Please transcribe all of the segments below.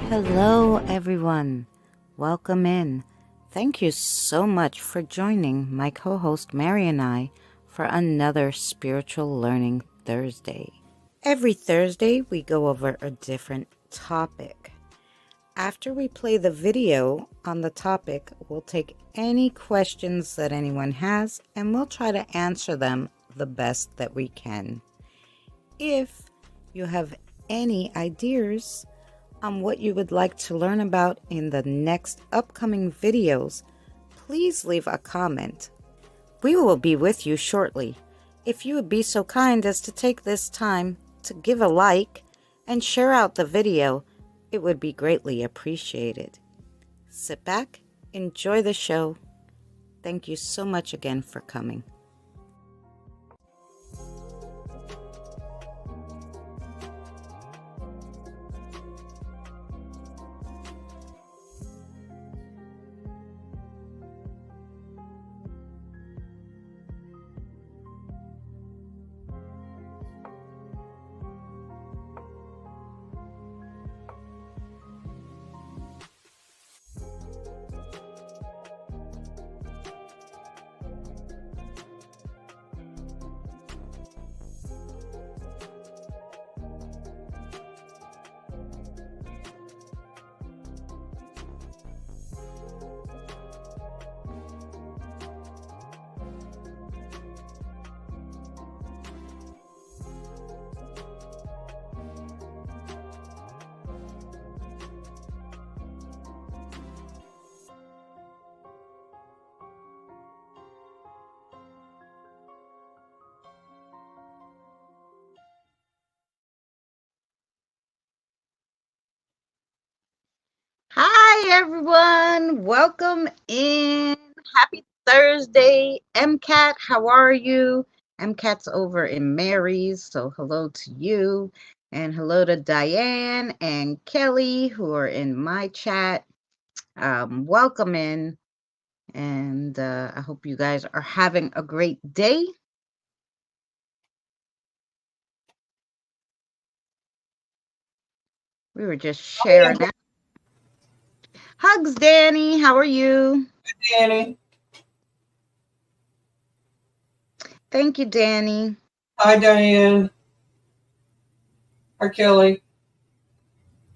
Hello, everyone. Welcome in. Thank you so much for joining my co host Mary and I for another Spiritual Learning Thursday. Every Thursday, we go over a different topic. After we play the video on the topic, we'll take any questions that anyone has and we'll try to answer them the best that we can. If you have any ideas on what you would like to learn about in the next upcoming videos, please leave a comment. We will be with you shortly. If you would be so kind as to take this time to give a like and share out the video, it would be greatly appreciated. Sit back, enjoy the show. Thank you so much again for coming. Hi, everyone. Welcome in. Happy Thursday. MCAT, how are you? MCAT's over in Mary's, so hello to you. And hello to Diane and Kelly, who are in my chat. Welcome in. And I hope you guys are having a great day. We were just sharing out. Hugs, Danny. How are you? Danny. Thank you, Danny. Hi, Diane. Hi, Kelly.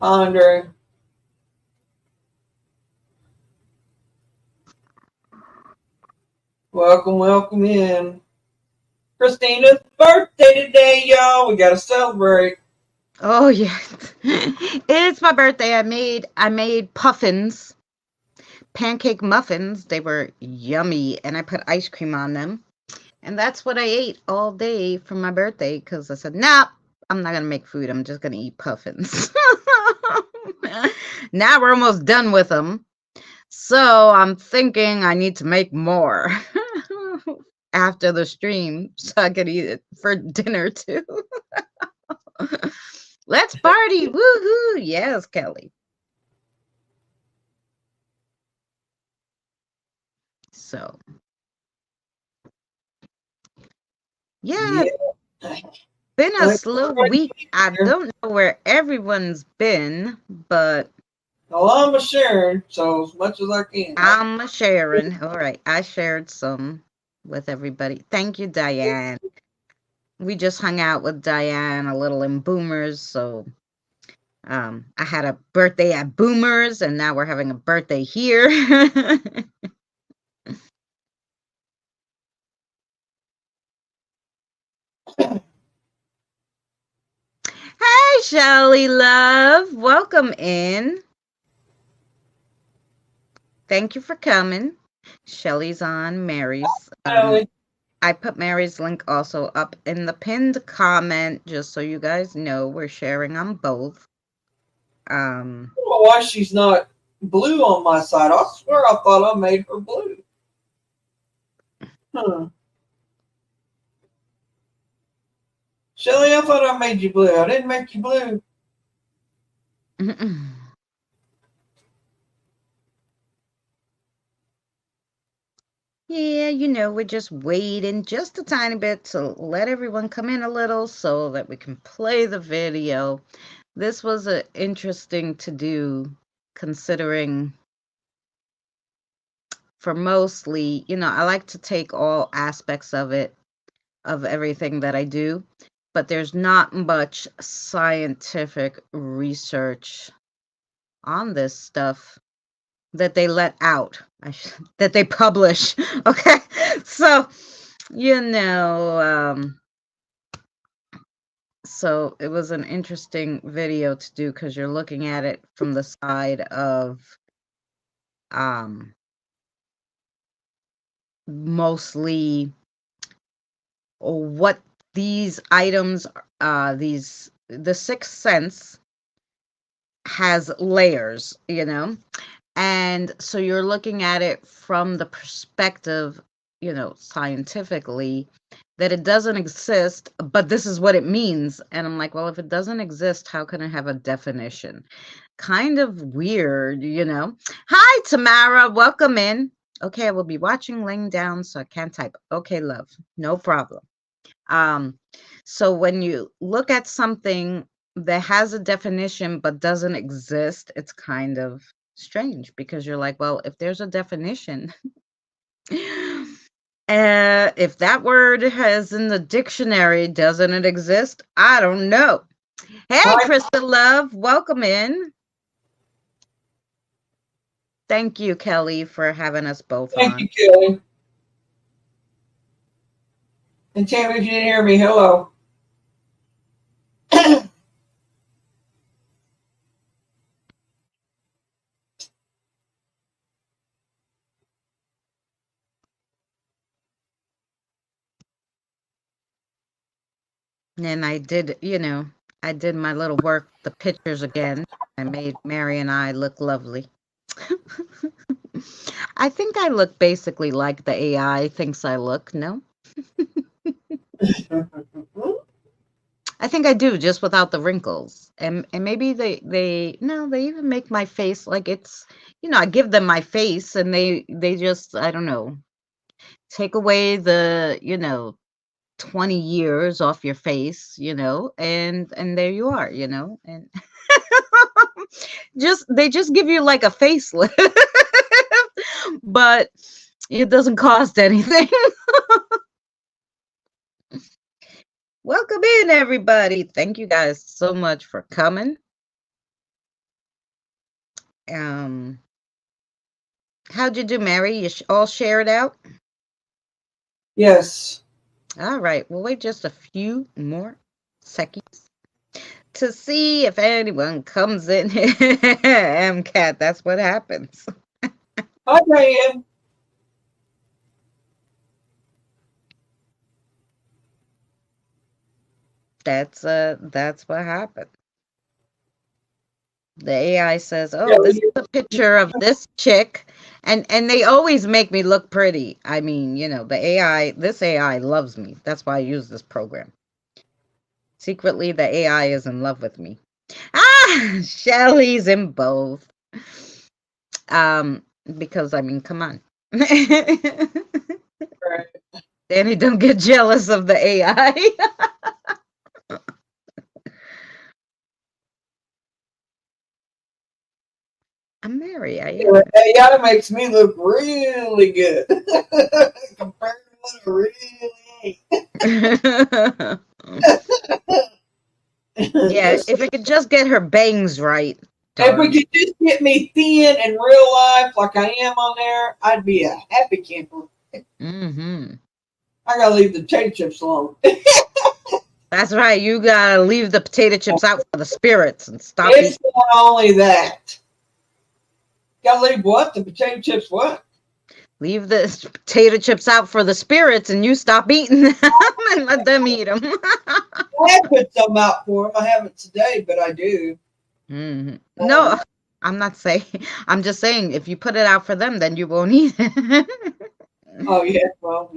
Hi, Andre. Welcome in. Christina's birthday today, y'all. We gotta celebrate. Oh yeah. It's my birthday. I made puffins, pancake muffins. They were yummy and I put ice cream on them. And that's what I ate all day for my birthday cuz I said, "Nah, I'm not going to make food. I'm just going to eat puffins." Now we're almost done with them. So I'm thinking I need to make more after the stream so I could eat it for dinner too. Let's party. Woohoo. Yes, Kelly. So, yeah, been a slow week. I don't know where everyone's been, but well, I'm a Sharon, so as much as I can. I'm a sharing. All right, I shared some with everybody. Thank you, Diane. We just hung out with Diane a little in Boomers, so I had a birthday at Boomers, and now we're having a birthday here. Hey, Shelly love, welcome in. Thank you for coming. Shelly's on Mary's. I put Mary's link also up in the pinned comment, just so you guys know we're sharing on both. I don't know why she's not blue on my side. I swear I thought I made her blue. Shelly, I thought I made you blue. I didn't make you blue. Yeah, you know, we're just waiting just a tiny bit to let everyone come in a little so that we can play the video. this was interesting to do, considering for mostly, I like to take all aspects of it, of everything that I do, but there's not much scientific research on this stuff that they let out, that they publish. Okay. So, so it was an interesting video to do because you're looking at it from the side of mostly what these items, the sixth sense has layers, and so you're looking at it from the perspective, scientifically, that it doesn't exist, but this is what it means. And I'm like, well, if it doesn't exist, how can it have a definition? Kind of weird, Hi, Tamara, welcome in. Okay, I will be watching laying down, so I can't type. Okay, love, no problem. So when you look at something that has a definition but doesn't exist, it's kind of strange, because you're like, well, if there's a definition, if that word has in the dictionary, doesn't it exist? I don't know. Hey, Hi. Krista Love, welcome in. Thank you, Kelly, for having us both on. Thank you, Kelly. And Tammy, if you didn't hear me, hello. And I did, I did my little work, the pictures again. I made Mary and I look lovely. I think I look basically like the AI thinks I look, no? I think I do, just without the wrinkles. And maybe they even make my face like it's, I give them my face and they just, I don't know, take away the, 20 years off your face, and there you are, and they just give you like a facelift, but it doesn't cost anything. Welcome in, everybody. Thank you guys so much for coming. How'd you do, Mary? You all shared out? Yes. All right. We'll wait just a few more seconds to see if anyone comes in. MCAT, that's what happens. Hi, Diane. That's what happened. The AI says, "Oh, this is a picture of this chick," and they always make me look pretty. I mean, this AI loves me. That's why I use this program. Secretly, the AI is in love with me. Shelly's in both. Because I mean, come on. Right. Danny, don't get jealous of the AI. I'm Mary. AI makes me look really good compared to what I really ain't. Yeah, if I could just get her bangs right. If we could just get me thin in real life like I am on there, I'd be a happy camper. Mm-hmm. I gotta leave the potato chips alone. That's right. You gotta leave the potato chips out for the spirits and stop It's not only that. Gotta leave what? The potato chips what? Leave the potato chips out for the spirits and you stop eating them and let them eat them. I put some out for them. I haven't today, but I do. Mm-hmm. No, I'm not saying. I'm just saying if you put it out for them, then you won't eat it. Oh, yeah. Well,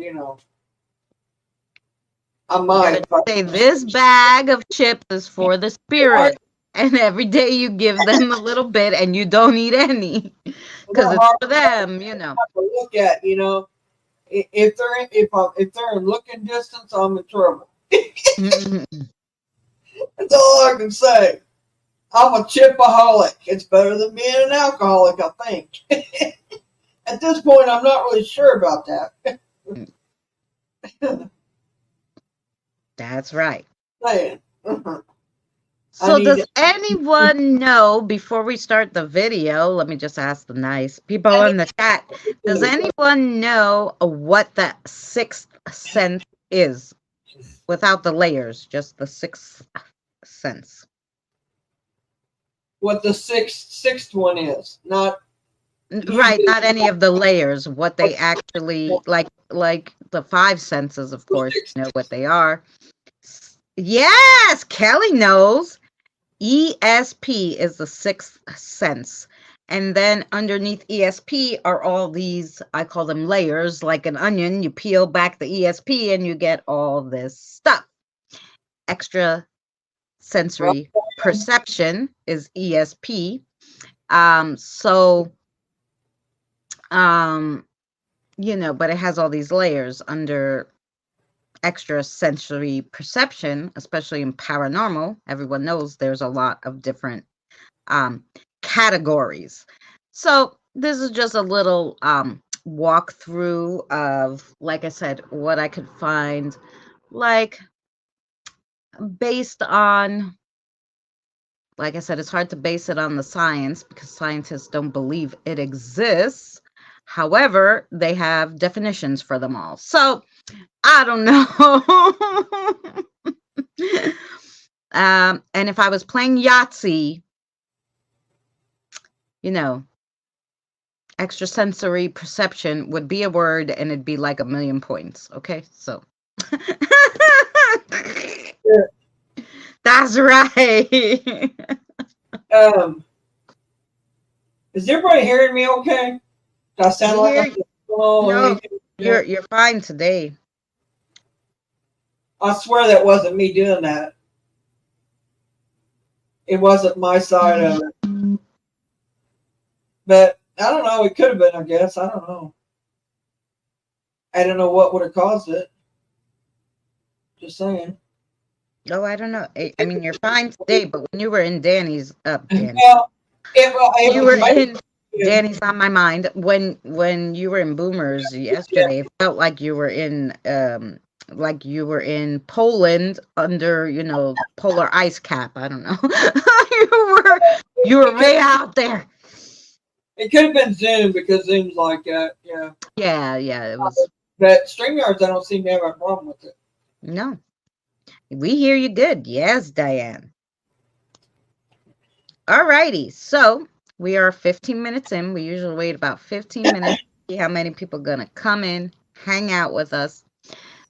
I might say this bag of chips is for the spirit, and every day you give them a little bit, and you don't eat any because it's for them. To look at, if they're in looking distance, I'm in trouble. That's all I can say. I'm a chipaholic. It's better than being an alcoholic, I think. At this point, I'm not really sure about that. That's right. Man. So does anyone know, before we start the video, let me just ask the nice people in the chat, does anyone know what the sixth sense is? Without the layers, just the sixth sense. What the sixth one is, not right, not any of the layers, what they actually like the five senses, of course, you know what they are. Yes, Kelly knows. ESP is the sixth sense. And then underneath ESP are all these, I call them layers, like an onion. You peel back the ESP and you get all this stuff. Extra sensory perception is ESP. You know, but it has all these layers under extra sensory perception, especially in paranormal. Everyone knows there's a lot of different categories. So this is just a little walkthrough of, like I said, what I could find, like based on, like I said, it's hard to base it on the science because scientists don't believe it exists. However, they have definitions for them all. So I don't know. And if I was playing Yahtzee, you know, extrasensory perception would be a word and it'd be like 1,000,000 points. Okay, so that's right. Is everybody hearing me okay? Do I sound like no, you're fine today. I swear that wasn't me doing that. It wasn't my side of it. But I don't know. It could have been, I guess. I don't know. I don't know what would have caused it. Just saying. Oh, I don't know. I mean, you're fine today, but when you were in Danny's, Danny, you were in Danny's on my mind. When you were in Boomers yesterday, it felt like you were in Poland under, you know, polar ice cap. I don't know. you were way out there. It could have been Zoom because Zoom's like that. Yeah. Yeah. It was. But StreamYards, I don't seem to have a problem with it. No. We hear you good. Yes, Diane. All righty. So we are 15 minutes in. We usually wait about 15 minutes to see how many people are going to come in, hang out with us.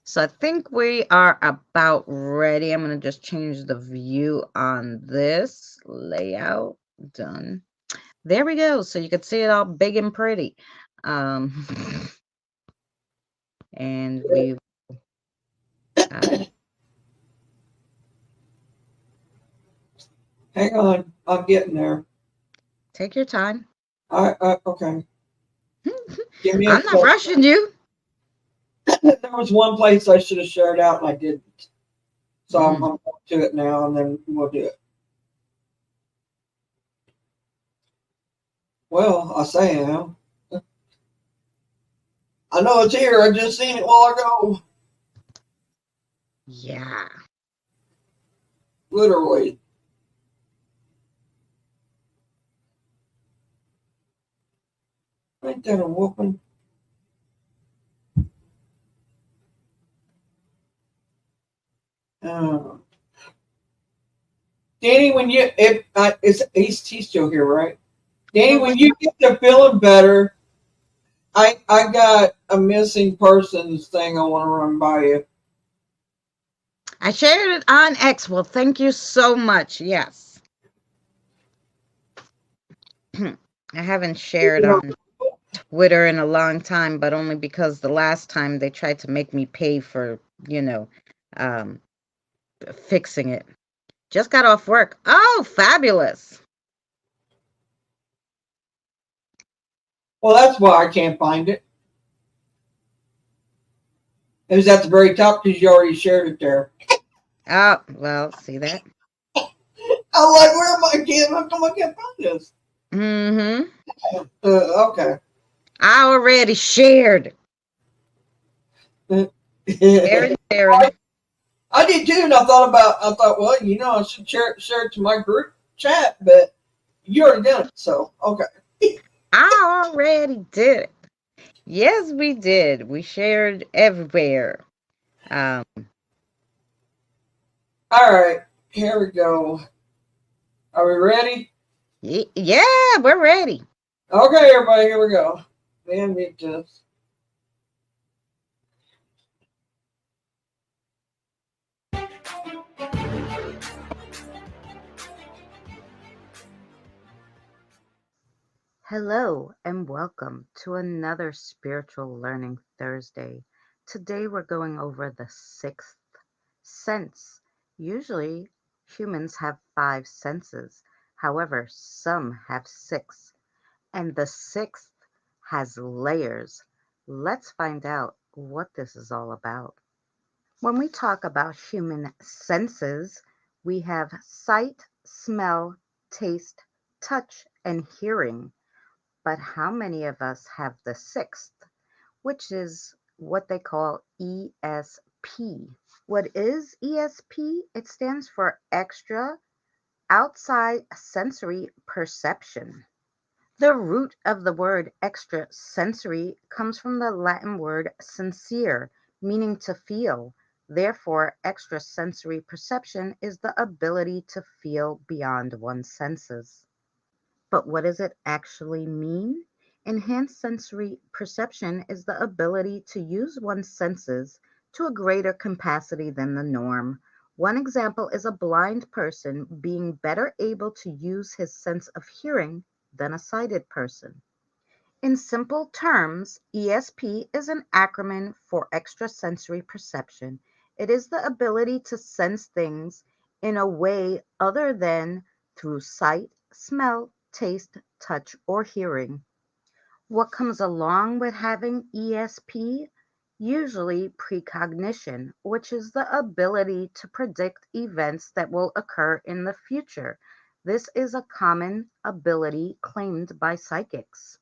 So I think we are about ready. I'm going to just change the view on this layout. Done. There we go. So you can see it all big and pretty. And we hang on, I'm getting there. Take your time. Okay. I'm not rushing you. There was one place I should have shared out and I didn't. So I'm going to it now and then we'll do it. Well, I say I am. I know it's here. I just seen it a while ago. Yeah. Literally. Ain't that a whooping? Danny, when you he's still here, right? Danny, when you get to feeling better, I got a missing persons thing I want to run by you. I shared it on X. Well, thank you so much. Yes. I haven't shared on Twitter in a long time, but only because the last time they tried to make me pay for, you know, fixing it. Just got off work. Oh, fabulous. Well, that's why I can't find it. It was at the very top because you already shared it there. Oh, well, see that? I'm like, where am I? How come I can't find this? Mm-hmm. Okay. I already shared. Sharing, sharing. I did too, and I thought, well, I should share it to my group chat, but you already done it, so okay. I already did it. Yes, we did. We shared everywhere. Um, All right, here we go. Are we ready? yeah, we're ready. Okay, everybody, here we go. Man, meet this. Hello and welcome to another Spiritual Learning Thursday. Today we're going over the sixth sense. Usually humans have five senses. However, some have six. And the sixth has layers. Let's find out what this is all about. When we talk about human senses, we have sight, smell, taste, touch, and hearing. But how many of us have the sixth, which is what they call ESP? What is ESP? It stands for extra outside sensory perception. The root of the word extrasensory comes from the Latin word sensere, meaning to feel. Therefore, extrasensory perception is the ability to feel beyond one's senses. But what does it actually mean? Enhanced sensory perception is the ability to use one's senses to a greater capacity than the norm. One example is a blind person being better able to use his sense of hearing than a sighted person. In simple terms, ESP is an acronym for extrasensory perception. It is the ability to sense things in a way other than through sight, smell, taste, touch, or hearing. What comes along with having ESP? Usually precognition, which is the ability to predict events that will occur in the future. This is a common ability claimed by psychics.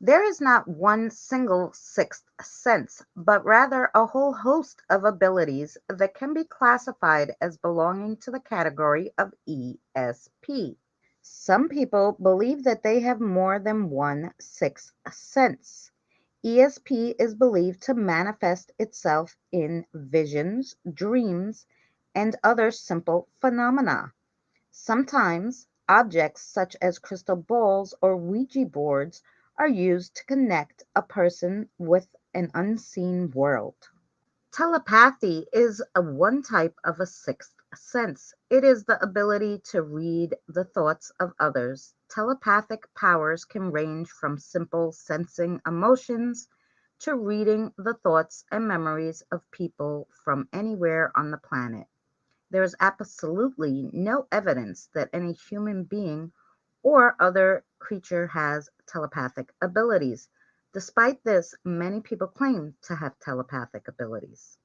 There is not one single sixth sense, but rather a whole host of abilities that can be classified as belonging to the category of ESP. Some people believe that they have more than one sixth sense. ESP is believed to manifest itself in visions, dreams, and other simple phenomena. Sometimes objects such as crystal balls or Ouija boards are used to connect a person with an unseen world. Telepathy is a one type of a sixth sense. It is the ability to read the thoughts of others. Telepathic powers can range from simple sensing emotions to reading the thoughts and memories of people from anywhere on the planet. There is absolutely no evidence that any human being or other creature has telepathic abilities. Despite this, many people claim to have telepathic abilities.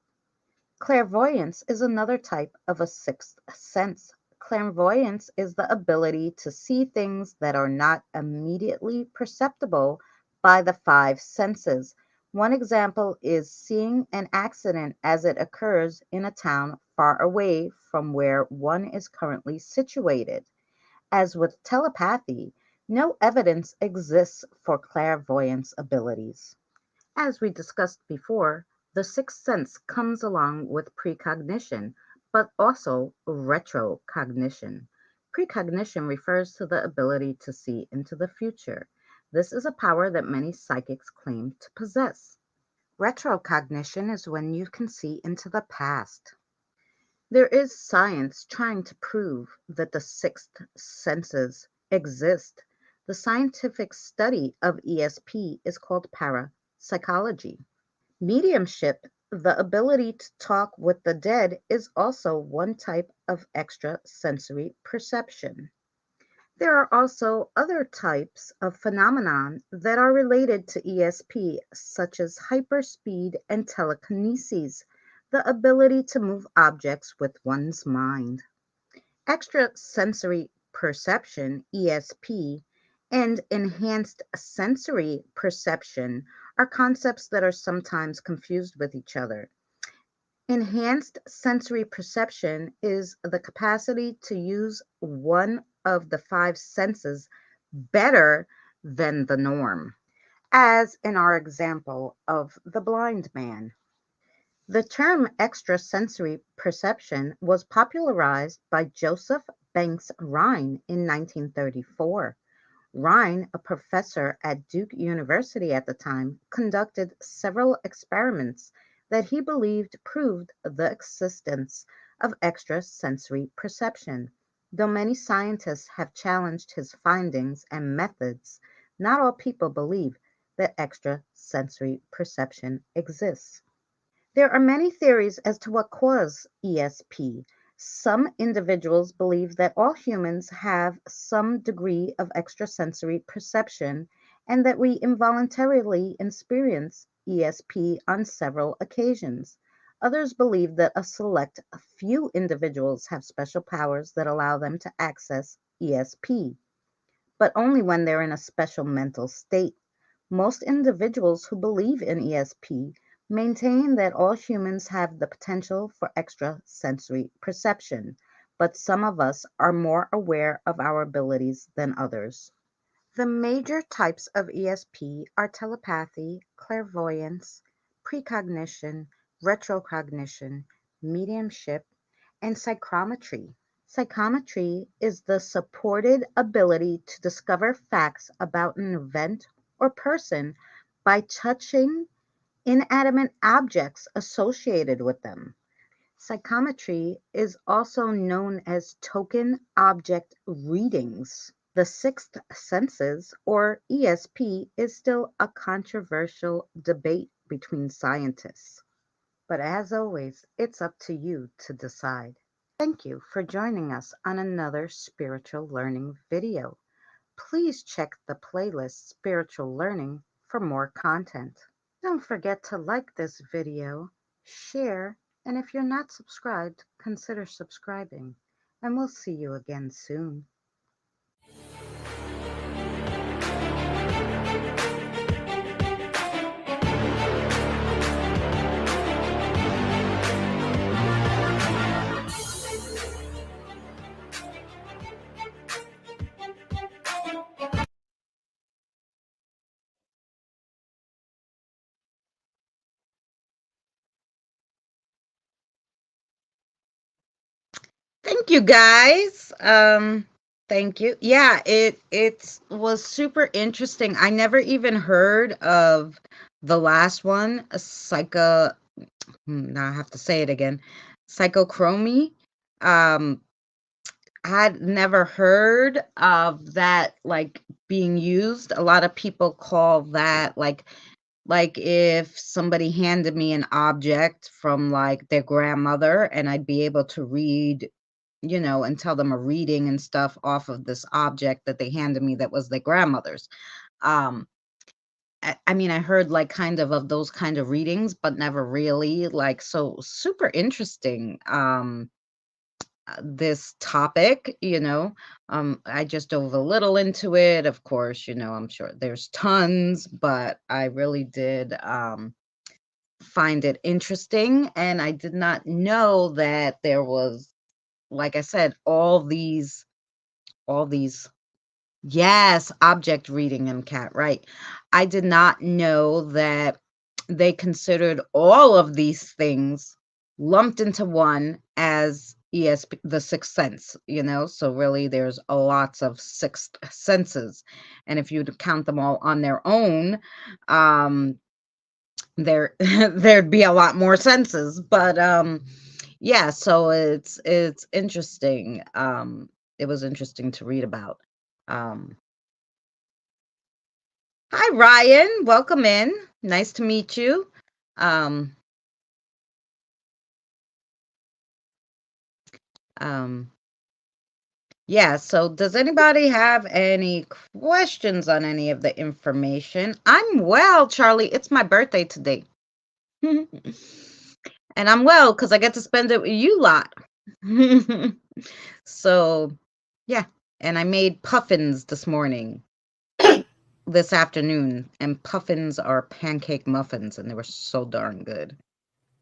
Clairvoyance is another type of a sixth sense. Clairvoyance is the ability to see things that are not immediately perceptible by the five senses. One example is seeing an accident as it occurs in a town far away from where one is currently situated. As with telepathy, no evidence exists for clairvoyance abilities. As we discussed before, the sixth sense comes along with precognition, but also retrocognition. Precognition refers to the ability to see into the future. This is a power that many psychics claim to possess. Retrocognition is when you can see into the past. There is science trying to prove that the sixth senses exist. The scientific study of ESP is called parapsychology. Mediumship, the ability to talk with the dead, is also one type of extrasensory perception. There are also other types of phenomenon that are related to ESP, such as hyperspeed and telekinesis, the ability to move objects with one's mind. Extrasensory perception, ESP, and enhanced sensory perception are concepts that are sometimes confused with each other. Enhanced sensory perception is the capacity to use one of the five senses better than the norm, as in our example of the blind man. The term extrasensory perception was popularized by Joseph Banks Rhine in 1934. Rhine, a professor at Duke University at the time, conducted several experiments that he believed proved the existence of extrasensory perception. Though many scientists have challenged his findings and methods, not all people believe that extrasensory perception exists. There are many theories as to what causes ESP. Some individuals believe that all humans have some degree of extrasensory perception and that we involuntarily experience ESP on several occasions. Others believe that a select few individuals have special powers that allow them to access ESP, but only when they're in a special mental state. Most individuals who believe in ESP maintain that all humans have the potential for extrasensory perception, but some of us are more aware of our abilities than others. The major types of ESP are telepathy, clairvoyance, precognition, retrocognition, mediumship, and psychrometry. Psychometry is the supported ability to discover facts about an event or person by touching inanimate objects associated with them. Psychometry is also known as token object readings. The sixth senses, or ESP, is still a controversial debate between scientists. But as always, it's up to you to decide. Thank you for joining us on another spiritual learning video. Please check the playlist Spiritual Learning for more content. Don't forget to like this video, share, and if you're not subscribed, consider subscribing. And we'll see you again soon. Thank you guys. Thank you. Yeah, it was super interesting. I never even heard of the last one, a now I have to say it again. Psychochromy. Um I had never heard of that like being used. A lot of people call that like if somebody handed me an object from like their grandmother and I'd be able to read, and tell them a reading and stuff off of this object that they handed me that was their grandmother's. Um, I mean, I heard like kind of those kind of readings, but never really like so super interesting. This topic, I just dove a little into it. Of course, I'm sure there's tons, but I really did find it interesting. And I did not know that there was, like I said, all these, yes, object reading and cat, right. I did not know that they considered all of these things lumped into one as ESP, the sixth sense, so really there's a lots of sixth senses. And if you count them all on their own, there there'd be a lot more senses. But yeah, so it's interesting. It was interesting to read about. um Hi Ryan, welcome in. Nice to meet you. um um yeah, so does anybody have any questions on any of the information? I'm well, Charlie. It's my birthday today. And I'm well because I get to spend it with you lot. So, yeah. And I made puffins this morning, this afternoon. And puffins are pancake muffins, and they were so darn good.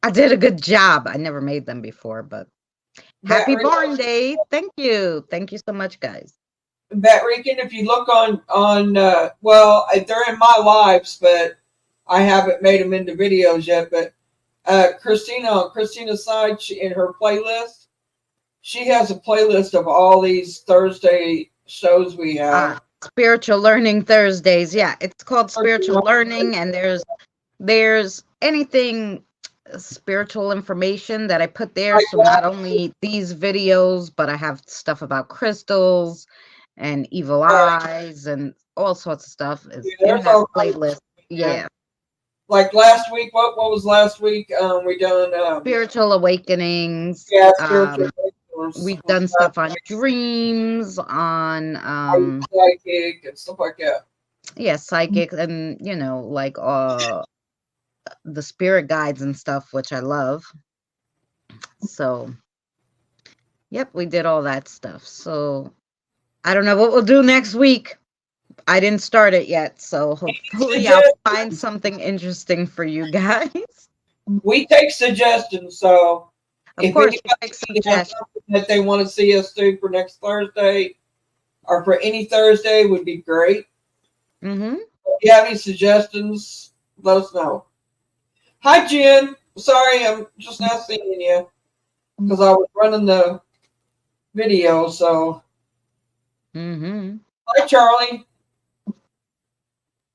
I did a good job. I never made them before, but That happy Born Day. Thank you. Thank you so much, guys. Rican, if you look on well, they're in my lives, but I haven't made them into videos yet. But Christina's side, in her playlist, she has a playlist of all these Thursday shows we have. Spiritual Learning Thursdays. Yeah, it's called Spiritual Learning, and there's anything spiritual information that I put there. So not only these videos, but I have stuff about crystals and evil eyes and all sorts of stuff is in that playlist. Yeah. Like last week, what was last week? We done spiritual awakenings. Yeah, spiritual awakenings. We've done stuff on dreams, on psychic and stuff like that. Yeah, psychic, and like the spirit guides and stuff, which I love. So, yep, we did all that stuff. So, I don't know what we'll do next week. I didn't start it yet, so hopefully I'll find something interesting for you guys. We take suggestions, so of course we take suggestions that they want to see us do for next Thursday or for any Thursday would be great. Mm-hmm. If you have any suggestions, let us know. Hi, Jen. Sorry, I'm just now seeing you because I was running the video. So, mm-hmm. Hi, Charlie.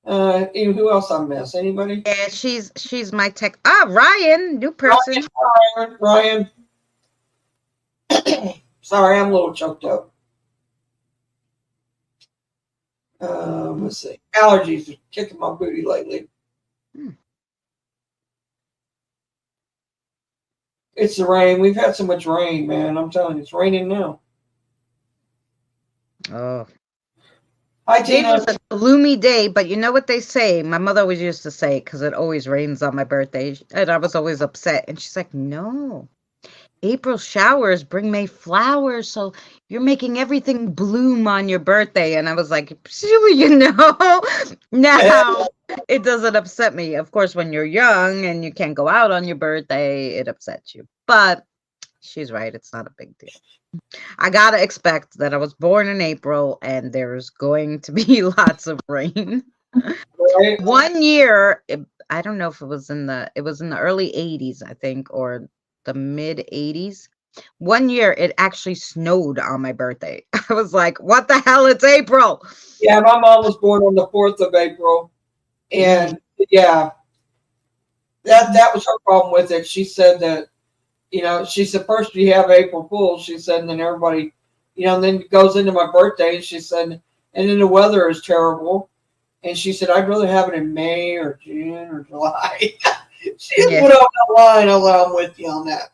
Who else I miss? Anybody? Yeah, she's my tech. Ryan, new person. Ryan. Sorry, I'm a little choked up. Let's see. Allergies are kicking my booty lately. It's the rain. We've had so much rain, man. I'm telling you, it's raining now. Oh. Hi, Tina. It was a gloomy day, but you know what they say? My mother always used to say, because it always rains on my birthday, and I was always upset. And she's like, no, April showers bring May flowers, so you're making everything bloom on your birthday. And I was like, now it doesn't upset me. Of course, when you're young and you can't go out on your birthday, it upsets you. But she's right. It's not a big deal. I gotta expect that I was born in April and there's going to be lots of rain. Right. 1 year, I don't know if it was in the early 80s, I think, or the mid 80s. 1 year it actually snowed on my birthday. I was like, what the hell? It's April. Yeah, my mom was born on the 4th of April. And yeah, that was her problem with it. She said that, she said, first you have April Fools, she said, and then everybody, and then it goes into my birthday, and she said, and then the weather is terrible. And she said, I'd rather have it in May or June or July. She put up that line. I'm with you on that.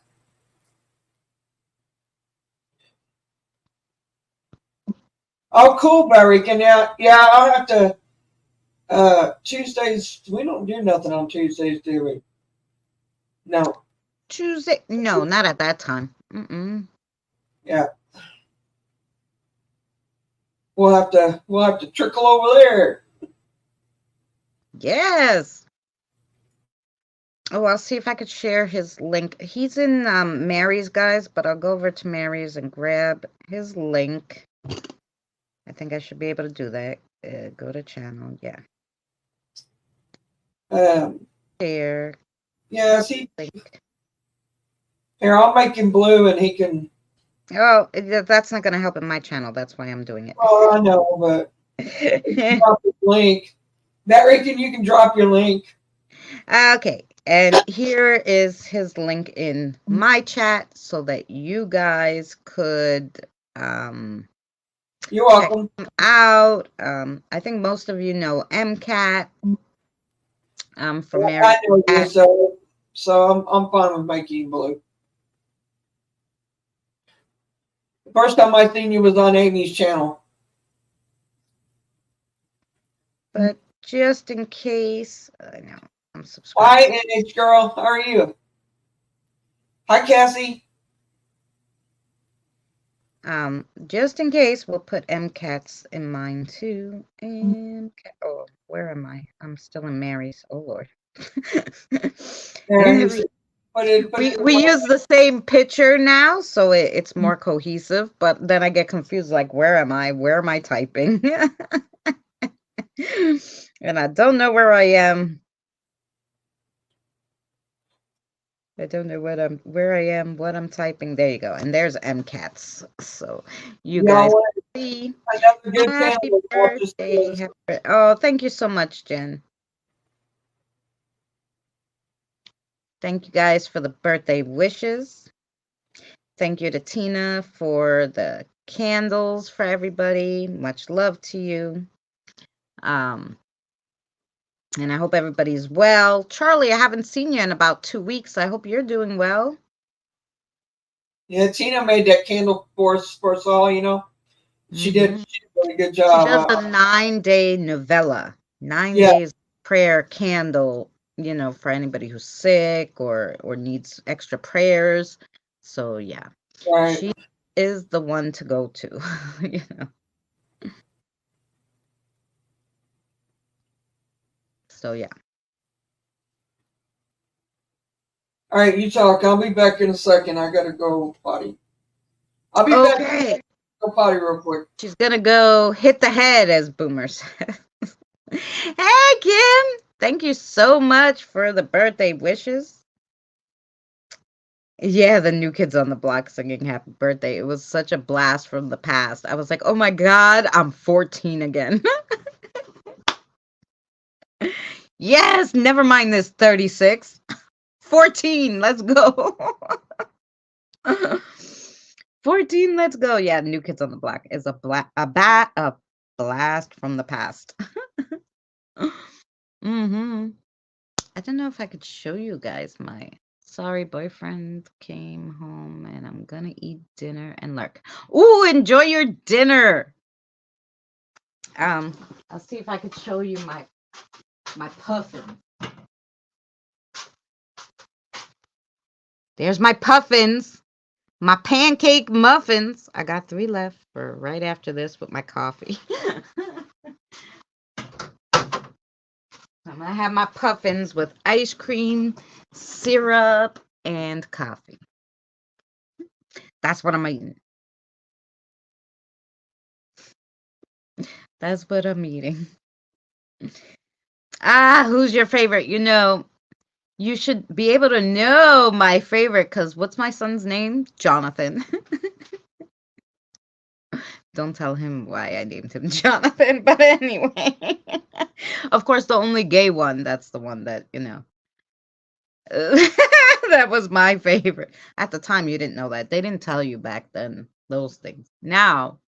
Oh, cool, Barry. Yeah, I'll have to, Tuesdays, we don't do nothing on Tuesdays, do we? No. Tuesday? No, not at that time. Yeah. We'll have to trickle over there. Yes. Oh, I'll see if I could share his link. He's in Mary's, guys, but I'll go over to Mary's and grab his link. I think I should be able to do that. Go to channel. Yeah. Share. Yeah, see. Here, I'll make him blue and he can. Oh, that's not going to help in my channel. That's why I'm doing it. Oh, I know, but drop his link. Barry, you can drop your link. Okay, and here is his link in my chat so that you guys could you're welcome. Check him out. I think most of you know MCAT. From Mary. I know you, so I'm fine with making blue. The first time I seen you was on Amy's channel. But just in case, I know I'm subscribed. Hi, NH girl. How are you? Hi, Cassie. Just in case, we'll put MCATs in mine too. Oh, where am I? I'm still in Mary's. Oh Lord. Yeah, you see, We use the same picture now, so it's more cohesive. But then I get confused, like, where am I? Where am I typing? And I don't know where I am. I don't know where I am, what I'm typing. There you go. And there's MCATs. So you guys see. another good Happy channel. birthday. Oh, thank you so much, Jen. Thank you guys for the birthday wishes. Thank you to Tina for the candles for everybody. Much love to you. And I hope everybody's well. Charlie, I haven't seen you in about 2 weeks. I hope you're doing well. Yeah, Tina made that candle for us all, you know. She did a really good job. She does a 9-day novella, 9 days prayer candle, you know, for anybody who's sick or needs extra prayers. So yeah, she is the one to go to, you know. So yeah. All right, you talk. I'll be back in a second. I gotta go potty. I'll be back. Go potty real quick. She's gonna go hit the head, as Boomer says. Hey, Kim! Thank you so much for the birthday wishes. Yeah, the New Kids on the Block singing happy birthday. It was such a blast from the past. I was like, oh my God, I'm 14 again. Yes, never mind this 36. 14, let's go. 14, let's go. Yeah, New Kids on the Block is a blast from the past. I don't know if I could show you guys my sorry boyfriend came home and I'm gonna eat dinner and lurk. Ooh, enjoy your dinner. I'll see if I could show you my puffins. There's my puffins. My pancake muffins. I got 3 left for right after this with my coffee. I'm gonna have my puffins with ice cream, syrup, and coffee. That's what I'm eating. That's what I'm eating. Who's your favorite? You know, you should be able to know my favorite because what's my son's name? Jonathan. Don't tell him why I named him Jonathan, but anyway. Of course, the only gay one, that's the one that, you know. That was my favorite. At the time, you didn't know that. They didn't tell you back then those things. Now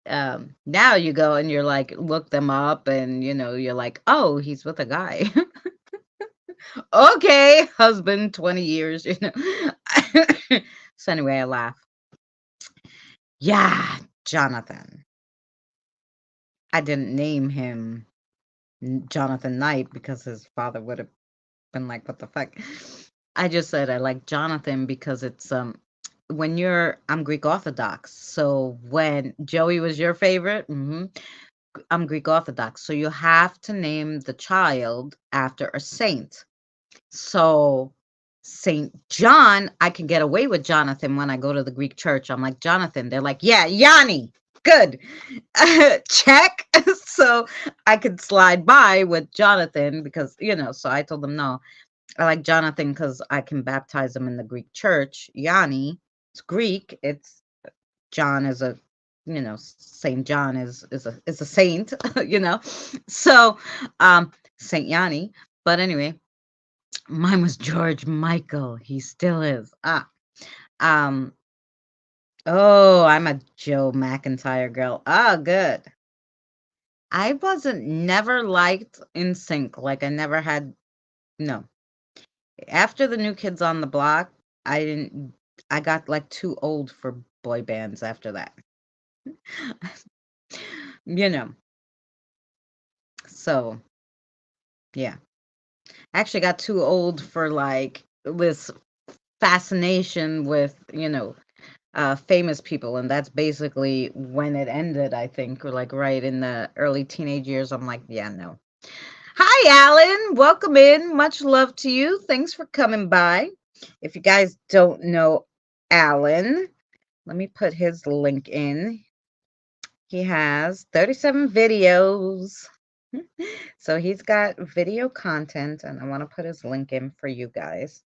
you go and you're like, look them up and, you know, you're like, oh, he's with a guy. Okay, husband, 20 years, you know. So anyway, I laugh. Yeah, Jonathan. I didn't name him Jonathan Knight because his father would have been like, what the fuck? I just said I like Jonathan because it's when I'm Greek Orthodox. So when Joey was your favorite, I'm Greek Orthodox. So you have to name the child after a saint. So Saint John, I can get away with Jonathan when I go to the Greek church. I'm like, Jonathan. They're like, yeah, Yanni. Good. Check. So I could slide by with Jonathan because, you know, so I told them, no, I like Jonathan because I can baptize him in the Greek church. Yanni, it's Greek. It's John is a, you know, Saint John is a saint, you know. So Saint Yanni. But anyway, mine was George Michael. He still is. Oh, I'm a Joe McIntyre girl. Oh, good. I wasn't never liked NSYNC. Like I never had no. After the New Kids on the Block, I got like too old for boy bands after that. You know. So, yeah. I actually got too old for like this fascination with, you know, famous people, and that's basically when it ended, I think, or like right in the early teenage years. I'm like, yeah, no. Hi, Alan. Welcome in. Much love to you. Thanks for coming by. If you guys don't know Alan, let me put his link in. He has 37 videos. So he's got video content, and I want to put his link in for you guys.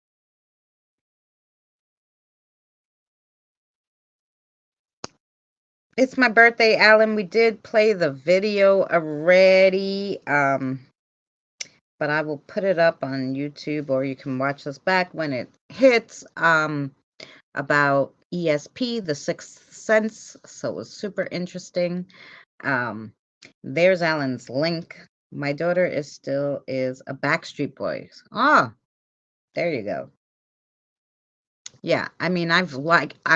It's my birthday, Alan. We did play the video already, but I will put it up on YouTube, or you can watch this back when it hits, about ESP, The Sixth Sense. So it was super interesting. There's Alan's link. My daughter is a Backstreet Boys. Oh, there you go. Yeah, I mean, I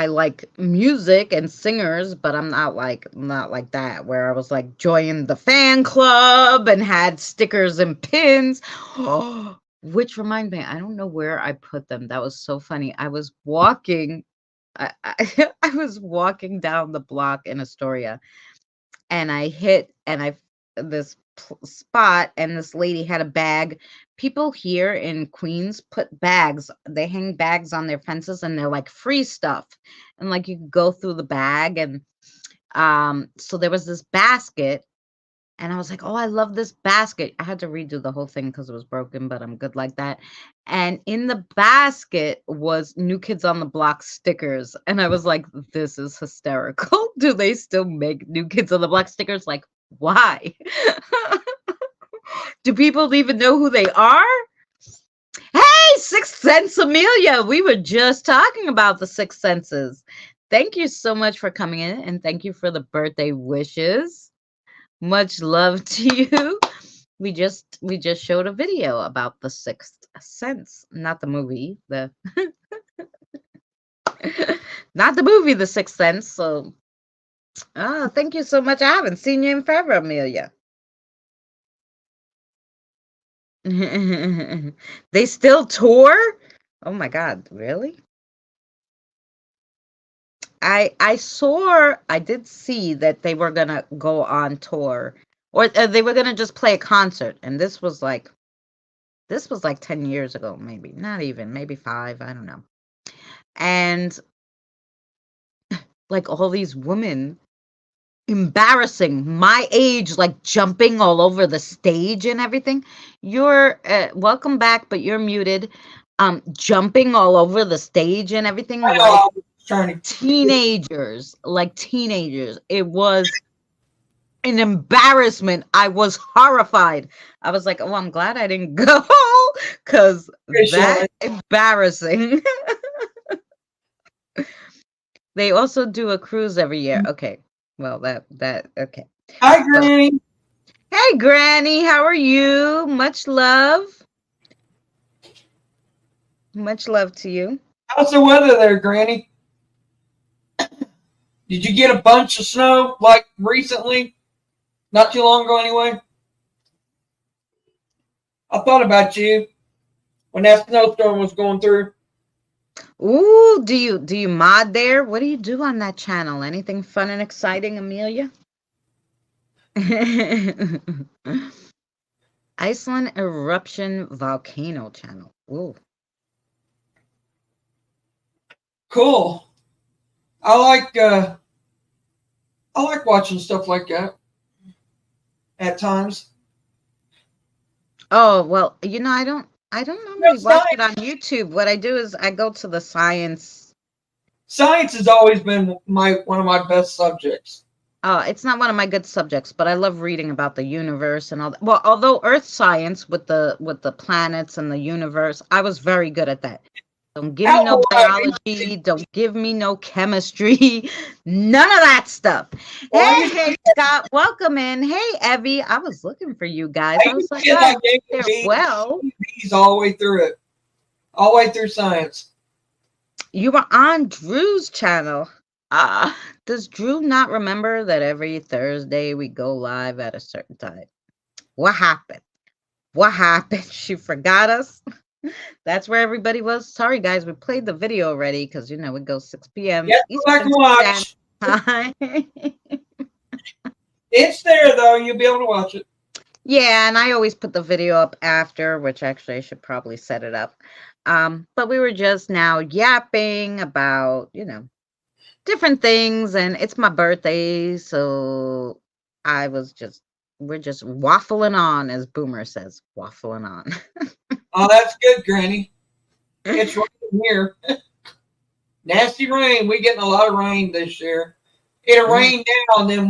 like music and singers, but I'm not like that where I was like joining the fan club and had stickers and pins. Oh, which remind me, I don't know where I put them. That was so funny. I was walking, I was walking down the block in Astoria, and I hit this spot, and this lady had a bag. People here in Queens they hang bags on their fences, and they're like free stuff, and like you could go through the bag. And so there was this basket, and I was like, oh, I love this basket. I had to redo the whole thing because it was broken, but I'm good like that. And in the basket was New Kids on the Block stickers. And I was like, this is hysterical. Do they still make New Kids on the Block stickers? Like, why? Do people even know who they are? Hey, Sixth Sense Amelia. We were just talking about the Sixth Senses. Thank you so much for coming in, and thank you for the birthday wishes. Much love to you. We just showed a video about the Sixth Sense, not the movie, not the movie, The Sixth Sense. So, thank you so much. I haven't seen you in forever, Amelia. They still tour? Oh my God, really? I did see that they were gonna go on tour, or they were gonna just play a concert, and this was like 10 years ago, maybe not even, maybe 5, I don't know. And like all these women, embarrassing, my age, like jumping all over the stage and everything. You're welcome back, but you're muted. Jumping all over the stage and everything, like teenagers. It was an embarrassment. I was horrified. I was like, oh, I'm glad I didn't go, because that's embarrassing. They also do a cruise every year. Okay. Well, okay. Hi, Granny. Hey, Granny, how are you? Much love. Much love to you. How's the weather there, Granny? Did you get a bunch of snow like recently? Not too long ago, anyway. I thought about you when that snowstorm was going through. Ooh, do you mod there? What do you do on that channel? Anything fun and exciting, Amelia? Iceland eruption volcano channel. Ooh. Cool. I like watching stuff like that at times. Oh, well, I don't normally watch it on YouTube. What I do is I go to the science. Science has always been one of my best subjects. It's not one of my good subjects, but I love reading about the universe and all that. Well, although earth science with the planets and the universe, I was very good at that. Don't give me no biology. Don't give me no chemistry. None of that stuff. Hey, Scott, welcome in. Hey, Evie, I was looking for you guys. I was like, well, he's all the way through it, all the way through science. You were on Drew's channel. Does Drew not remember that every Thursday we go live at a certain time? What happened? She forgot us? That's where everybody was. Sorry, guys, we played the video already because it goes 6 p.m. Yeah, go back Eastern and Standard watch. Time. It's there though. You'll be able to watch it. Yeah, and I always put the video up after, which actually I should probably set it up. But we were just now yapping about, different things, and it's my birthday, so we're just waffling on, as Boomer says, waffling on. Oh, that's good, Granny. It's raining here. Nasty rain. We're getting a lot of rain this year. It'll rain now, and then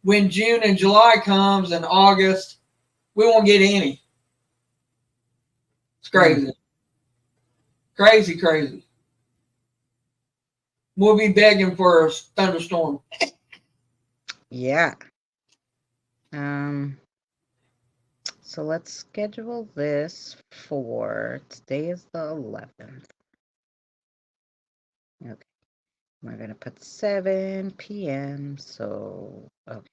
when June and July comes and August, we won't get any. It's crazy. Crazy, crazy. We'll be begging for a thunderstorm. Yeah. So let's schedule this for today is the 11th. Okay. We're going to put 7 p.m. So, okay.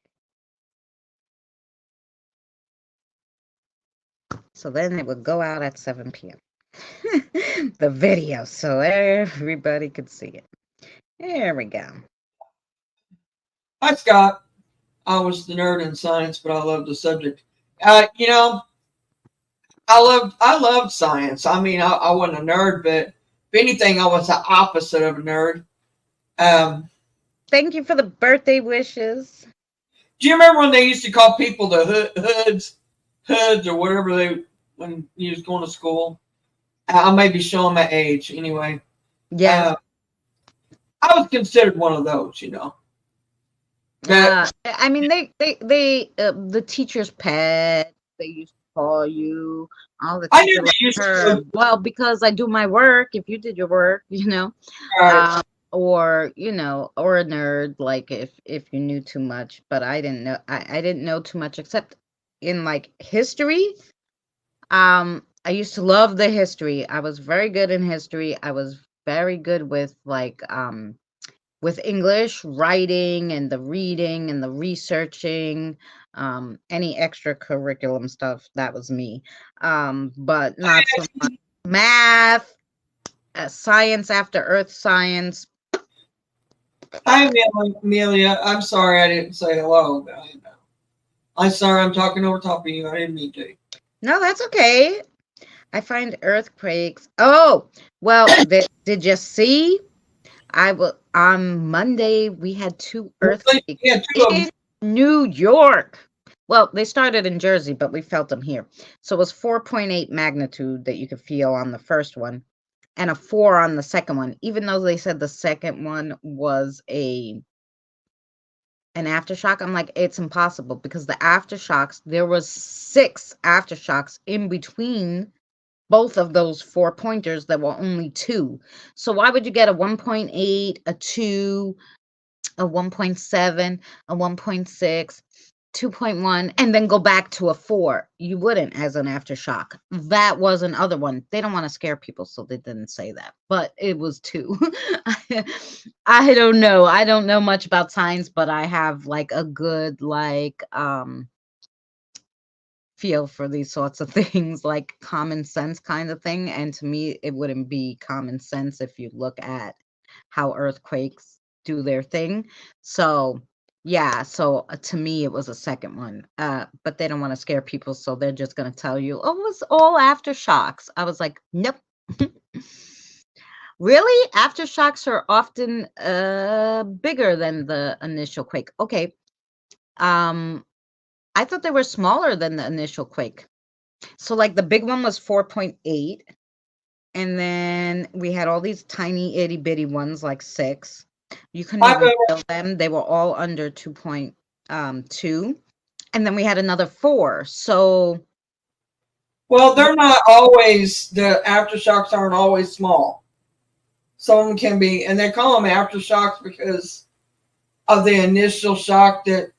So then it would go out at 7 p.m. The video, so everybody could see it. There we go. Hi, Scott. I was the nerd in science, but I love the subject. I loved science. I mean, I wasn't a nerd, but if anything, I was the opposite of a nerd. Thank you for the birthday wishes. Do you remember when they used to call people the hoods or whatever when you was going to school? I may be showing my age anyway. Yeah. I was considered one of those, I mean, they the teacher's pet. They used to call you all the. I knew they used to. Well, because I do my work. If you did your work, Right. or or a nerd, like if you knew too much. But I didn't know. I didn't know too much except in like history. I used to love the history. I was very good in history. I was very good with with English writing and the reading and the researching, any extra curriculum stuff, that was me. But not so much math, science after earth science. Hi, Amelia. I'm sorry I didn't say hello. I'm sorry I'm talking over top of you. I didn't mean to. No, that's okay. I find earthquakes. Oh, well, did you see? On Monday we had 2 earthquakes in New York. Well, they started in Jersey, but we felt them here. So it was 4.8 magnitude that you could feel on the first one, and a 4 on the second one. Even though they said the second one was an aftershock, I'm like, it's impossible, because the aftershocks, there was 6 aftershocks in between both of those 4 pointers that were only 2. So why would you get a 1.8, a 2, a 1.7, a 1.6, 2.1, and then go back to a 4? You wouldn't, as an aftershock. That was another one. They don't want to scare people, so they didn't say that. But it was 2. I don't know. I don't know much about science, but I have like a good feel for these sorts of things, like common sense kind of thing. And to me, it wouldn't be common sense if you look at how earthquakes do their thing. So yeah, so to me it was a second one, but they don't want to scare people, so they're just going to tell you, oh, it was all aftershocks. I was like, nope. Really? Aftershocks are often bigger than the initial quake. Okay. I thought they were smaller than the initial quake. So like the big one was 4.8, and then we had all these tiny itty bitty ones like 6. You couldn't even feel them. They were all under 2.2. And then we had another 4. So well, they're not always, the aftershocks aren't always small. Some of them can be, and they call them aftershocks because of the initial shock that.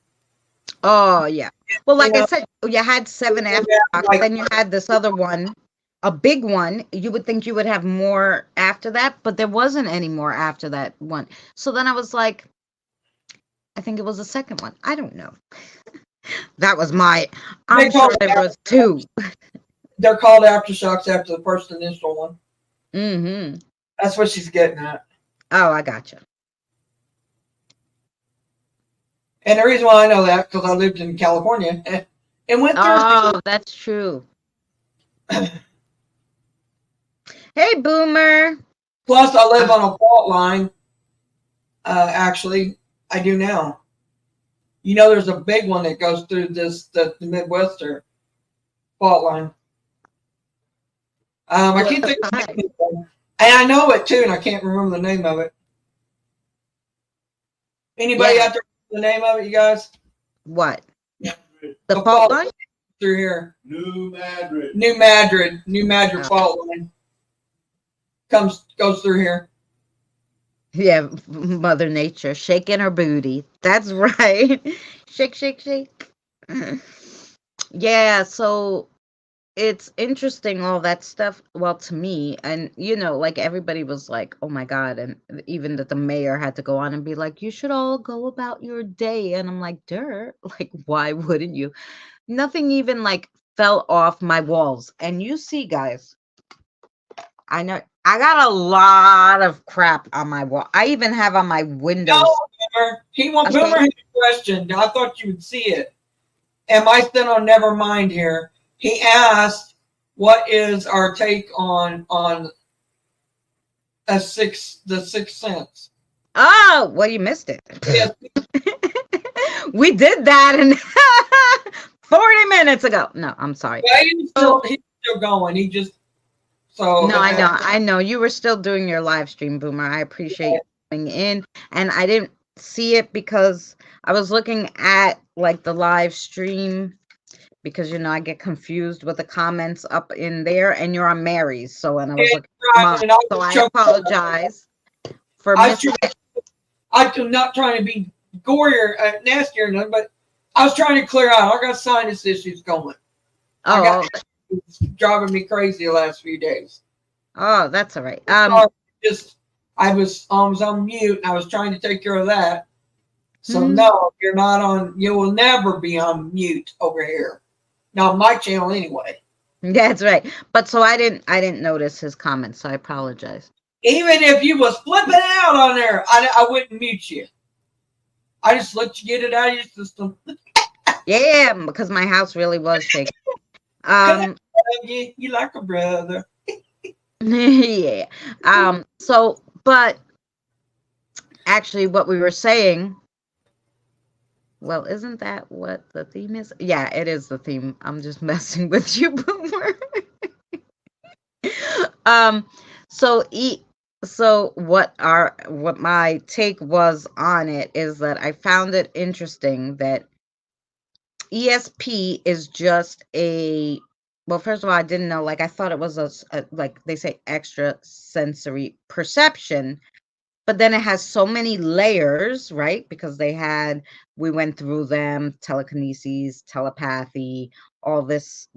Oh yeah. Well, like I said, you had 7 aftershocks, then you had this other one, a big one. You would think you would have more after that, but there wasn't any more after that one. So then I was like, I think it was the second one. I don't know. That was I'm sure there was 2. they're called aftershocks after the first initial one. Mm-hmm. That's what she's getting at. Oh, I gotcha. And the reason why I know that because I lived in California and went through. Oh, that's true. Hey, Boomer. Plus, I live on a fault line. Actually, I do now. You know, there's a big one that goes through the Midwestern fault line. I can't think of the name of it. And I know it too, and I can't remember the name of it. Anybody out there know the name of it, you guys? What? Yeah. The fault line? Through here. New Madrid. New Madrid fault line. Goes through here. Yeah, Mother Nature shaking her booty. That's right. Shake, shake, shake. Yeah, so it's interesting, all that stuff. Well, to me, and like everybody was like, oh my God. And even that the mayor had to go on and be like, you should all go about your day. And I'm like, duh, like, why wouldn't you? Nothing even like fell off my walls. And you see, guys, I know I got a lot of crap on my wall. I even have on my windows. No, Boomer. Boomer had a question. I thought you would see it. Am I still on never mind here? He asked, what is our take on the Sixth Sense? Oh, well, you missed it. Yes. We did that in 40 minutes ago. No, I'm sorry. Yeah, he's still going. He just No, I know. You were still doing your live stream, Boomer. I appreciate you coming in. And I didn't see it because I was looking at like the live stream because I get confused with the comments up in there, and you're on Mary's. So when I was looking so I apologize for missing it. I'm not trying to be gory or nasty or nothing, but I was trying to clear out. I got sinus issues going. Oh, it's driving me crazy the last few days. Oh, that's all right. I was on mute. And I was trying to take care of that. So no, you're not on. You will never be on mute over here. Not on my channel anyway. That's right. But so I didn't notice his comments. So I apologize. Even if you was flipping out on there, I wouldn't mute you. I just let you get it out of your system. Yeah, because my house really was shaking. You like a brother. Yeah. So, but actually, what we were saying. Well, isn't that what the theme is? Yeah, it is the theme. I'm just messing with you, Boomer. So what my take was on it is that I found it interesting that ESP is just well, first of all, I didn't know, like I thought it was a like they say extra sensory perception, but then it has so many layers, right? Because we went through them, telekinesis, telepathy, all these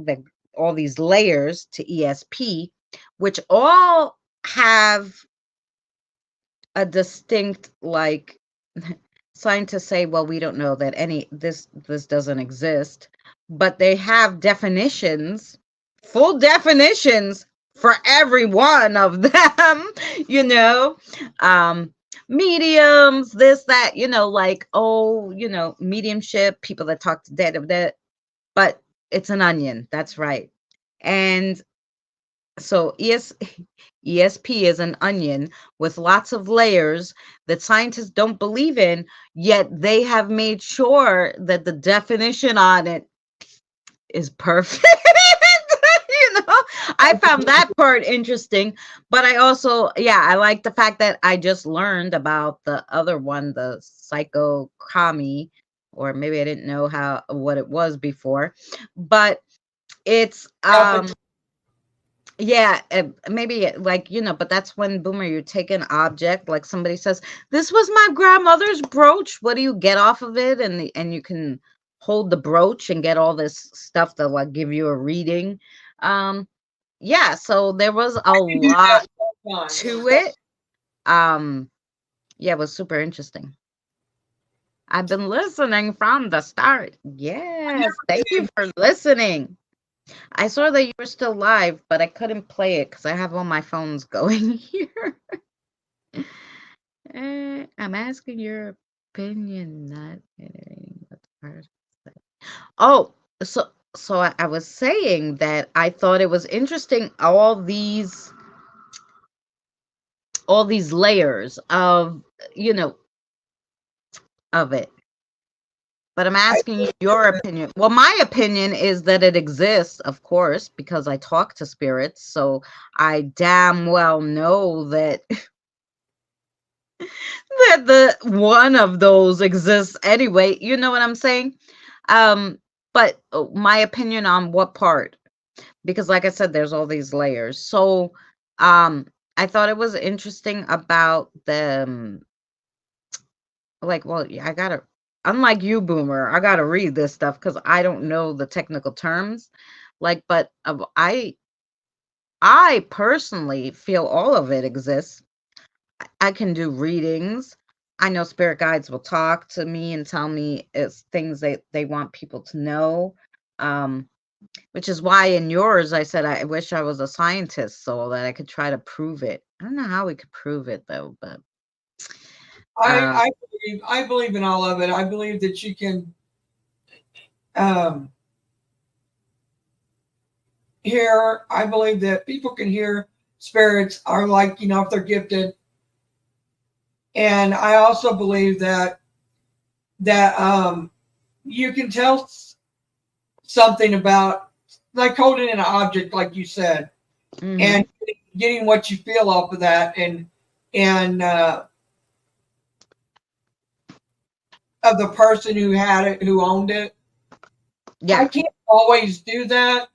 layers to ESP, which all have a distinct, like, scientists say, well, we don't know that this doesn't exist, but they have definitions, full definitions for every one of them, mediums, this, that, like, mediumship, people that talk to dead, but it's an onion. That's right. And so ESP is an onion with lots of layers that scientists don't believe in, yet they have made sure that the definition on it is perfect. I found that part interesting, but I also, I like the fact that I just learned about the other one, the psychokami, or maybe I didn't know what it was before, but it's maybe like, but that's when, Boomer, you take an object, like somebody says, this was my grandmother's brooch. What do you get off of it? And you can hold the brooch and get all this stuff that will give you a reading. So there was a lot to it. It was super interesting. I've been listening from the start. Yes, thank you for listening. I saw that you were still live, but I couldn't play it because I have all my phones going here. I'm asking your opinion, not editing what the person said. Oh, so I was saying that I thought it was interesting all these layers of you know of it. But I'm I asking you your opinion. Well, my opinion is that it exists, of course, because I talk to spirits. So I damn well know that that the one of those exists anyway. You know what I'm saying? Um, but my opinion on what part? Because like I said, there's all these layers. So I thought it was interesting about the like, well, yeah, I gotta, unlike you, Boomer, I gotta read this stuff because I don't know the technical terms. Like, but I personally feel all of it exists. I can do readings. I know spirit guides will talk to me and tell me it's things they want people to know. Um, which is why in yours I said I wish I was a scientist so that I could try to prove it. I don't know how we could prove it though, but I um, I I believe in all of it. I believe that you can um, hear. I believe that people can hear spirits are like if they're gifted, and I also believe that you can tell something about like holding an object, like you said, mhm. and getting what you feel off of that, and of the person who had it, who owned it. I Yeah, can't always do that.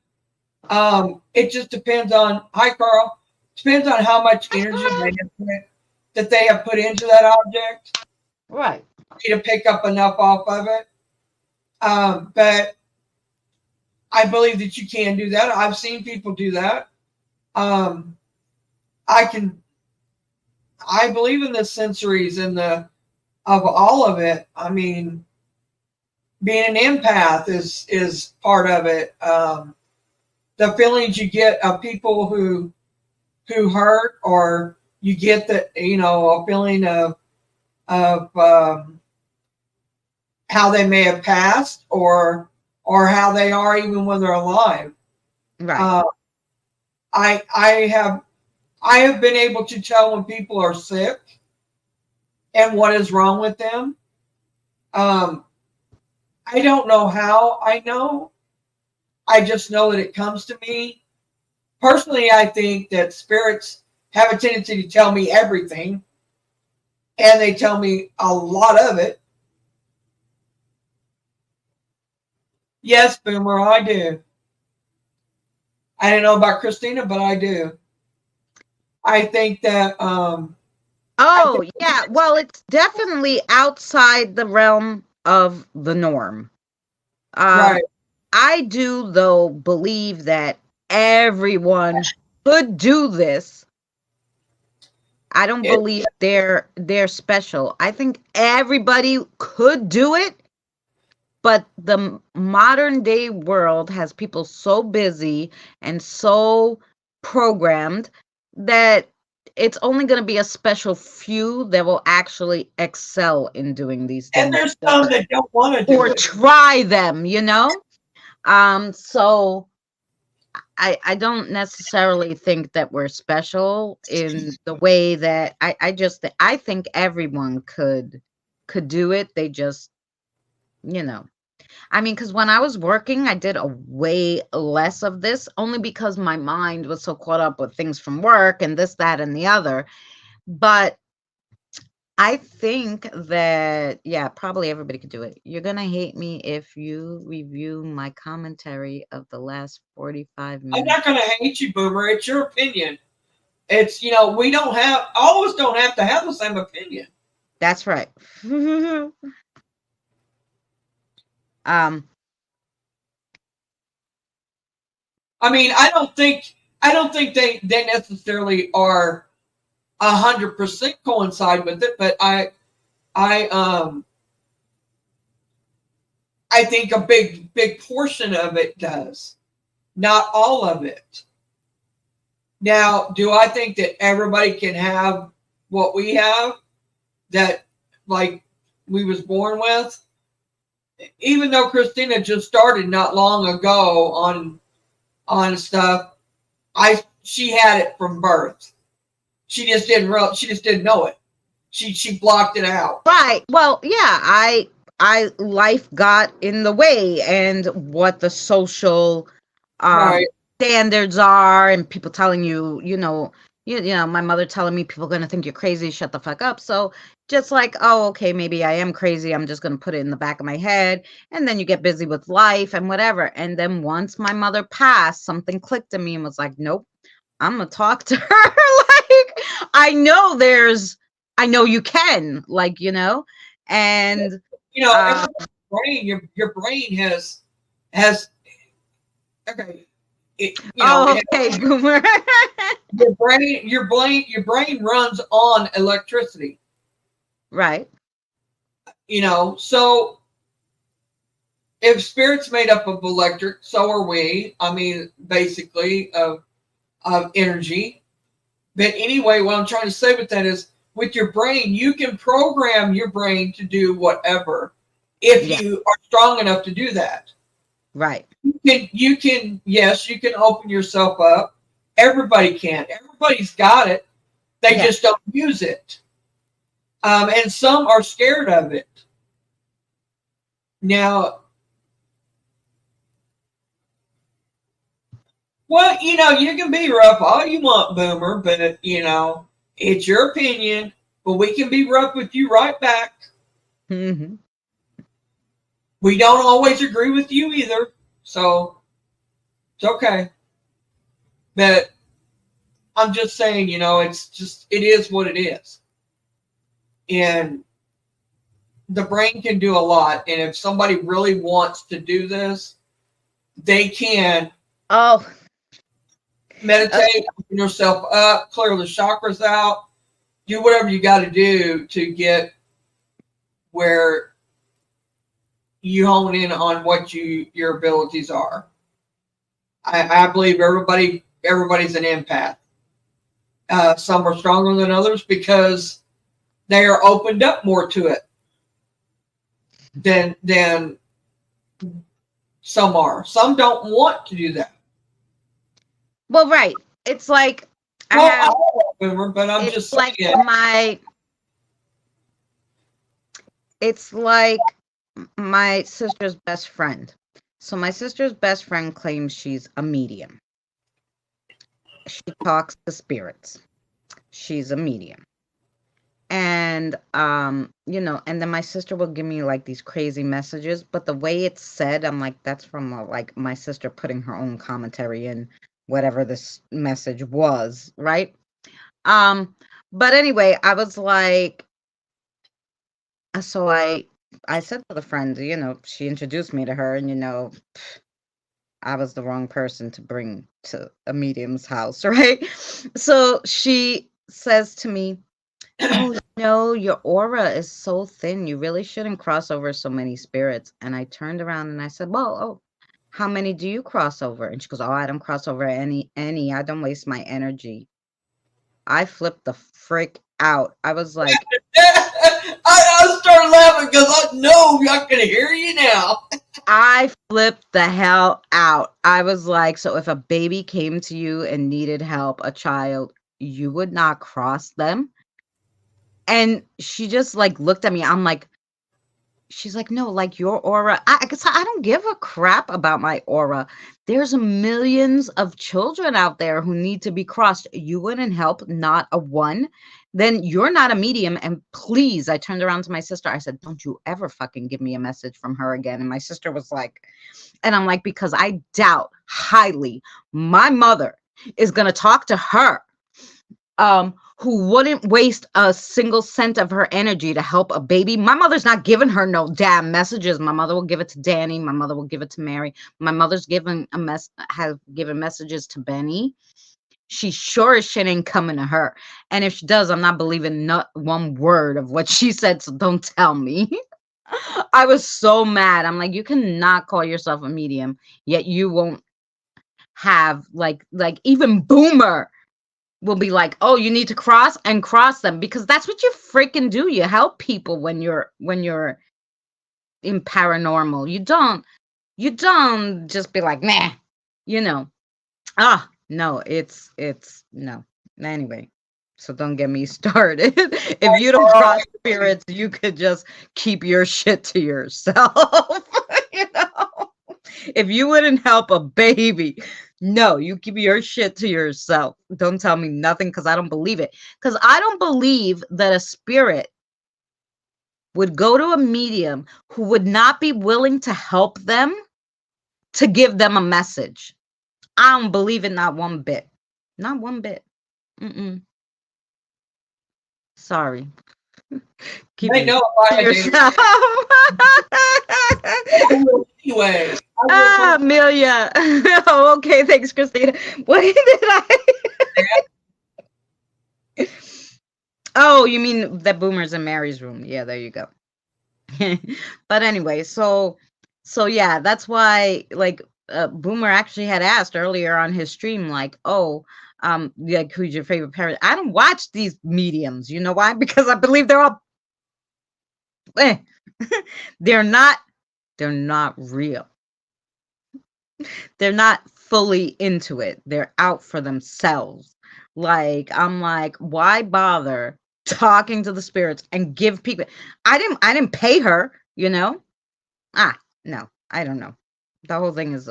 It just depends on. Hi, Carl. Depends on how much energy that they have put into that object right. to pick up enough off of it. But I believe that you can do that. I've seen people do that. Um, I can. I believe in the sensories and the of all of it. I mean, being an empath is part of it. The feelings you get of people who hurt, or you get that a feeling of how they may have passed, or how they are even when they're alive. Right. Uh, I have been able to tell when people are sick and what is wrong with them. Um, I don't know how I know. I just know that it comes to me. Personally, I think that spirits have a tendency to tell me everything, and they tell me a lot of it. Yes, Boomer, I do. I don't know about Christina, but I do. I think that I Oh, think yeah. Well, it's definitely outside the realm of the norm. Um, right. I do though believe that everyone could do this. I don't It, believe they're special. I think everybody could do it, but the modern day world has people so busy and so programmed that it's only going to be a special few that will actually excel in doing these and things there's some that don't want to do or it. try them. So I don't necessarily think that we're special in the way that I think everyone could do it. They just, you know. I mean, because when I was working, I did a way less of this only because my mind was so caught up with things from work and this, that, and the other. But I think that, yeah, probably everybody could do it. You're going to hate me if you review my commentary of the last 45 I'm minutes. not going to hate you, Boomer. It's your opinion. It's we don't have all of us don't have to have the same opinion. That's right. um, I mean, I don't think they necessarily are 100% coincide with it, but I I think a big portion of it does. not all of it. Now, do I think that everybody can have what we have, that like we was born with? Even though Christina just started not long ago on stuff, she had it from birth. She just didn't know it. She blocked it out. Right. Well, yeah, life got in the way, and what the social Right. standards are, and people telling you, my mother telling me people are going to think you're crazy, shut the fuck up. So just like, oh, okay, maybe I am crazy, I'm just going to put it in the back of my head, and then you get busy with life and whatever. And then once my mother passed, something clicked in me and was like, nope, I'm going to talk to her. Like, I know you can, like, and your brain has okay. Okay, boomer. your brain runs on electricity. Right. So if spirit's made up of electric, so are we. I mean, basically of energy. But anyway, what I'm trying to say with that is, with your brain, you can program your brain to do whatever if you are strong enough to do that. Right. You can open yourself up. Everybody can. Everybody's got it. They just don't use it. And some are scared of it. Now, well, you can be rough all you want, Boomer, but, it's your opinion, but we can be rough with you right back. Mm-hmm. We don't always agree with you either, so it's okay. But I'm just saying, it is what it is. And the brain can do a lot. And if somebody really wants to do this, they can. Oh. Meditate, open yourself up, clear the chakras out, do whatever you got to do to get where you hone in on what your abilities are. I believe everybody's an empath. Some are stronger than others because they are opened up more to it than some are. Some don't want to do that. Well, right. It's like but I'm just saying. It's like my sister's best friend. So my sister's best friend claims she's a medium. She talks to spirits. She's a medium. And and then my sister will give me like these crazy messages, but the way it's said, I'm like, that's from like my sister putting her own commentary in whatever this message was, right? But anyway, I was like, so I said to the friend, she introduced me to her, and I was the wrong person to bring to a medium's house, right? So she says to me, oh, your aura is so thin, you really shouldn't cross over so many spirits. And I turned around and I said, well, how many do you cross over? And she goes, oh, I don't cross over any. I don't waste my energy. I flipped the frick out. I was like, I started laughing because I know I can hear you now. I flipped the hell out. I was like, so if a baby came to you and needed help, a child, you would not cross them? And she just like looked at me. I'm like, she's like, no, like your aura. I don't give a crap about my aura. There's millions of children out there who need to be crossed. You wouldn't help, not a one. Then you're not a medium. And please, I turned around to my sister. I said, don't you ever fucking give me a message from her again. And my sister was like, and I'm like, because I doubt highly my mother is going to talk to her. Who wouldn't waste a single cent of her energy to help a baby. My mother's not giving her no damn messages. My mother will give it to Danny. My mother will give it to Mary. My mother's has given messages to Benny. She sure as shit ain't coming to her. And if she does, I'm not believing not one word of what she said, so don't tell me. I was so mad. I'm like, you cannot call yourself a medium, yet you won't. have like even Boomer will be like, oh, you need to cross them, because that's what you freaking do. You help people when you're in paranormal. You don't just be like, nah, you know. No, it's no. Anyway, so don't get me started. If you don't cross spirits, you could just keep your shit to yourself. You know, if you wouldn't help a baby, no, you keep your shit to yourself. Don't tell me nothing, because I don't believe it. Because I don't believe that a spirit would go to a medium who would not be willing to help them, to give them a message. I don't believe it, not one bit. Not one bit. Mm-mm. Sorry. Keep They it know to if I do. yourself. Anyway, Amelia. Oh, okay, thanks, Christina. What did I? Oh, you mean the Boomers in Mary's room? Yeah, there you go. But anyway, so yeah, that's why, like, Boomer actually had asked earlier on his stream, like, oh, like, who's your favorite parent? I don't watch these mediums. You know why? Because I believe they're all they're not real. They're not fully into it. They're out for themselves. Like, I'm like, why bother talking to the spirits and give people? I didn't pay her, you know? No, I don't know. The whole thing is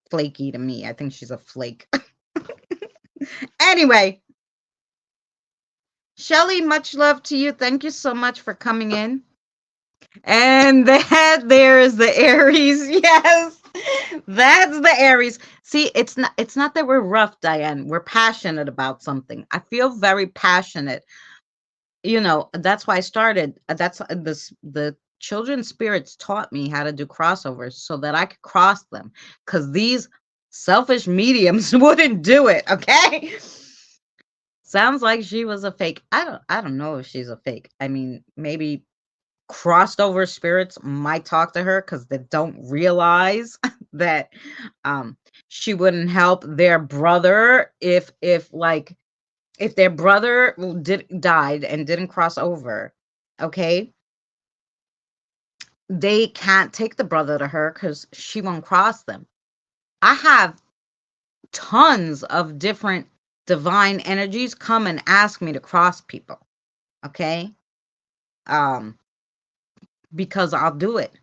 flaky to me. I think she's a flake. Anyway, Shelly, much love to you. Thank you so much for coming in. And there is the Aries. Yes, that's the Aries. See, it's not that we're rough, Diane. We're passionate about something. I feel very passionate. You know, that's why I started. That's the children's spirits taught me how to do crossovers so that I could cross them, because these selfish mediums wouldn't do it. Okay. Sounds like she was a fake. I don't know if she's a fake. I mean, maybe crossed over spirits might talk to her because they don't realize that she wouldn't help their brother if their brother died and didn't cross over. Okay, they can't take the brother to her because she won't cross them. I have tons of different divine energies come and ask me to cross people. Okay, because I'll do it.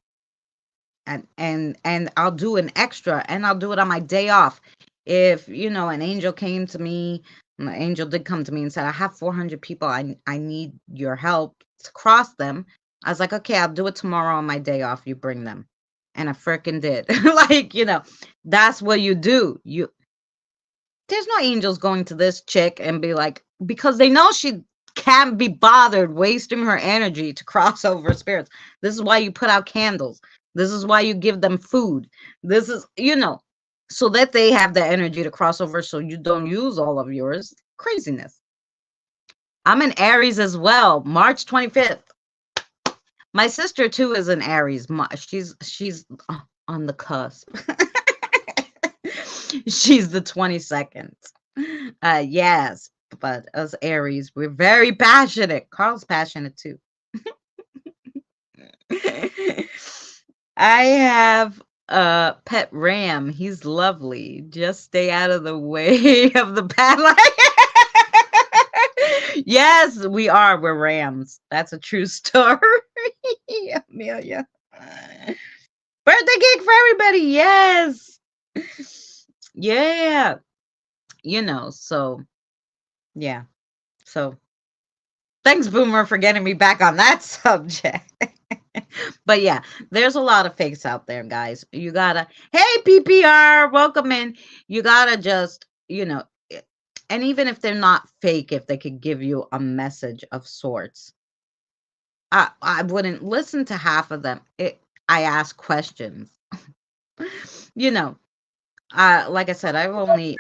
And I'll do an extra, and I'll do it on my day off. If an angel came to me, an angel did come to me and said, I have 400 people, I need your help to cross them. I was like, okay, I'll do it tomorrow on my day off, you bring them. And I freaking did. Like, that's what you do. There's no angels going to this chick and be like, because they know she can't be bothered wasting her energy to cross over spirits. This is why you put out candles. This is why you give them food. This is, so that they have the energy to cross over, so you don't use all of yours. Craziness. I'm an Aries as well. March 25th. My sister too is an Aries. She's on the cusp. She's the 22nd. Yes, but us Aries, we're very passionate. Carl's passionate too. I have a pet ram. He's lovely. Just stay out of the way of the bad light. Yes, we are. We're rams. That's a true story. Amelia. Birthday cake for everybody. Yes. Yeah. So yeah. So thanks, Boomer, for getting me back on that subject. But yeah, there's a lot of fakes out there, guys. You gotta, hey, PPR, welcome in. You gotta just, and even if they're not fake, if they could give you a message of sorts, I wouldn't listen to half of them. I ask questions. Like I said,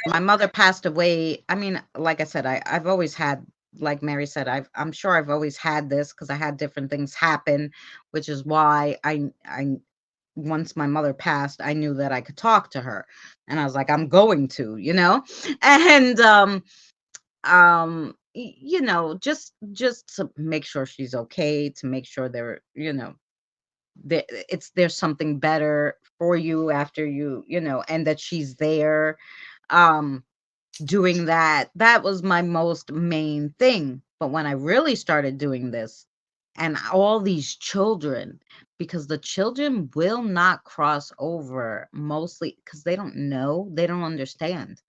my mother passed away. I mean, like I said, I've always had, like Mary said, I'm sure I've always had this because I had different things happen, which is why I once my mother passed, I knew that I could talk to her, and I was like, I'm going to, and just to make sure she's okay, to make sure there's something better for you after and that she's there. um Doing that was my most main thing. But when I really started doing this, and all these children, because the children will not cross over, mostly because they don't know, they don't understand.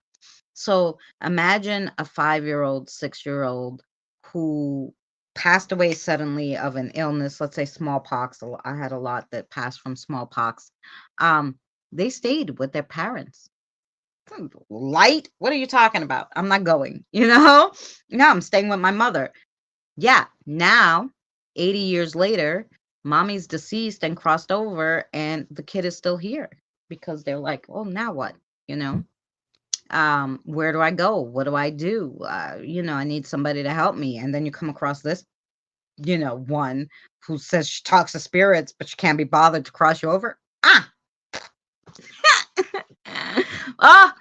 So imagine a 5-year-old, 6-year-old who passed away suddenly of an illness, let's say smallpox. I had a lot that passed from smallpox. They stayed with their parents. Light? What are you talking about? I'm not going, No, I'm staying with my mother. Yeah, now, 80 years later, mommy's deceased and crossed over, and the kid is still here because they're like, oh, now what? You know? Where do I go? What do I do? I need somebody to help me. And then you come across this, one who says she talks to spirits, but she can't be bothered to cross you over. Ah,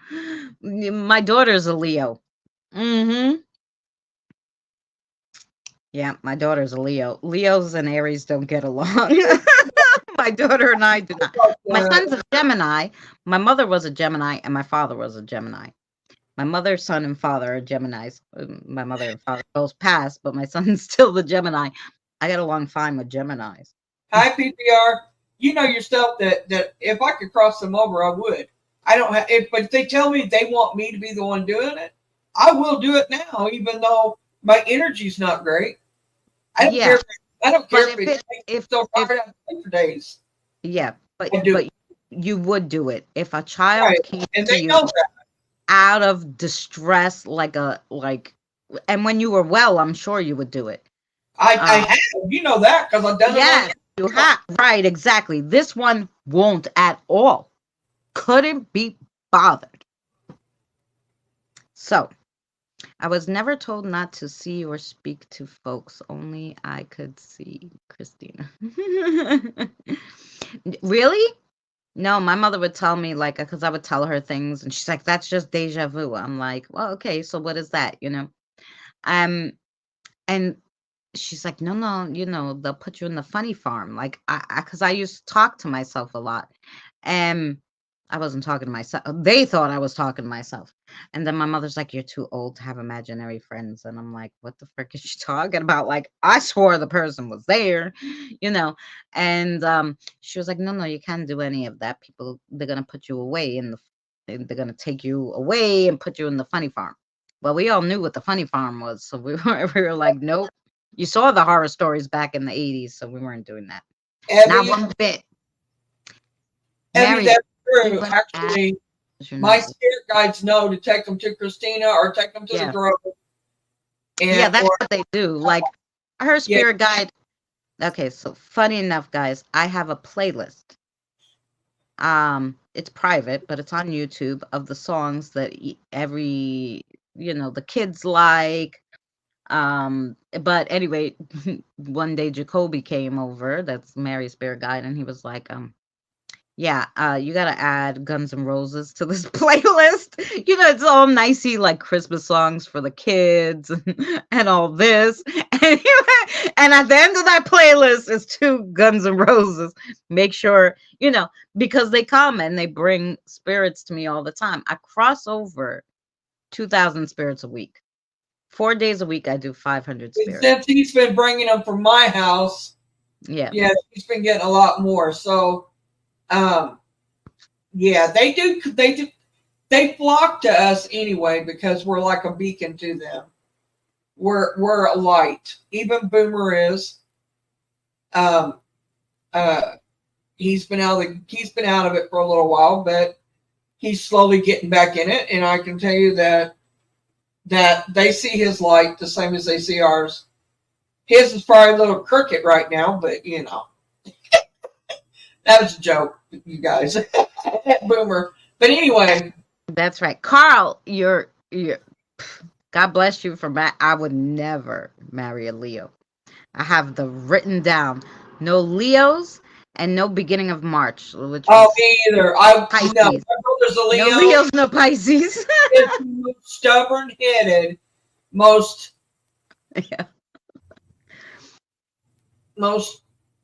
my daughter's a Leo. Mm-hmm. Yeah, my daughter's a Leo. Leos and Aries don't get along. My daughter and I do not. My son's a Gemini. My mother was a Gemini, and my father was a Gemini. My mother, son, and father are Geminis. My mother and father both passed, but my son's still the Gemini. I get along fine with Geminis. Hi, PPR. You know yourself that if I could cross them over, I would. I don't have, but if they tell me they want me to be the one doing it, I will do it now, even though my energy's not great. I don't care. I don't care if still right for days. Yeah, but you would do it if a child came and to they you know that. out of distress, and when you were well, I'm sure you would do it. I have, you know that, because I've done it. Yes, you have. Right, exactly. This one won't at all. Couldn't be bothered. So, I was never told not to see or speak to folks. Only I could see Christina. Really? No, my mother would tell me, because I would tell her things, and she's like, that's just deja vu. I'm like, well, okay, so what is that, and she's like, no, they'll put you in the funny farm. Because I used to talk to myself a lot, and I wasn't talking to myself. They thought I was talking to myself. And then my mother's like, you're too old to have imaginary friends. And I'm like, what the frick is she talking about? I swore the person was there, and she was like, no, you can't do any of that. People, they're going to put you away they're going to take you away and put you in the funny farm. Well, we all knew what the funny farm was. So we were like, nope. You saw the horror stories back in the 80s, so we weren't doing that. Not one bit. Mary, that's true. Actually, my spirit guides know to take them to Christina or take them to the grove. Yeah, that's what they do. Her spirit guide. Okay, so funny enough, guys, I have a playlist. It's private, but it's on YouTube, of the songs that the kids like. But anyway, one day Jacoby came over, that's Mary's spirit guide, and he was like, you gotta add Guns N' Roses to this playlist. It's all nicey, like Christmas songs for the kids and all this. And at the end of that playlist is 2 Guns N' Roses. Make sure, because they come and they bring spirits to me all the time. I cross over 2,000 spirits a week. 4 days a week, I do 500 spirits. Since he's been bringing them from my house, he's been getting a lot more. So, they do. They flock to us anyway because we're like a beacon to them. We're a light. Even Boomer is. He's been out of it for a little while, but he's slowly getting back in it. And I can tell you that they see his light the same as they see ours. His is probably a little crooked right now, but that was a joke, you guys. Boomer. But anyway. That's right. Carl, you're God bless you for I would never marry a Leo. I have the written down. No Leos and no beginning of March, which Oh, was me either. No, my Pisces. brother's a No Leo. Leos, no Pisces. Is the most stubborn-headed, most Yeah.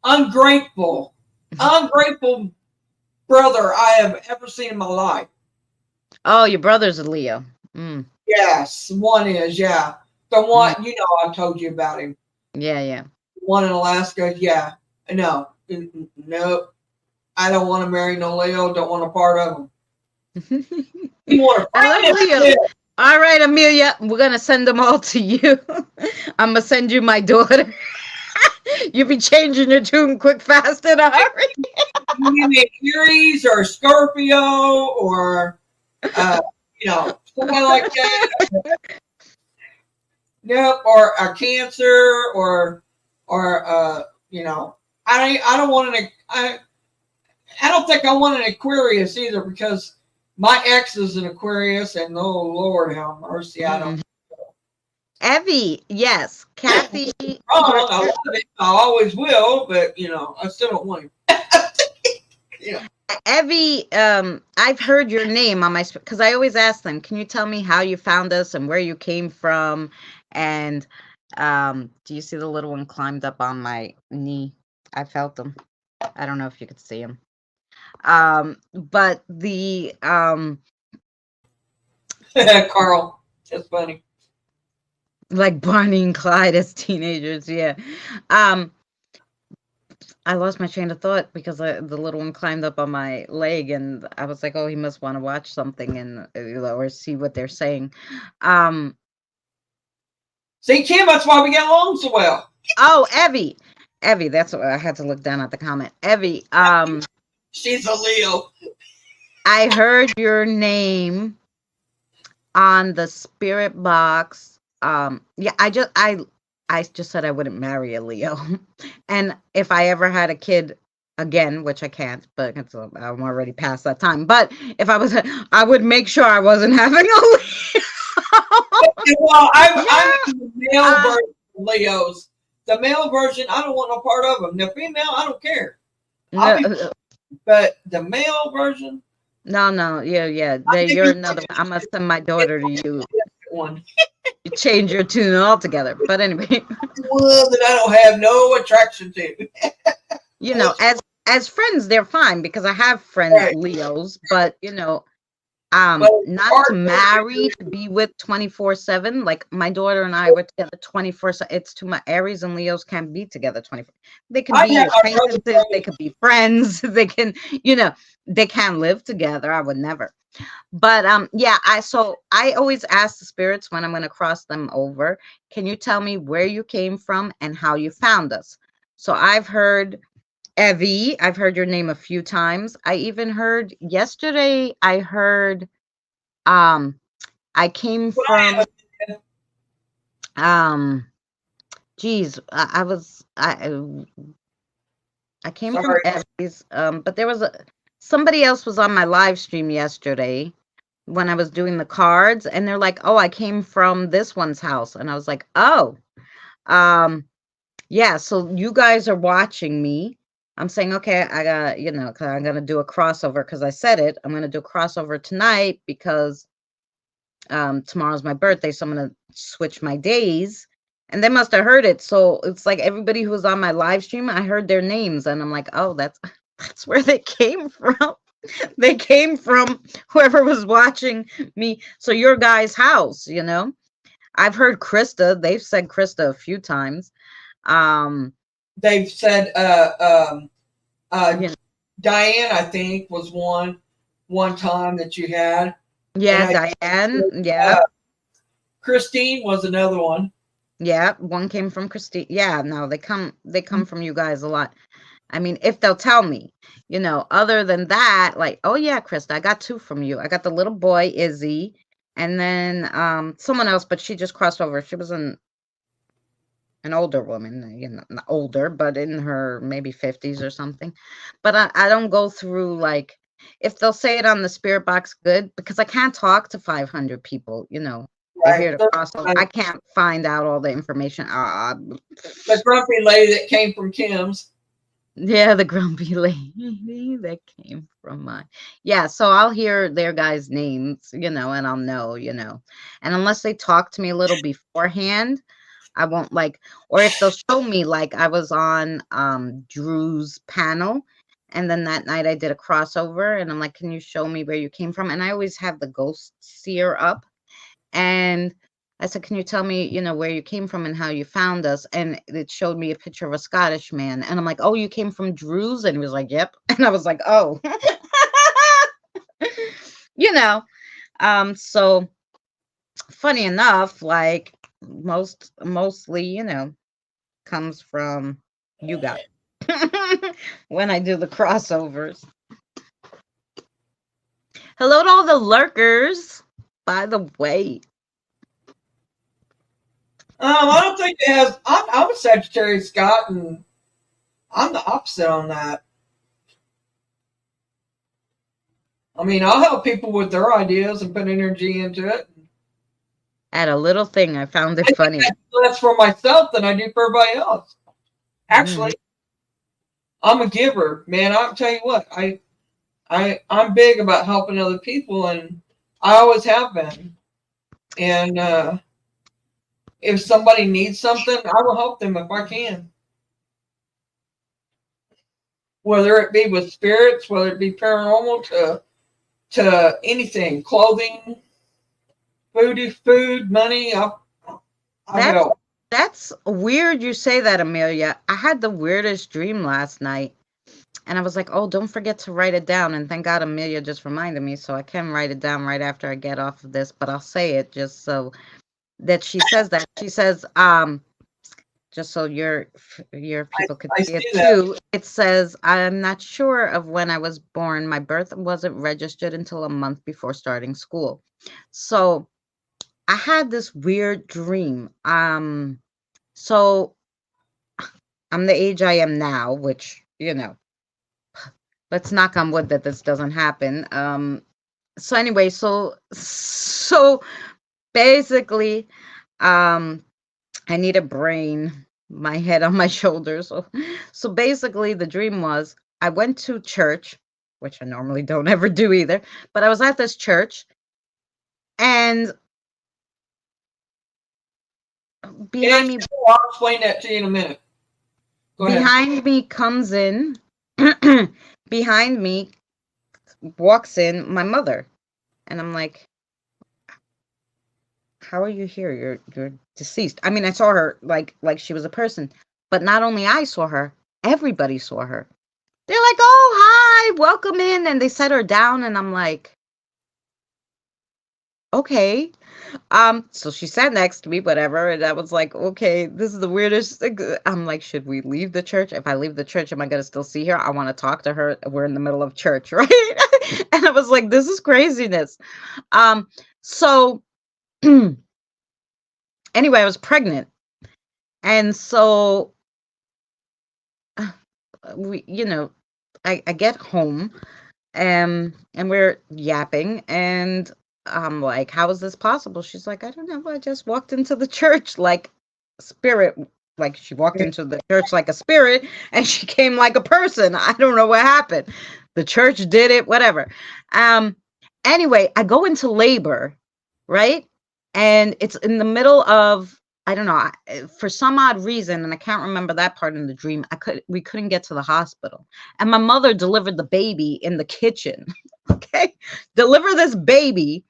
ungrateful brother I have ever seen in my life. Oh, your brother's a Leo. Mm. Yes, one is, yeah. The one, I told you about him. Yeah, yeah. One in Alaska, yeah. No, no, I don't want to marry no Leo. Don't want a part of him. You want I love Leo. All right, Amelia, we're gonna send them all to you. I'm gonna send you my daughter. You be changing your tune quick, fast, and a hurry. You give me Aries or Scorpio or something like that. Yep, or a Cancer or I don't want I don't think I want an Aquarius either, because my ex is an Aquarius, and oh Lord have mercy, I don't. Evie, yes, Kathy. I love it. I always will, but I still don't want him. Evie, I've heard your name on my, because I always ask them, can you tell me how you found us and where you came from? And do you see the little one climbed up on my knee? I felt him. I don't know if you could see him. But the Carl, that's funny. Like Bonnie and Clyde as teenagers, yeah. I lost my train of thought because the little one climbed up on my leg, and I was like, "Oh, he must want to watch something and or see what they're saying." See, Kim, that's why we get along so well. Oh, Evie, that's what I had to look down at the comment. Evie, she's a Leo. I heard your name on the spirit box. Yeah, I just said I wouldn't marry a Leo. And if I ever had a kid again, which I can't, but I'm already past that time. But if I was, I would make sure I wasn't having a Leo. Well, I'm the male version of Leos. The male version, I don't want no part of them. The female, I don't care. But the male version. No, yeah. You're another one. I must send my daughter to you. One. You change your tune altogether. But anyway. Well, that I don't have no attraction to. As friends, they're fine, because I have friends Leos, but not to marry, to be with 24/7. Like my daughter and I were together 24/7. It's too much. Aries and Leos can't be together 24. They can be acquaintances, they could be friends, they can, they can live together. I would never. But I always ask the spirits when I'm going to cross them over, can you tell me where you came from and how you found us? So I've heard Evie, I've heard your name a few times. I even heard yesterday, I heard I came from I came from Evie's, but there was somebody else was on my live stream yesterday when I was doing the cards, and they're like, "Oh, I came from this one's house." And I was like, "Oh, yeah, so you guys are watching me." I'm saying, okay, I got, cause I'm going to do a crossover, because I said it. I'm going to do a crossover tonight because tomorrow's my birthday. So I'm going to switch my days. And they must have heard it. So it's like everybody who was on my live stream, I heard their names. And I'm like, oh, that's where they came from. They came from whoever was watching me. So your guy's house, I've heard Krista. They've said Krista a few times. They've said Diane, I think, was one time that you had. Yeah, Diane. Yeah. Christine was another one. Yeah, one came from Christine. Yeah, no, they come from you guys a lot. I mean, if they'll tell me, other than that, like, oh yeah, Krista, I got 2 from you. I got the little boy, Izzy, and then someone else, but she just crossed over. She was an older woman, not older, but in her maybe 50s or something. But I don't go through, like, if they'll say it on the spirit box, good, because I can't talk to 500 people, They're here to cross over. I can't find out all the information. The grumpy lady that came from Kim's. Yeah, the grumpy lady that came from my. Yeah, so I'll hear their guys' names, and I'll know. And unless they talk to me a little beforehand, I won't or if they'll show me, like I was on Drew's panel, and then that night I did a crossover, and I'm like, can you show me where you came from? And I always have the ghost seer up, and I said, can you tell me, where you came from and how you found us? And it showed me a picture of a Scottish man. And I'm like, oh, you came from Drew's? And he was like, yep. And I was like, oh, you know. So funny enough, like mostly, comes from you guys when I do the crossovers. Hello to all the lurkers, by the way. I don't think it has. I'm a Sagittarius, Scott, and I'm the opposite on that. I mean, I'll help people with their ideas and put energy into it. At a little thing, I found it funny. I do less for myself than I do for everybody else. Actually, I'm a giver, man. I'll tell you what, I'm big about helping other people, and I always have been. And if somebody needs something, I will help them if I can. Whether it be with spirits, whether it be paranormal, to anything, clothing, food, money. I'll help. That's weird you say that, Amelia. I had the weirdest dream last night, and I was like, oh, don't forget to write it down. And thank God Amelia just reminded me, so I can write it down right after I get off of this, but I'll say it just so that she says that. She says, just so your people could see it too. It says, I'm not sure of when I was born. My birth wasn't registered until a month before starting school. So I had this weird dream. So I'm the age I am now, which, let's knock on wood that this doesn't happen. So anyway, so basically, I need a brain, my head on my shoulders. So basically the dream was I went to church, which I normally don't ever do either, but I was at this church, and behind me, I'll explain that to you in a minute. Behind me comes in, behind me walks in my mother, and I'm like, how are you here? You're deceased. I mean, I saw her like she was a person, but not only I saw her, everybody saw her. They're like, oh, hi, welcome in. And they set her down, and I'm like, okay. So she sat next to me, whatever, and I was like, okay, this is the weirdest thing. I'm like, should we leave the church? If I leave the church, am I gonna still see her? I want to talk to her. We're in the middle of church, right? And I was like, this is craziness. So anyway, I was pregnant, and so we, I get home, and we're yapping, and I'm like, how is this possible? She's like, I don't know. I just walked into the church like spirit, like she walked into the church like a spirit, and she came like a person. I don't know what happened. The church did it, whatever. Anyway, I go into labor, right? And it's in the middle of, I don't know, for some odd reason, and I can't remember that part in the dream, we couldn't get to the hospital. And my mother delivered the baby in the kitchen. Okay? Deliver this baby,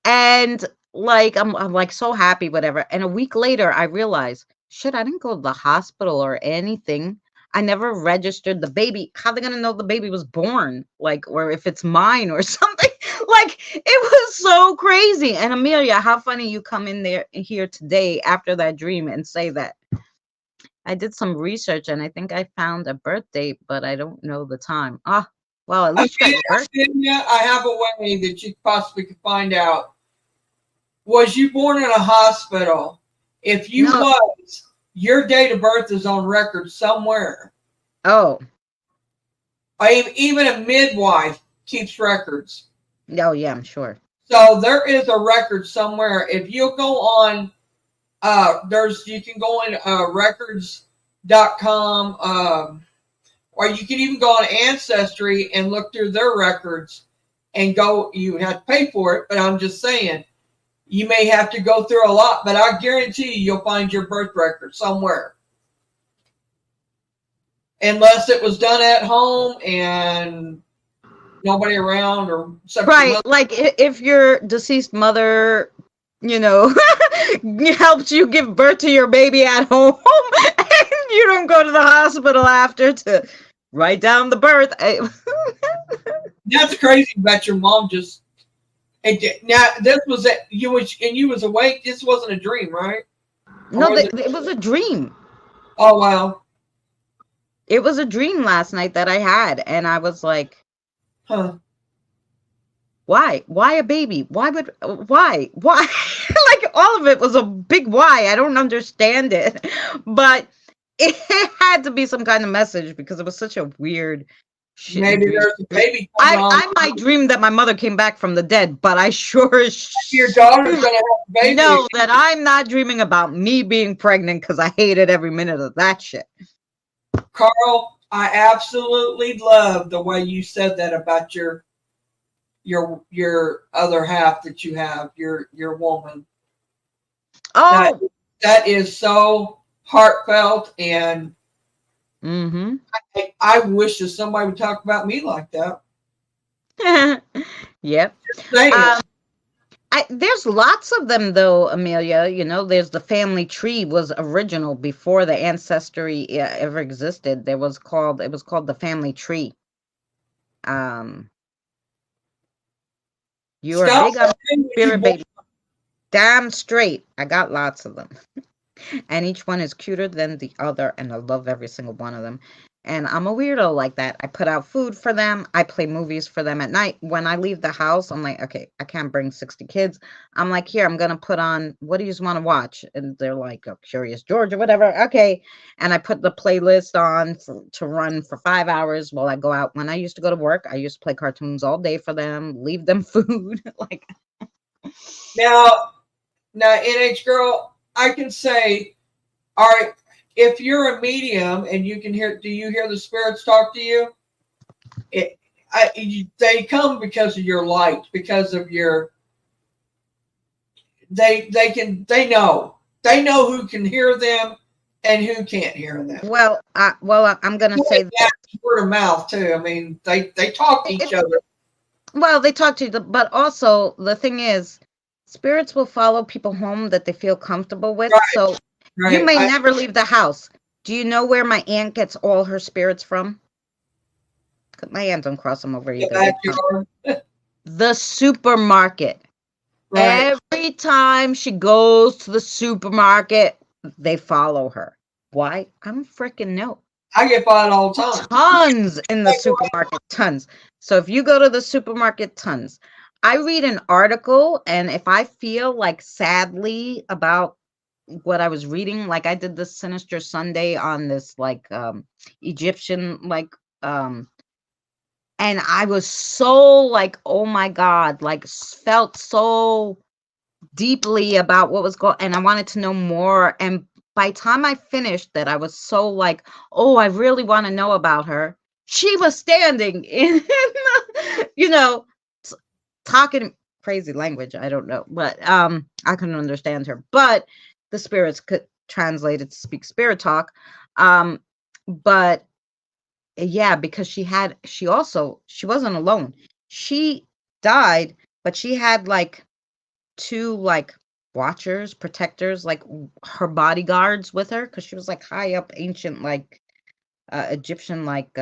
and like I'm like so happy, whatever. And a week later I realized, shit, I didn't go to the hospital or anything. I never registered the baby. How are they gonna know the baby was born? Like, or if it's mine or something. Like, it was so crazy. And Amelia, how funny you come in there here today after that dream and say that. I did some research, and I think I found a birth date, but I don't know the time. Well, at least I have a way that you possibly could find out. Was you born in a hospital? If you was, your date of birth is on record somewhere. Oh. Even a midwife keeps records. Oh, yeah, I'm sure. So there is a record somewhere. If you go on, you can go on records.com. or you can even go on Ancestry and look through their records and go. You have to pay for it, but I'm just saying you may have to go through a lot. But I guarantee you'll find your birth record somewhere, unless it was done at home and nobody around or right. Like if your deceased mother, helped you give birth to your baby at home and you don't go to the hospital after to write down the birth. That's crazy. But your mom just. Now this was you was awake. This wasn't a dream, right? No, it was a dream. Oh wow. It was a dream last night that I had, and I was like, huh. Why a baby? Why like all of it was a big why. I don't understand it, but it had to be some kind of message because it was such a weird shit. Maybe there's a baby. I might dream that my mother came back from the dead, but I sure your daughter's gonna have a baby. know that I'm not dreaming about me being pregnant because I hated every minute of that shit. Carl, I absolutely love the way you said that about your other half that you have, your woman. Oh, that is so heartfelt, and I wish that somebody would talk about me like that. Yep. There's lots of them though, Amelia. There's the family tree was original before the ancestry ever existed. It was called the family tree. You are big on spirit baby. Damn straight. I got lots of them. And each one is cuter than the other, and I love every single one of them. And I'm a weirdo like that. I put out food for them. I play movies for them at night. When I leave the house, I'm like, okay, I can't bring 60 kids. I'm like, here, I'm going to put on, what do you want to watch? And they're like, oh, Curious George or whatever. Okay. And I put the playlist on to run for 5 hours while I go out. When I used to go to work, I used to play cartoons all day for them, leave them food. Like, now, NH girl, I can say, all right, if you're a medium and you can hear, do you hear the spirits talk to you? They come because of your light, because of your. They know who can hear them and who can't hear them. Well, I'm gonna say that word of mouth too. I mean, they talk to each other. Well, they talk to you, but also the thing is, spirits will follow people home that they feel comfortable with. Right. So. Right. You may never leave the house. Do you know where my aunt gets all her spirits from? My aunt don't cross them over either. The supermarket. Right. Every time she goes to the supermarket, they follow her. Why? I don't freaking know. I get followed all the time. Tons in the supermarket, tons. So if you go to the supermarket, tons. I read an article, and if I feel like sadly about what I was reading, like I did this Sinister Sunday on this like Egyptian and I was so like, oh my God, like felt so deeply about what was going, and I wanted to know more. And by the time I finished that, I was so like, oh, I really want to know about her. She was standing in talking crazy language. I don't know, but I couldn't understand her, but the spirits could translate it to speak spirit talk. But yeah, because she wasn't alone. She died, but she had like 2 like watchers, protectors, like her bodyguards with her, because she was like high up, ancient, like Egyptian, like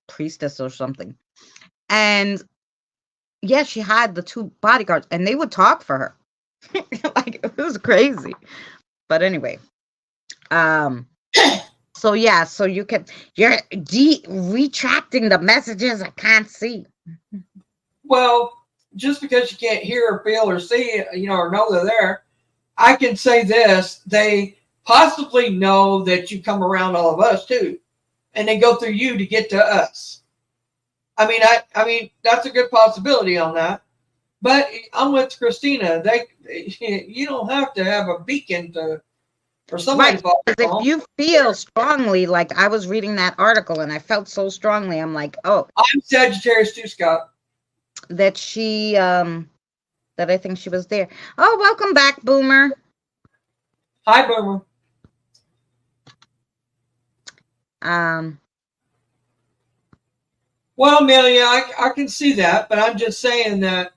priestess or something. And yeah, she had the 2 bodyguards, and they would talk for her. Like, it was crazy. But anyway, so yeah, so you're retracting the messages I can't see. Well, just because you can't hear or feel or see, or know they're there, I can say this: they possibly know that you come around all of us too, and they go through you to get to us. I mean, that's a good possibility on that. But I'm with Christina. You don't have to have a beacon to or somebody Right. bought Because if them. you feel strongly, like I was reading that article and I felt so strongly, I'm like, oh, I'm Sagittarius too, Scott. that she that I think she was there. Oh, welcome back, Boomer. Hi, Boomer. Um, Well, Amelia, I can see that, but I'm just saying that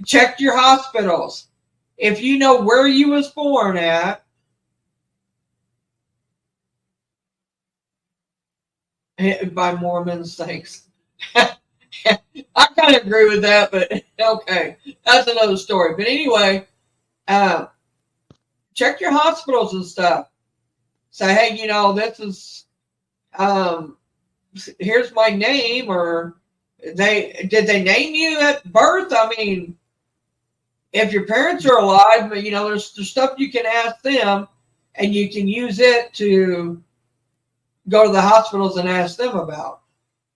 check your hospitals. If you know where you was born at, by Mormons, thanks. I kind of agree with that, but okay, that's another story. But anyway, uh, check your hospitals and stuff. Say, hey, this is um, here's my name, or did they name you at birth? I mean, if your parents are alive, there's stuff you can ask them, and you can use it to go to the hospitals and ask them about.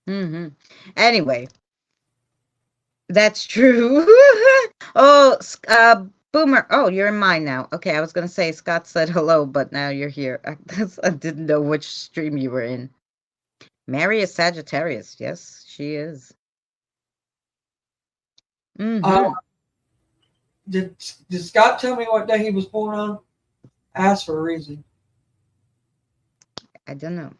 mm-hmm. Anyway, that's true. Oh, Boomer. Oh, you're in mine now. Okay, I was gonna say Scott said hello, but now you're here. I didn't know which stream you were in. Mary is Sagittarius. Yes, she is. Uh, Mm-hmm. did Scott tell me what day he was born on? Ask for a reason. I don't know.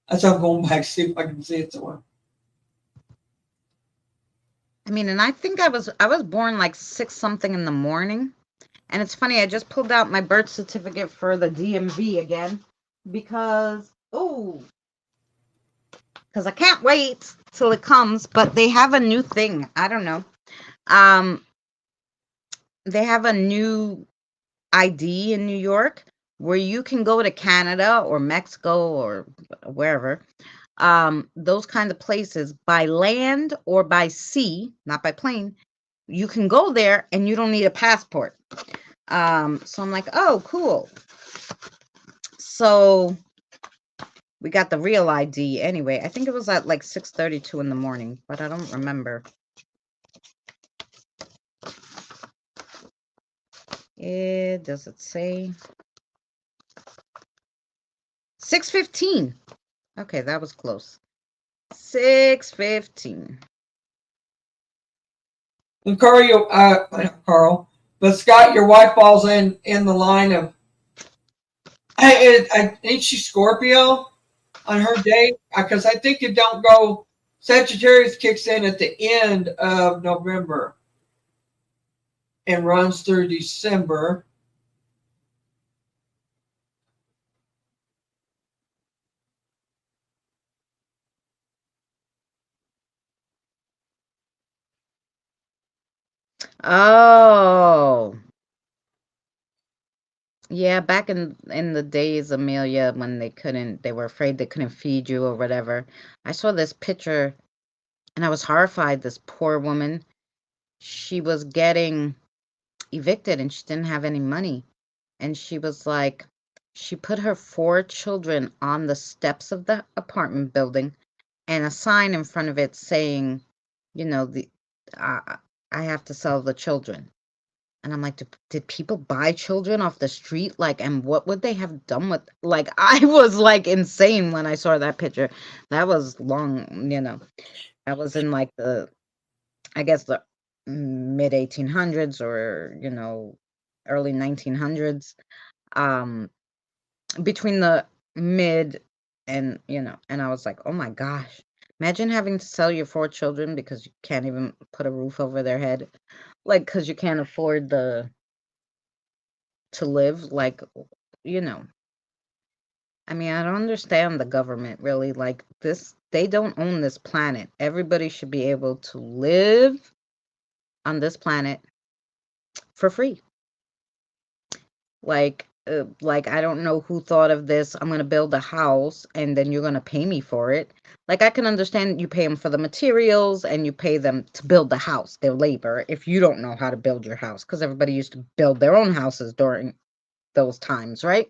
That's why I'm going back to see if I can see it somewhere. I mean, and I think I was born like 6 something in the morning. And it's funny, I just pulled out my birth certificate for the DMV again because I can't wait till it comes, but they have a new thing. I don't know. Um they have a new ID in New York where you can go to Canada or Mexico or wherever. Those kind of places by land or by sea, not by plane. You can go there and you don't need a passport. So I'm like, oh, cool. So we got the real ID anyway. I think it was at like 6:32 in the morning, but I don't remember. Does it say 6:15? Okay, that was close. 6:15. And Carl, but Scott, your wife falls in the line of. I think she's Scorpio on her date because I think it don't go. Sagittarius kicks in at the end of November and runs through December. Oh. Yeah, back in the days, Amelia, when they were afraid they couldn't feed you or whatever. I saw this picture and I was horrified. This poor woman, she was getting evicted and she didn't have any money. And she was like, she put her 4 children on the steps of the apartment building and a sign in front of it saying, you know, I have to sell the children. And I'm like, did people buy children off the street? Like, and what would they have done with? Like, I was like insane when I saw that picture. That was long, that was in like I guess the mid 1800s or, early 1900s. Um, between the mid and, and I was like, oh my gosh, imagine having to sell your 4 children because you can't even put a roof over their head. Like, because you can't afford to live, like, you know I mean, I don't understand the government really. Like, this, they don't own this planet. Everybody should be able to live on this planet for free. Like I don't know who thought of this. I'm going to build a house and then you're going to pay me for it. Like, I can understand you pay them for the materials and you pay them to build the house, their labor, if you don't know how to build your house, because everybody used to build their own houses during those times, right?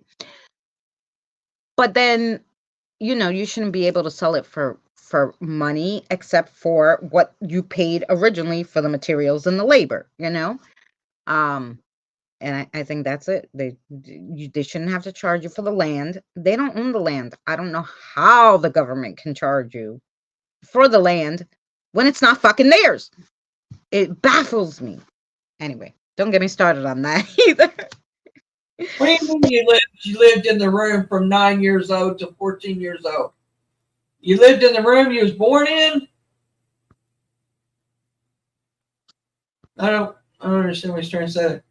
But then, you shouldn't be able to sell it for money except for what you paid originally for the materials and the labor. And I think that's it. They shouldn't have to charge you for the land. They don't own the land. I don't know how the government can charge you for the land when it's not fucking theirs. It baffles me. Anyway, don't get me started on that either. What do you mean you lived in the room from 9 years old to 14 years old? You lived in the room you was born in? I don't understand what he's trying to say.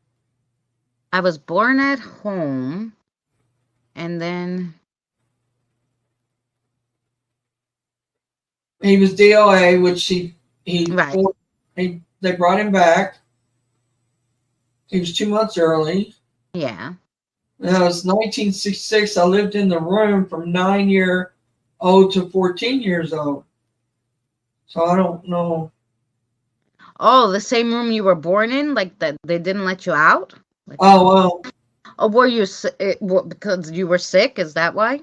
I was born at home, and then he was DOA, which right. they brought him back. He was 2 months early. Yeah. That was 1966. I lived in the room from 9 year old to 14 years old. So I don't know. Oh, the same room you were born in, like that they didn't let you out? Like, oh well. Oh, were you because you were sick? Is that why?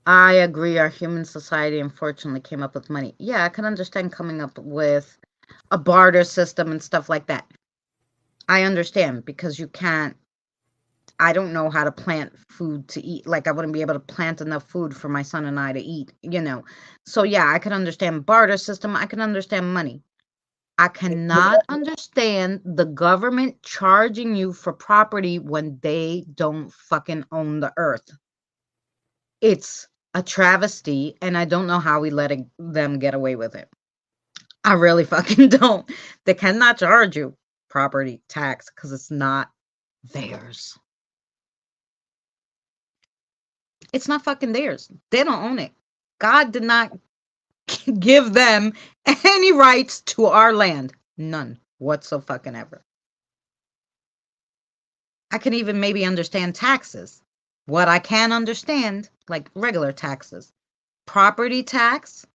I agree. Our human society unfortunately came up with money. Yeah, I can understand coming up with a barter system and stuff like that. I understand because you can't. I don't know how to plant food to eat. Like I wouldn't be able to plant enough food for my son and I to eat, So yeah, I can understand barter system. I can understand money. I cannot understand the government charging you for property when they don't fucking own the earth. It's a travesty, and I don't know how we let them get away with it. I really fucking don't. They cannot charge you property tax because it's not theirs. It's not fucking theirs. They don't own it. God did not give them any rights to our land. None whatsoever. I can even maybe understand taxes. What I can understand, like regular taxes, property tax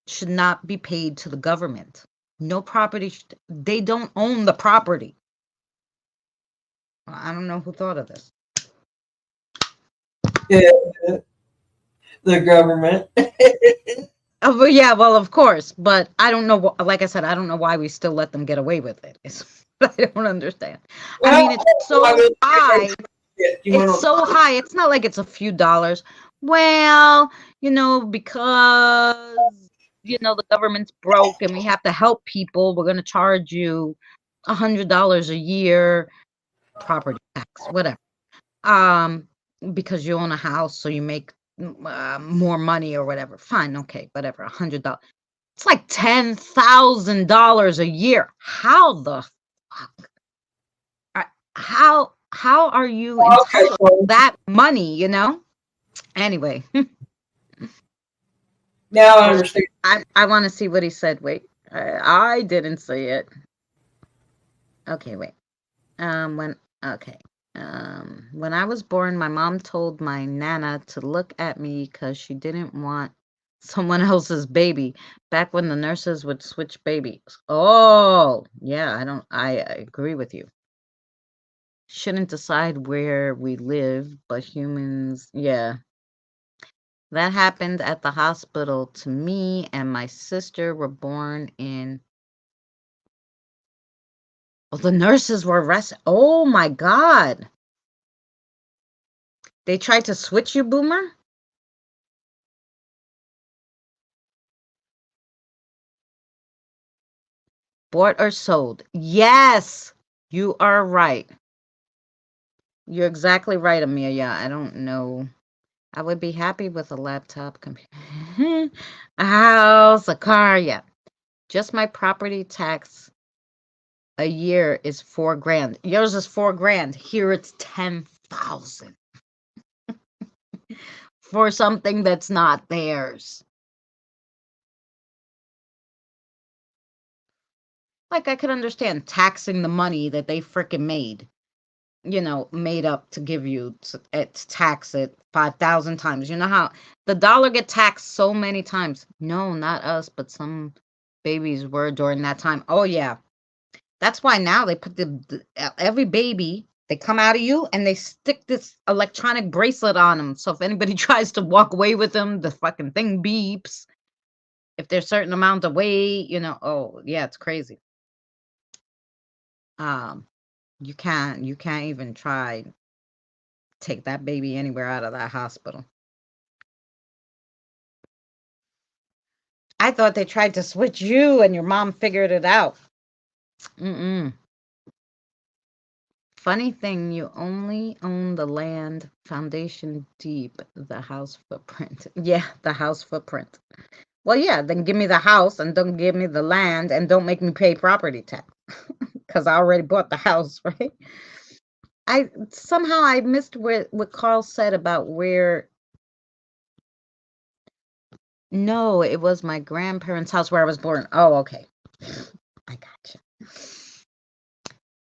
should not be paid to the government. No property, they don't own the property. I don't know who thought of this. Yeah, the government. But yeah, well, of course, but I don't know. Like I said, I don't know why we still let them get away with it. I don't understand. Well, I mean, it's so high. It's so high. It's not like it's a few dollars. Well, because the government's broke and we have to help people. We're going to charge you $100 a year, property tax, whatever. Because you own a house, so you make more money or whatever. Fine, okay, whatever. $100. It's like $10,000 a year. How the fuck? How are you entitled to that money? Anyway. Now I understand. I want to see what he said. Wait, I didn't see it. Okay, wait. When I was born, my mom told my nana to look at me because she didn't want someone else's baby. Back when the nurses would switch babies. Oh, yeah. I agree with you. Shouldn't decide where we live, but humans, yeah. That happened at the hospital to me and my sister were born in. Oh, the nurses were arrested. Oh my God. They tried to switch you, Boomer? Bought or sold? Yes, you are right. You're exactly right, Amelia. I don't know. I would be happy with a laptop, computer, a house, a car. Yeah, just my property tax a year is $4,000. Yours is $4,000. Here it's 10,000 for something that's not theirs. Like I could understand taxing the money that they freaking made. Made up to give you to tax it 5,000 times. You know how the dollar get taxed so many times? No, not us, but some babies were during that time. Oh yeah, that's why now they put every baby, they come out of you and they stick this electronic bracelet on them. So if anybody tries to walk away with them, the fucking thing beeps. If there's a certain amount of weight, oh yeah, it's crazy. You can't even try take that baby anywhere out of that hospital. I thought they tried to switch you and your mom figured it out. Mm-mm. Funny thing, you only own the land, foundation deep, the house footprint. Yeah, the house footprint. Well, yeah, then give me the house and don't give me the land and don't make me pay property tax because I already bought the house, right? I missed what Carl said about where. No, it was my grandparents' house where I was born. Oh, okay. I gotcha.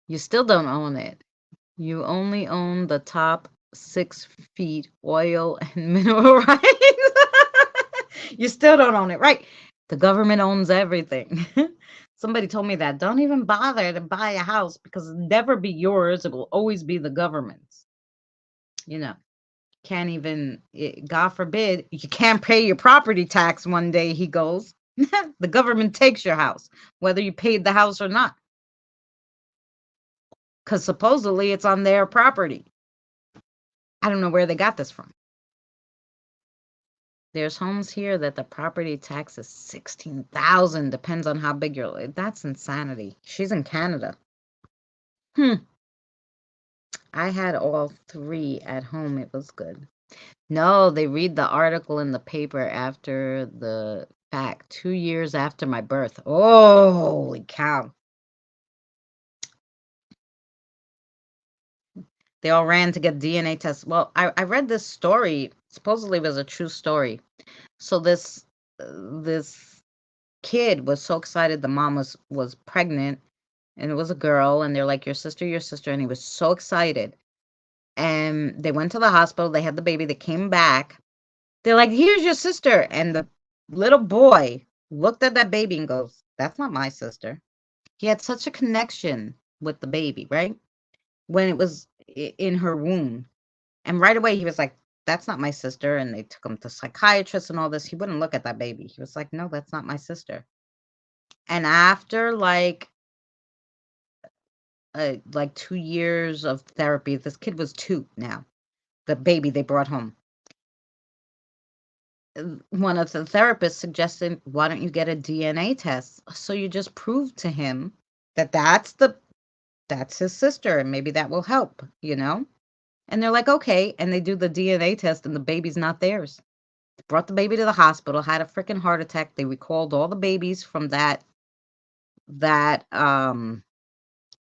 You still don't own it. You only own the top 6 feet oil and mineral rights. You still don't own it, right? The government owns everything. Somebody told me that. Don't even bother to buy a house because it'll never be yours. It will always be the government's. You know, can't even, God forbid, you can't pay your property tax one day, he goes. The government takes your house, whether you paid the house or not. Because supposedly it's on their property. I don't know where they got this from. There's homes here that the property tax is $16,000. Depends on how big you're. That's insanity. She's in Canada. I had all 3 at home. It was good. No, they read the article in the paper after the fact, 2 years after my birth. Oh, holy cow. They all ran to get DNA tests. Well, I read this story. Supposedly it was a true story. So this kid was so excited the mom was pregnant, and it was a girl, and they're like, your sister, and he was so excited. And they went to the hospital, they had the baby, they came back. They're like, here's your sister. And the little boy looked at that baby and goes, that's not my sister. He had such a connection with the baby, right? When it was in her womb. And right away he was like, that's not my sister. And they took him to psychiatrists and all this. He wouldn't look at that baby. He was like, no, that's not my sister. And after like 2 years of therapy, this kid was 2 now, the baby they brought home. One of the therapists suggested, why don't you get a DNA test? So you just prove to him that that's his sister, and maybe that will help, you know? And they're like, okay. And they do the DNA test, and the baby's not theirs. They brought the baby to the hospital, had a freaking heart attack. They recalled all the babies from that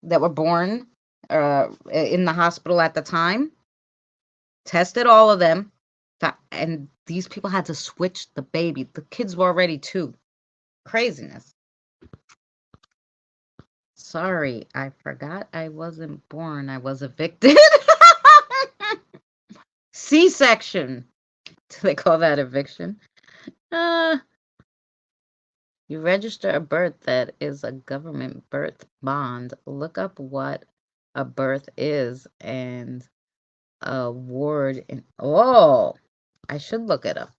were born in the hospital at the time, tested all of them, and these people had to switch the baby. The kids were already 2. Craziness. Sorry, I forgot I wasn't born. I was evicted. C-section. Do they call that eviction? You register a birth that is a government birth bond. Look up what a birth is and a ward. Oh, I should look it up.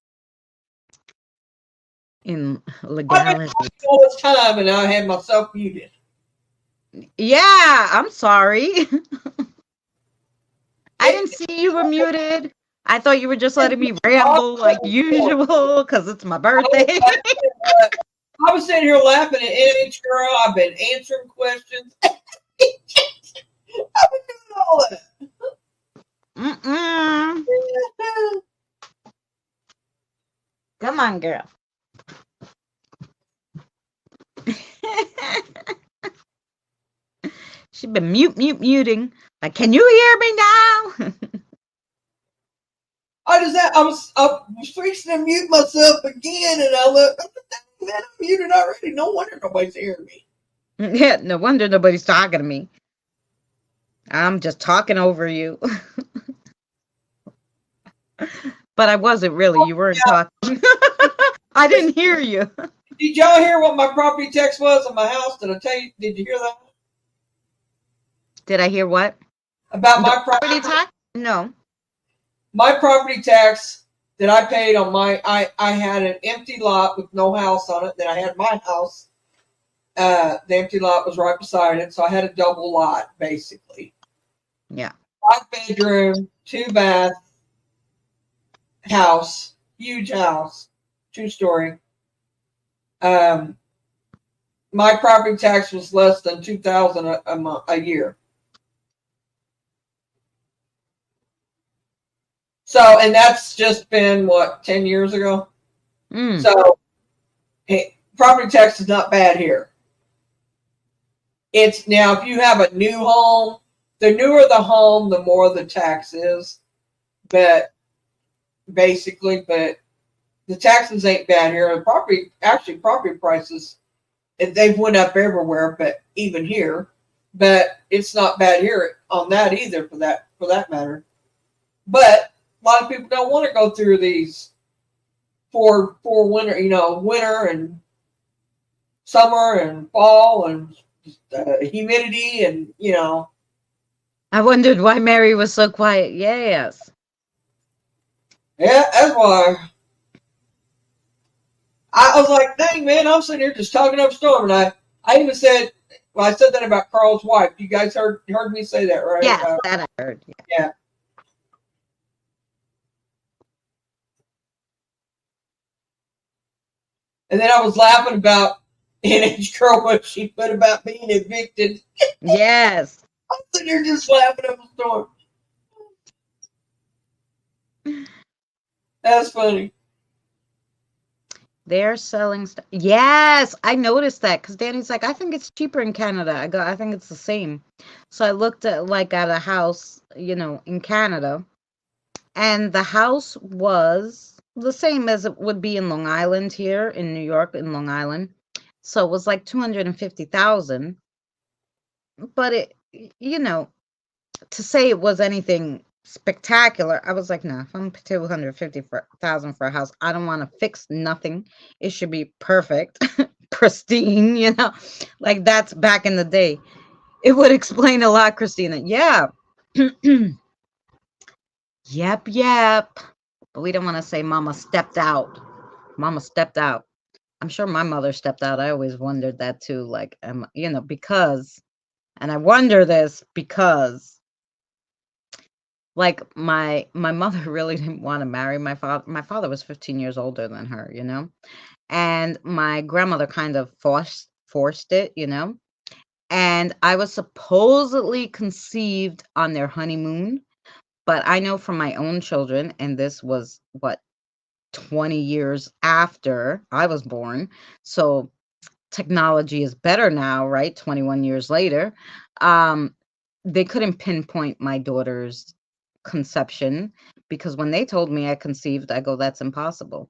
In legality. All this time and I had myself muted. Yeah, I'm sorry. I didn't see you were muted. I thought you were just letting me ramble like usual because it's my birthday. I was sitting here laughing at Image Girl. I've been answering questions. I've been doing all that. Come on, girl. She's been muting. Like, can you hear me now? I was fixing to mute myself again, and I looked. Man, I'm muted already. No wonder nobody's hearing me. Yeah, no wonder nobody's talking to me. I'm just talking over you. But I wasn't really. You weren't talking. I didn't hear you. Did y'all hear what my property tax was on my house? Did I tell you? Did you hear that? Did I hear what? About my property tax? No. My property tax that I paid on I had an empty lot with no house on it. Then I had my house. The empty lot was right beside it, so I had a double lot, basically. Yeah. 5-bedroom, 2-bath house, huge house, 2-story. My property tax was less than $2,000 a year. So, and that's just been what, 10 years ago. So, property tax is not bad here. It's now, if you have a new home, the newer the home, the more the tax is. But basically, but the taxes ain't bad here. The property prices, they've went up everywhere, but even here. But it's not bad here on that either, for that matter. But a lot of people don't want to go through these for winter, winter and summer and fall and humidity and I wondered why Mary was so quiet. Yes. Yeah, that's why. I was like, dang, man, I'm sitting here just talking up storm. And I even said, well, I said that about Carl's wife. You guys heard me say that, right? Yeah, that I heard. Yeah. And then I was laughing about NH Girl, what she put about being evicted. Yes. I'm sitting here just laughing up a storm. That's funny. They're selling stuff. Yes, I noticed that because Danny's like, I think it's cheaper in Canada. I go, I think it's the same. So I looked at a house, in Canada, and the house was the same as it would be in Long Island here in New York, in Long Island. So it was like 250,000. But it, to say it was anything spectacular, I was like, no, if I'm 250,000 for a house, I don't want to fix nothing. It should be perfect, pristine, like that's back in the day. It would explain a lot, Christina. Yeah. Yep. But we don't want to say mama stepped out. Mama stepped out. I'm sure my mother stepped out. I always wondered that too. Like, because, and I wonder this because, like, my mother really didn't want to marry my father. My father was 15 years older than her, and my grandmother kind of forced it, and I was supposedly conceived on their honeymoon. But I know from my own children, and this was 20 years after I was born. So technology is better now, right? 21 years later. They couldn't pinpoint my daughter's conception because when they told me I conceived, I go, that's impossible.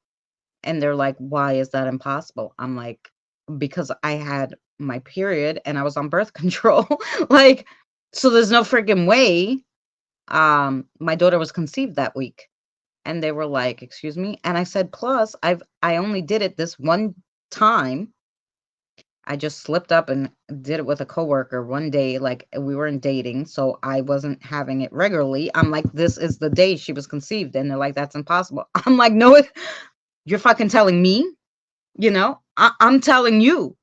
And they're like, why is that impossible? I'm like, because I had my period and I was on birth control. Like, so there's no freaking way my daughter was conceived that week. And they were like, excuse me. And I said, plus I only did it this one time. I just slipped up and did it with a coworker one day. Like, we weren't dating, so I wasn't having it regularly. I'm like, this is the day she was conceived. And they're like, that's impossible. I'm like, no, you're fucking telling me, I'm telling you,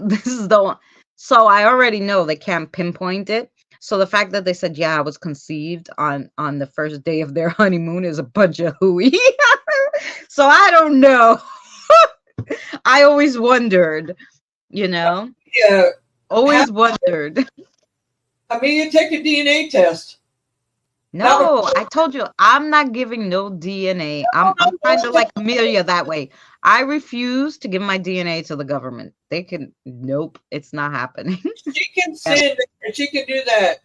this is the one. So I already know they can't pinpoint it. So the fact that they said, yeah, I was conceived on the first day of their honeymoon is a bunch of hooey. So I don't know. I always wondered, Yeah. Always wondered. I mean, you take a DNA test. No, I told you, I'm not giving no DNA. I'm kind of like Amelia that way. I refuse to give my DNA to the government. They can, nope, it's not happening. She can send, she can do that.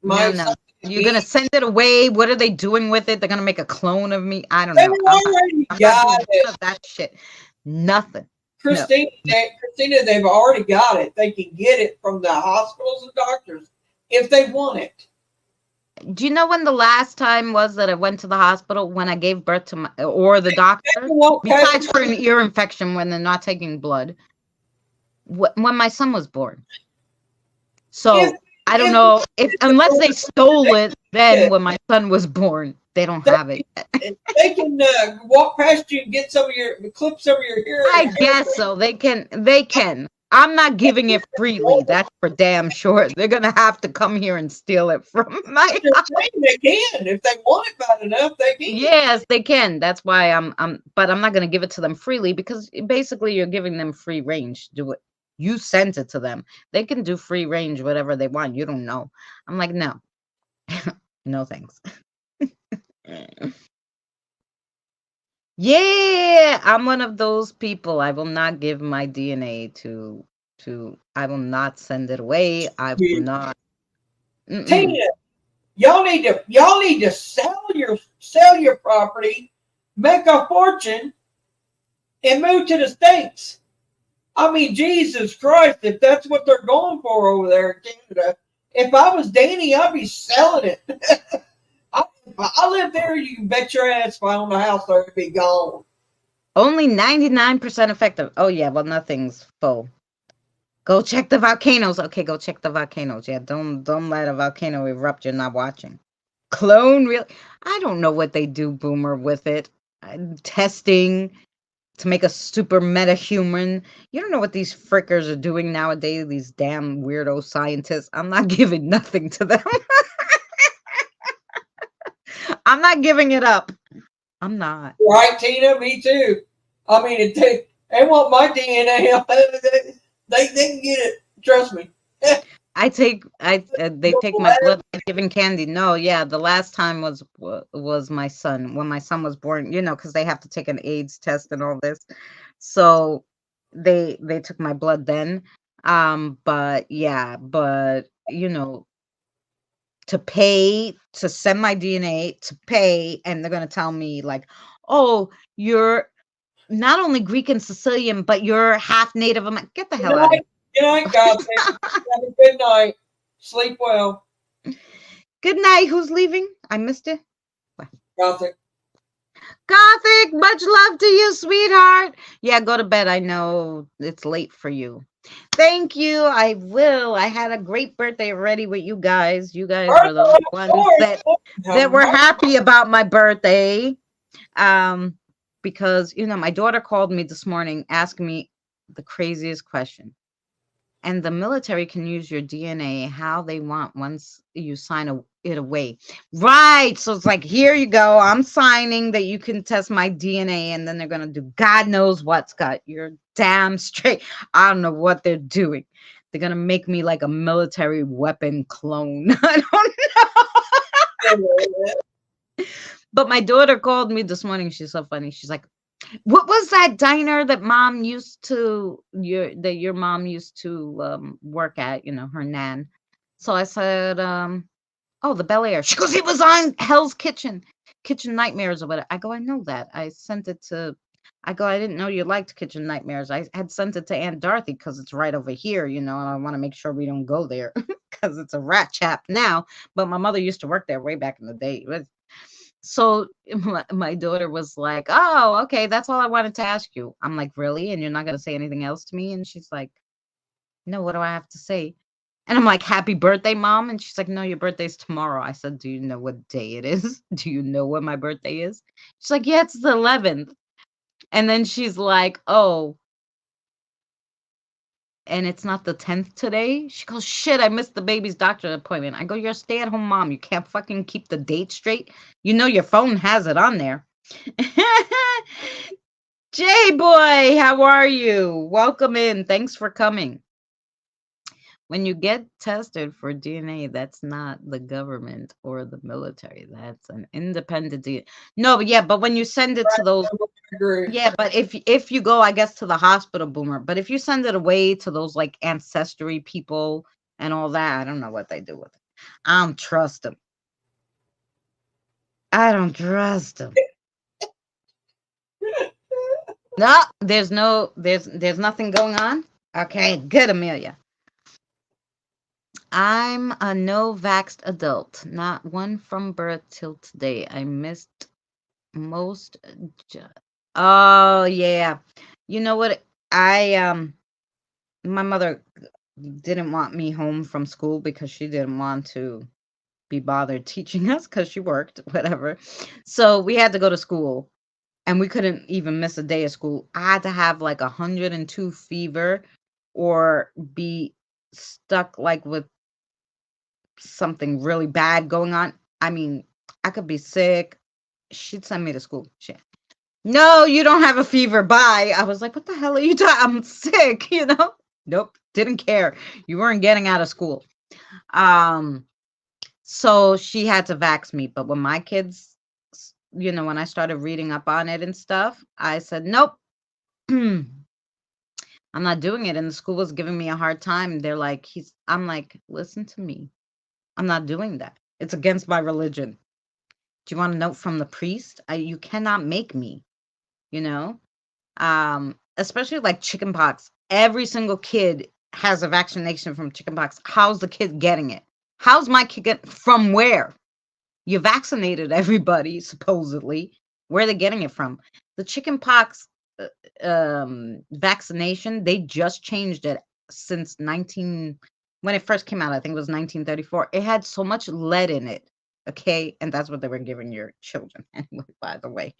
No. You're going to send it away. What are they doing with it? They're going to make a clone of me. I don't know. I'm got none of that shit. Nothing. Christina, they've already got it. They can get it from the hospitals and doctors if they want it. Do you know when the last time was that I went to the hospital when I gave birth to or the doctor? Besides for an ear infection when they're not taking blood. When my son was born. So I don't know unless they stole it then when my son was born. They don't have it yet. They can walk past you and get clip some of your hair. I guess so. They can. I'm not giving it freely. That's for damn sure. They're gonna have to come here and steal it from my I'm just house. saying they can. If they want it bad enough, they can. Yes, they can. That's why but I'm not gonna give it to them freely because basically you're giving them free range. Do it. You sent it to them. They can do free range whatever they want. You don't know. I'm like, no. No thanks. Yeah, I'm one of those people. I will not give my DNA to I will not send it away. I will not. Tina, Mm-mm. y'all need to sell your property, make a fortune, and move to the States. I mean, Jesus Christ, if that's what they're going for over there in Canada, if I was Danny, I'd be selling it. If I lived there, you can bet your ass if I owned a house there, it'd be gone. Only 99% effective. Oh yeah, well nothing's full. Go check the volcanoes. Okay, go check the volcanoes. Yeah, don't let a volcano erupt. You're not watching. Clone real. I don't know what they do, Boomer, with it. Testing to make a super meta human. You don't know what these frickers are doing nowadays, these damn weirdo scientists. I'm not giving nothing to them. I'm not giving it up. I'm not. Right, Tina? Me too. I mean, they want my DNA. They can get it. Trust me. They take my blood by giving candy. No, yeah, the last time was my son when my son was born. You know, because they have to take an AIDS test and all this. So they took my blood then. But yeah, but you know, to pay to send my DNA to pay, and they're gonna tell me like, oh, you're not only Greek and Sicilian, but you're half Native American. Get the hell out of here. Good night, God. Have a good night. Sleep well. Good night. Who's leaving? I missed it. Gothic. Gothic, much love to you, sweetheart. Yeah, go to bed. I know it's late for you. Thank you. I will. I had a great birthday already with you guys. You guys were the ones that were happy about my birthday. Because you know, my daughter called me this morning asking me the craziest question. And the military can use your DNA how they want once you sign it away. Right. So it's like, here you go. I'm signing that you can test my DNA. And then they're going to do God knows what, Scott. You're damn straight. I don't know what they're doing. They're going to make me like a military weapon clone. I don't know. But my daughter called me this morning. She's so funny. She's like, what was that diner that mom used to your mom used to work at, you know, her nan? So I said, oh, the Bel Air. She goes, it was on Hell's Kitchen Nightmares or whatever. I go, I know that. I go, I didn't know you liked Kitchen Nightmares. I had sent it to Aunt Dorothy because it's right over here, you know, and I want to make sure we don't go there because it's a rat trap now. But my mother used to work there way back in the day. So my daughter was like, oh, okay, that's all I wanted to ask you. I'm like, really? And you're not going to say anything else to me? And she's like, no, what do I have to say? And I'm like, happy birthday, Mom. And she's like, no, your birthday's tomorrow. I said, do you know what day it is? Do you know when my birthday is? She's like, yeah, it's the 11th. And then she's like, oh, and it's not the 10th today? She goes, shit, I missed the baby's doctor appointment. I go, you're a stay-at-home mom. You can't fucking keep the date straight. You know your phone has it on there. Jay boy, how are you? Welcome in. Thanks for coming. When you get tested for DNA, that's not the government or the military. That's an independent DNA. No, but yeah, but when you send it to those, yeah, but if you go, I guess, to the hospital, Boomer, but if you send it away to those like ancestry people and all that, I don't know what they do with it. I don't trust them. I don't trust them. No, there's nothing going on. Okay, good, Amelia. I'm a no-vaxxed adult, not one from birth till today. I missed most. Oh yeah, you know what? My mother didn't want me home from school because she didn't want to be bothered teaching us because she worked, whatever. So we had to go to school, and we couldn't even miss a day of school. I had to have like 102 fever or be stuck like with something really bad going on. I mean, I could be sick. She'd send me to school. Shit. No, you don't have a fever. Bye. I was like, what the hell are you talking? I'm sick, Nope, didn't care. You weren't getting out of school. So she had to vax me. But when my kids, when I started reading up on it and stuff, I said, nope. I'm not doing it. And the school was giving me a hard time. They're like, I'm like, listen to me. I'm not doing that. It's against my religion. Do you want a note from the priest? You cannot make me, especially like chickenpox. Every single kid has a vaccination from chickenpox. How's the kid getting it? How's my kid getting from where? You vaccinated everybody, supposedly. Where are they getting it from? The chickenpox vaccination, they just changed it since when it first came out. I think it was 1934. It had so much lead in it. Okay, and that's what they were giving your children anyway, by the way.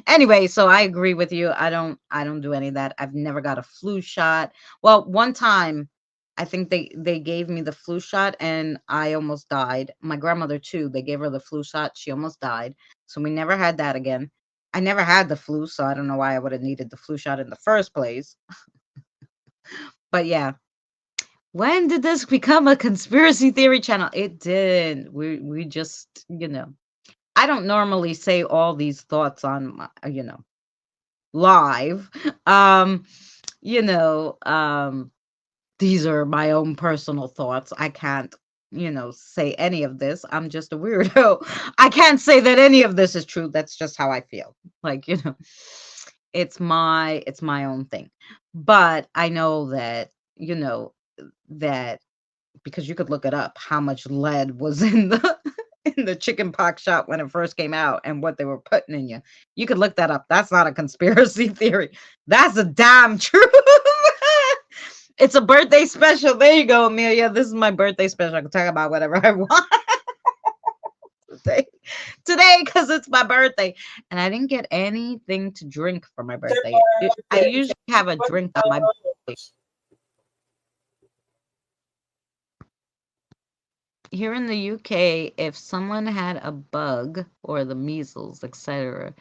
Anyway, so I agree with you. I don't do any of that. I've never got a flu shot. Well, one time I think they gave me the flu shot and I almost died. My grandmother too. They gave her the flu shot. She almost died. So we never had that again. I never had the flu, so I don't know why I would have needed the flu shot in the first place. But yeah. When did this become a conspiracy theory channel? It did. We just, I don't normally say all these thoughts on, live. These are my own personal thoughts. I can't, say any of this. I'm just a weirdo. I can't say that any of this is true. That's just how I feel. Like, it's my own thing. But I know that, that because you could look it up how much lead was in the chicken pox shot when it first came out and what they were putting in you. You could look that up. That's not a conspiracy theory. That's a damn truth. It's a birthday special. There you go, Amelia. This is my birthday special. I can talk about whatever I want today because it's my birthday. And I didn't get anything to drink for my birthday. I usually have a drink on my birthday. Here in the UK, if someone had a bug or the measles, etc.,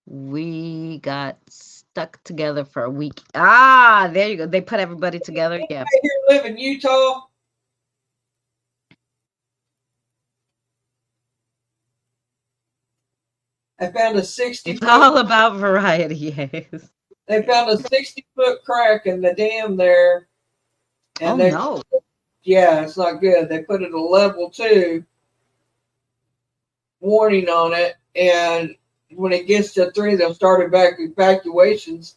we got stuck together for a week. Ah, there you go. They put everybody together. Yeah. Here live in Utah. I found a 60. It's all about variety. Yes. They found a 60-foot crack in the dam there. And no. Yeah, it's not good. They put it a level 2 warning on it, and when it gets to 3, they'll start evacuations.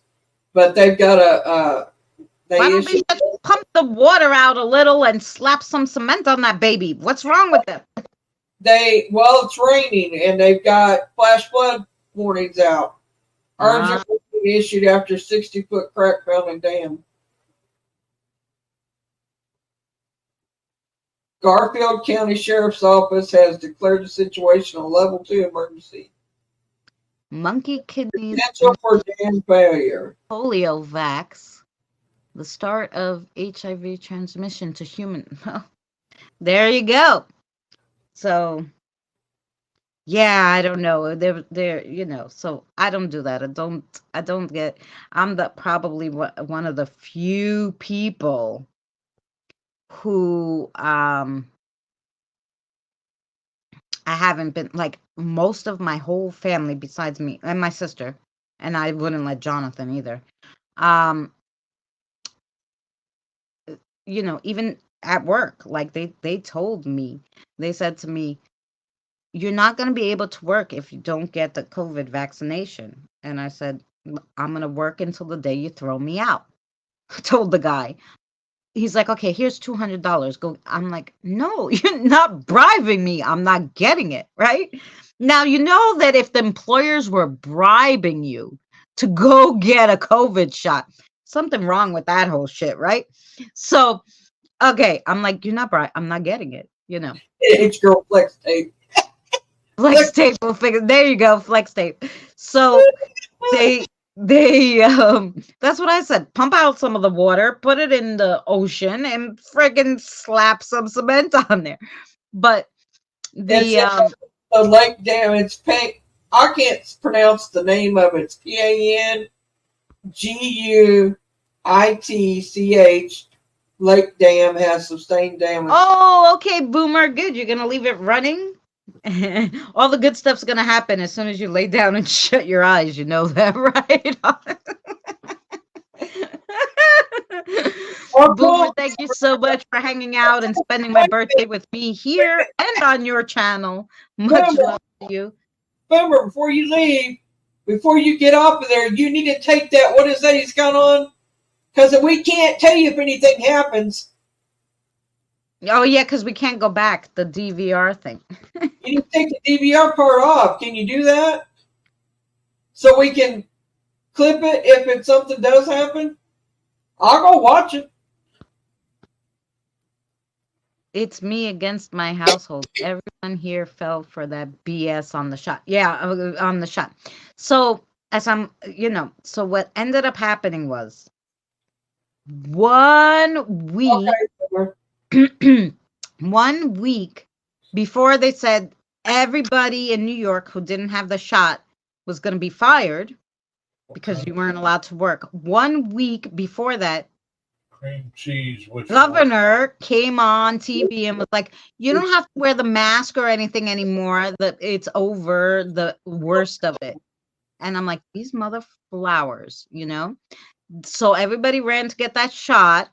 But they've got why don't they just pump the water out a little and slap some cement on that baby? What's wrong with them? It's raining, and they've got flash flood warnings out. Urgent issued after 60-foot crack found in dam. Garfield County Sheriff's Office has declared the situation a level 2 emergency. Monkey kidneys. Potential for dam failure. Polio vax. The start of HIV transmission to human. There you go. So, yeah, I don't know. They're so I don't do that. I don't get. I'm probably one of the few people who I haven't been, like, most of my whole family besides me and my sister, and I wouldn't let Jonathan either. Even at work, like they told me, they said to me, you're not going to be able to work if you don't get the COVID vaccination. And I said, I'm going to work until the day you throw me out. I told the guy. He's like, okay, here's $200. Go. I'm like, no, you're not bribing me. I'm not getting it. Right now, that if the employers were bribing you to go get a COVID shot, something wrong with that whole shit. Right. So, okay. I'm like, you're not bribing. I'm not getting it. It's girl flex tape. Flex tape will figure. There you go. Flex tape. So that's what I said. Pump out some of the water, put it in the ocean, and friggin' slap some cement on there. But It's the in the lake dam. It's pink. I can't pronounce the name of it. It's Panguitch. Lake dam has sustained damage. Oh, okay, Boomer. Good. You're gonna leave it running. All the good stuff's gonna happen as soon as you lay down and shut your eyes. You know that, right? Boomer, thank you so much for hanging out and spending my birthday with me here and on your channel. Much love to you. Boomer, before you leave, before you get off of there, you need to take that. What is that he's got on? Because we can't tell you if anything happens. Oh yeah, because we can't go back. The DVR thing. You need to take the DVR part off. Can you do that? So we can clip it if something does happen? I'll go watch it. It's me against my household. Everyone here fell for that BS on the shot. Yeah, on the shot. So as so what ended up happening was 1 week, Okay. 1 week before they said everybody in New York who didn't have the shot was going to be fired because you weren't allowed to work. 1 week before that, cream cheese with governor came on TV and was like, you don't have to wear the mask or anything anymore. It's over, the worst of it. And I'm like, these mother flowers, So everybody ran to get that shot.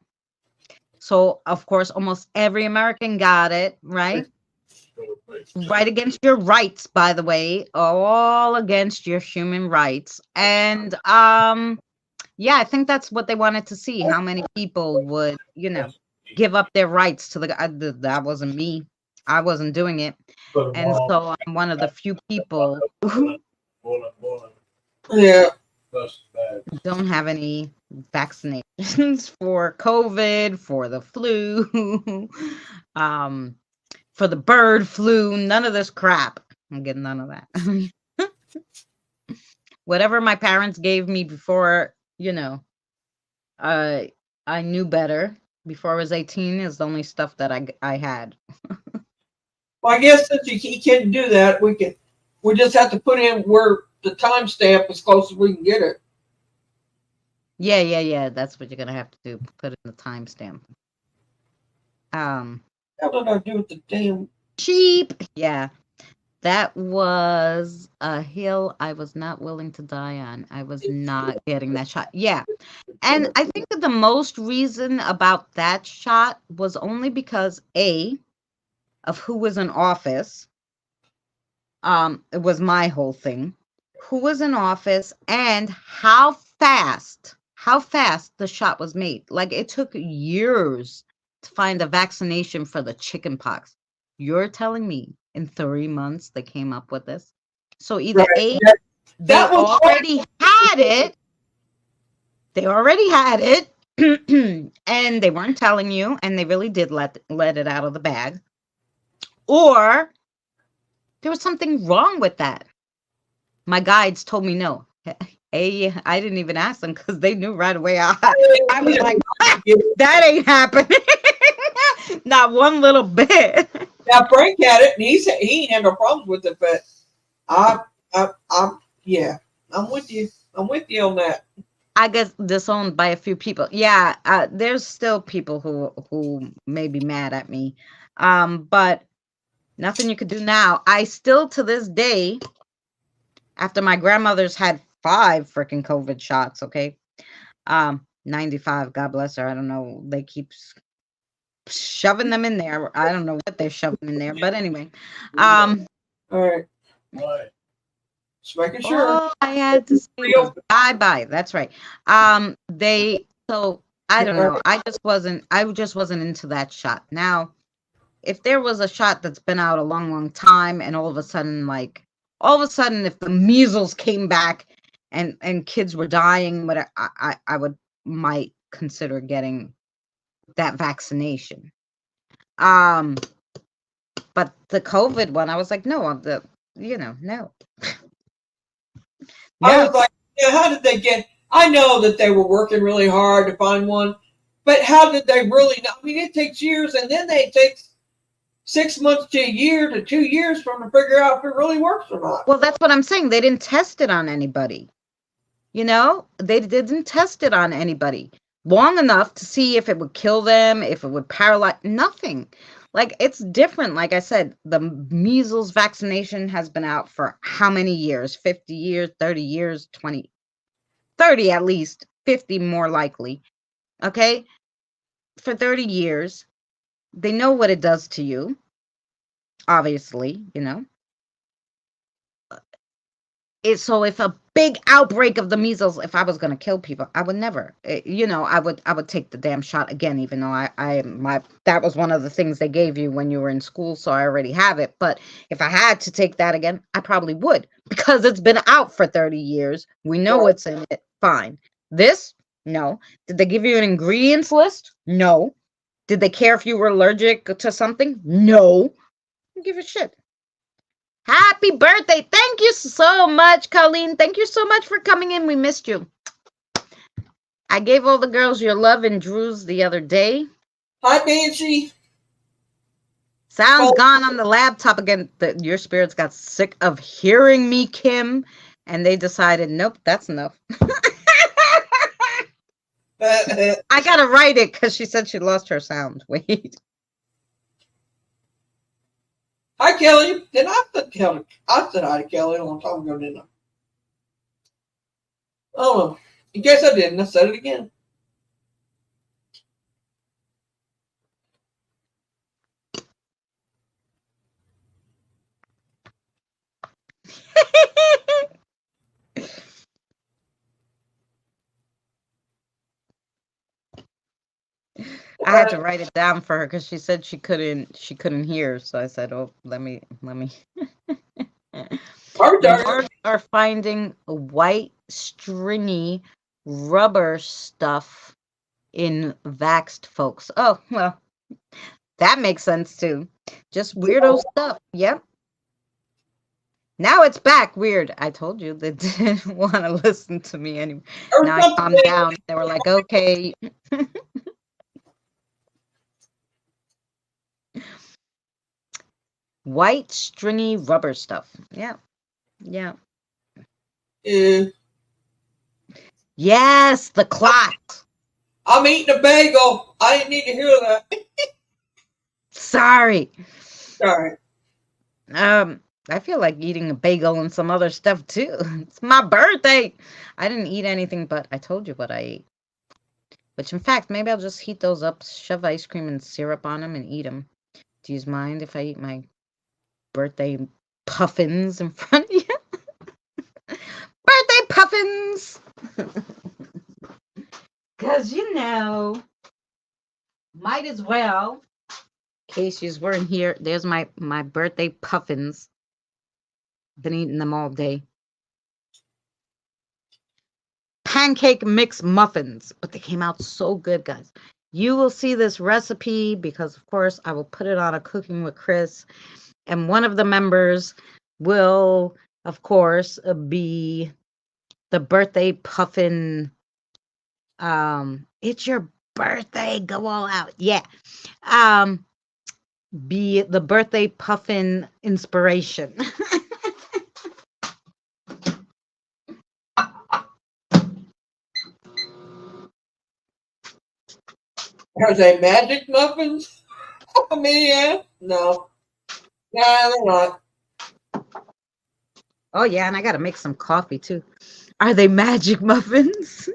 So of course, almost every American got it, right? Right against your rights, by the way, all against your human rights. And yeah, I think that's what they wanted to see. How many people would, give up their rights to that wasn't me. I wasn't doing it. And so I'm one of the few people who don't have any vaccinations for COVID, for the flu, for the bird flu, none of this crap. I'm getting none of that. Whatever my parents gave me before, I knew better. Before I was 18 is the only stuff that I had. Well, I guess since he can't do that, we just have to put in where the timestamp as close as we can get it. Yeah. That's what you're gonna have to do. Put in the timestamp. How did I do with the damn cheap? Yeah. That was a hill I was not willing to die on. I was not getting that shot. Yeah. And I think that the most reason about that shot was only because of who was in office. It was my whole thing. Who was in office and how fast the shot was made. Like it took years to find a vaccination for the chicken pox. You're telling me in 3 months they came up with this? So either they already had it. They already had it, and they weren't telling you, and they really did let it out of the bag. Or there was something wrong with that. My guides told me no. I didn't even ask them because they knew right away. I was like, that ain't happening. Not one little bit. Now Frank had it, and he ain't had no problems with it. But I'm with you. I'm with you on that. I get disowned by a few people. Yeah, there's still people who may be mad at me, but nothing you could do now. I still, to this day, after my grandmother's had 5 freaking COVID shots, okay, 95, God bless her. I don't know. They keep shoving them in there. I don't know what they're shoving in there, but anyway. All right. Just making sure. All I had to say was bye. That's right. So I don't know. I just wasn't into that shot. Now, if there was a shot that's been out a long time and all of a sudden if the measles came back and kids were dying, but I might consider getting that vaccination. But the COVID one, I was like, no, no. I was like, Yeah, how did they get? I know that they were working really hard to find one, but how did they really know? I mean, it takes years, and then it takes 6 months to a year to 2 years for them to figure out if it really works or not. Well, that's what I'm saying. They didn't test it on anybody. You know, they didn't test it on anybody long enough to see if it would kill them, if it would paralyze, nothing. Like, it's different. Like I said, the measles vaccination has been out for how many years? 50 years, 30 years, 20, 30 at least, 50 more likely. Okay? For 30 years, they know what it does to you. Obviously, you know. So if a big outbreak of the measles, if I was going to kill people, I would never, you know, I would take the damn shot again, even though that was one of the things they gave you when you were in school. So I already have it. But if I had to take that again, I probably would, because it's been out for 30 years. We know what's in it. Fine. This, no. Did they give you an ingredients list? No. Did they care if you were allergic to something? No. Don't give a shit. Happy birthday. Thank you so much, Colleen. Thank you so much for coming in. We missed you. I gave all the girls your love and Drew's the other day. Hi, Banshee. Sound's gone on the laptop again. Your spirits got sick of hearing me, Kim, and they decided, nope, that's enough. I got to write it because she said she lost her sound. Wait. Hi, Kelly. Did I say Kelly? I said hi to Kelly a long time ago, didn't I? Oh, in case I didn't, I said it again. I had to write it down for her because she said she couldn't hear. So I said, "Oh, let me." The Marks are finding white stringy rubber stuff in vaxxed folks. Oh, well, that makes sense too. Just weirdo stuff. Yep. Now it's back. Weird. I told you they didn't want to listen to me anymore. Now I calmed down. They were like, okay. White stringy rubber stuff. Yeah. Yeah. Yes, the clot. I'm eating a bagel. I didn't need to hear that. Sorry. Sorry. I feel like eating a bagel and some other stuff too. It's my birthday. I didn't eat anything, but I told you what I ate. Which, in fact, maybe I'll just heat those up, shove ice cream and syrup on them, and eat them. Do you mind if I eat my birthday puffins in front of you? Birthday puffins! Because, you know, might as well. In case you weren't here, there's my birthday puffins. Been eating them all day. Pancake mix muffins, but they came out so good, guys. You will see this recipe because, of course, I will put it on a Cooking with Chris, and one of the members will, of course, be the birthday puffin. It's your birthday, go all out. Yeah. Be the birthday puffin inspiration. Are they magic muffins? I mean, yeah. No. Nah, they're not. Oh, yeah, and I got to make some coffee, too. Are they magic muffins?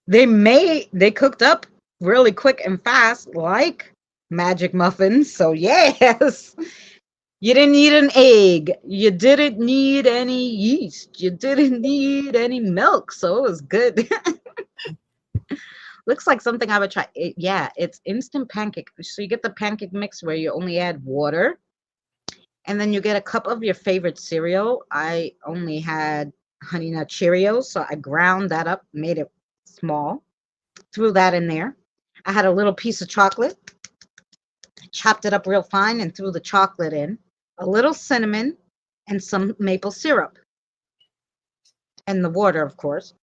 They cooked up really quick and fast, like magic muffins. So, yes. You didn't need an egg. You didn't need any yeast. You didn't need any milk. So, it was good. Looks like something I would try. Yeah, it's instant pancake. So you get the pancake mix where you only add water. And then you get a cup of your favorite cereal. I only had Honey Nut Cheerios. So I ground that up, made it small, threw that in there. I had a little piece of chocolate, chopped it up real fine and threw the chocolate in. A little cinnamon and some maple syrup. and the water, of course.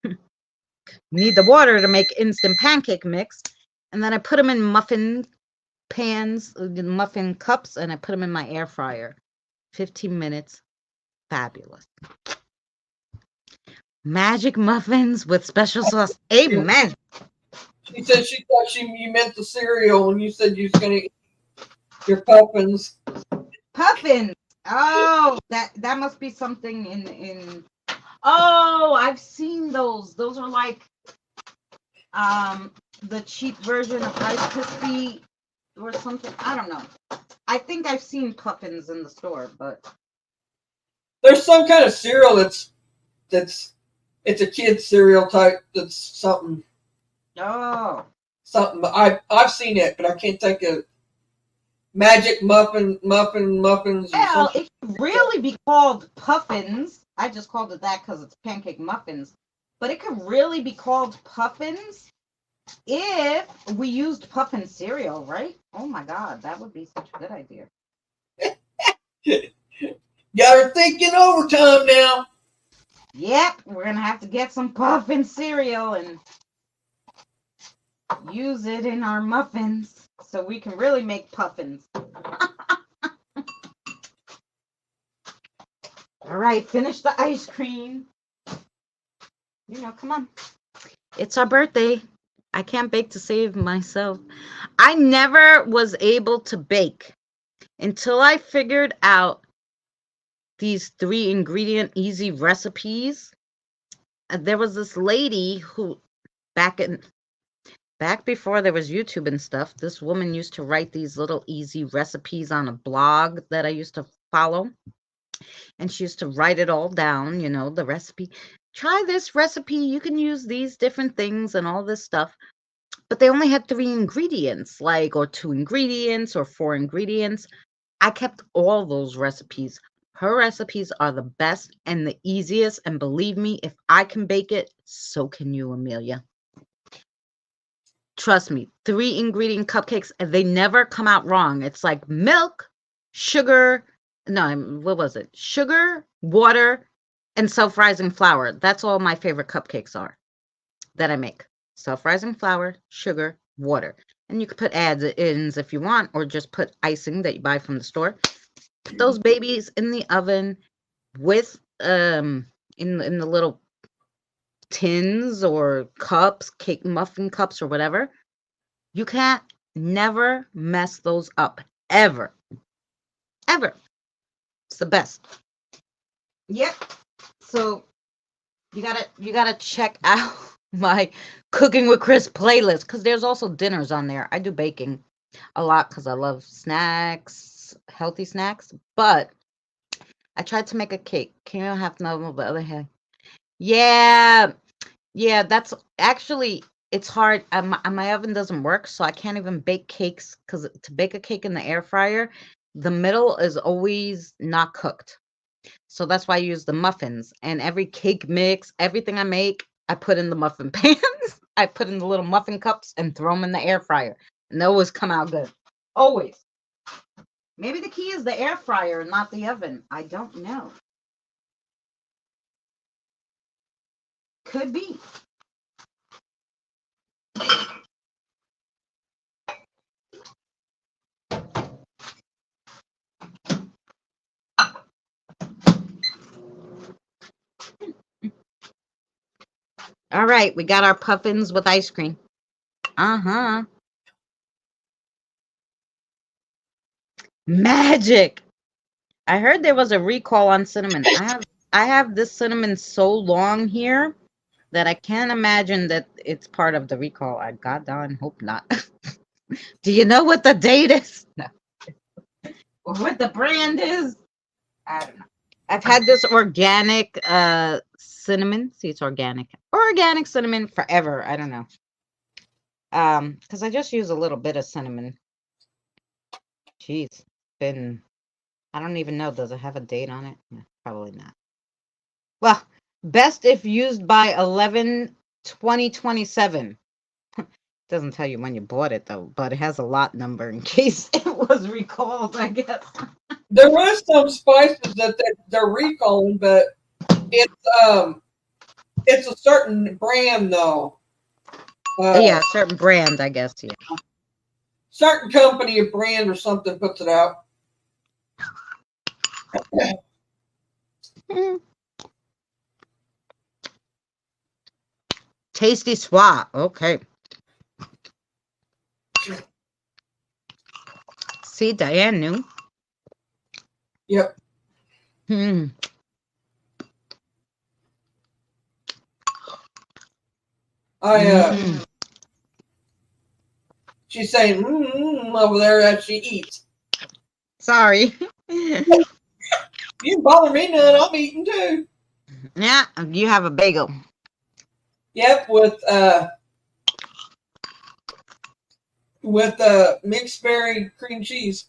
Need the water to make instant pancake mix. And then I put them in muffin pans, muffin cups, and I put them in my air fryer. 15 minutes. Fabulous. Magic muffins with special sauce. Amen. She said she thought you meant the cereal when you said you was going to eat your puffins. Puffins. Oh, that must be something in. Oh, I've seen those. Those are like the cheap version of Rice Krispie or something. I don't know. I think I've seen puffins in the store, but There's some kind of cereal that's it's a kid's cereal type. That's something. Something. I've seen it, but I can't think of magic muffins. Well, it could really be called puffins. I just called it that because it's pancake muffins. But it could really be called puffins if we used puffin cereal, right? Oh my God, that would be such a good idea. Got her thinking overtime now. Yep, we're gonna have to get some puffin cereal and use it in our muffins so we can really make puffins. All right, finish the ice cream. Come on. It's our birthday. I can't bake to save myself. I never was able to bake until I figured out these 3-ingredient easy recipes. There was this lady who back before there was YouTube and stuff, this woman used to write these little easy recipes on a blog that I used to follow. And she used to write it all down, the recipe. Try this recipe. You can use these different things and all this stuff. But they only had 3 ingredients, or 2 ingredients or 4 ingredients. I kept all those recipes. Her recipes are the best and the easiest. And believe me, if I can bake it, so can you, Amelia. Trust me, 3-ingredient cupcakes, they never come out wrong. It's like milk, sugar, what was it? Sugar, water, and self-rising flour. That's all my favorite cupcakes are that I make. Self-rising flour, sugar, water. And you could put add-ins if you want, or just put icing that you buy from the store. Put those babies in the oven with in the little tins or cups, cake muffin cups or whatever. You can't never mess those up. Ever. It's the best. Yep. So you gotta check out my Cooking with Chris playlist, because there's also dinners on there. I do baking a lot because I love snacks, healthy snacks. But I tried to make a cake. Can you have no the other hand? Yeah, that's actually, it's hard. My oven doesn't work, so I can't even bake cakes, because to bake a cake in the air fryer, the middle is always not cooked. So that's why I use the muffins. And every cake mix, everything I make, I put in the muffin pans. I put in the little muffin cups and throw them in the air fryer. And they always come out good. Always. Maybe the key is the air fryer and not the oven. I don't know. Could be. All right, we got our puffins with ice cream. Magic. I heard there was a recall on cinnamon. I have this cinnamon so long here that I can't imagine that it's part of the recall. I goddamn hope not. Do you know what the date is? No. Or what the brand is? I don't know. I've had this organic cinnamon. See, it's organic cinnamon forever. I don't know. Because I just use a little bit of cinnamon. Jeez, I don't even know. Does it have a date on it? Yeah, probably not. Well, best if used by 11/20/27. Doesn't tell you when you bought it though, but it has a lot number in case it was recalled, I guess. There was some spices that they're recalling, but it's It's a certain brand though. Yeah, a certain brand, I guess. Yeah. Certain company or brand or something puts it out. Tasty swap. Okay. See, Diane knew. Yep. She's saying over there as she eats. Sorry. You didn't bother me none. I'm eating too. Yeah, you have a bagel. Yep, with mixed berry cream cheese.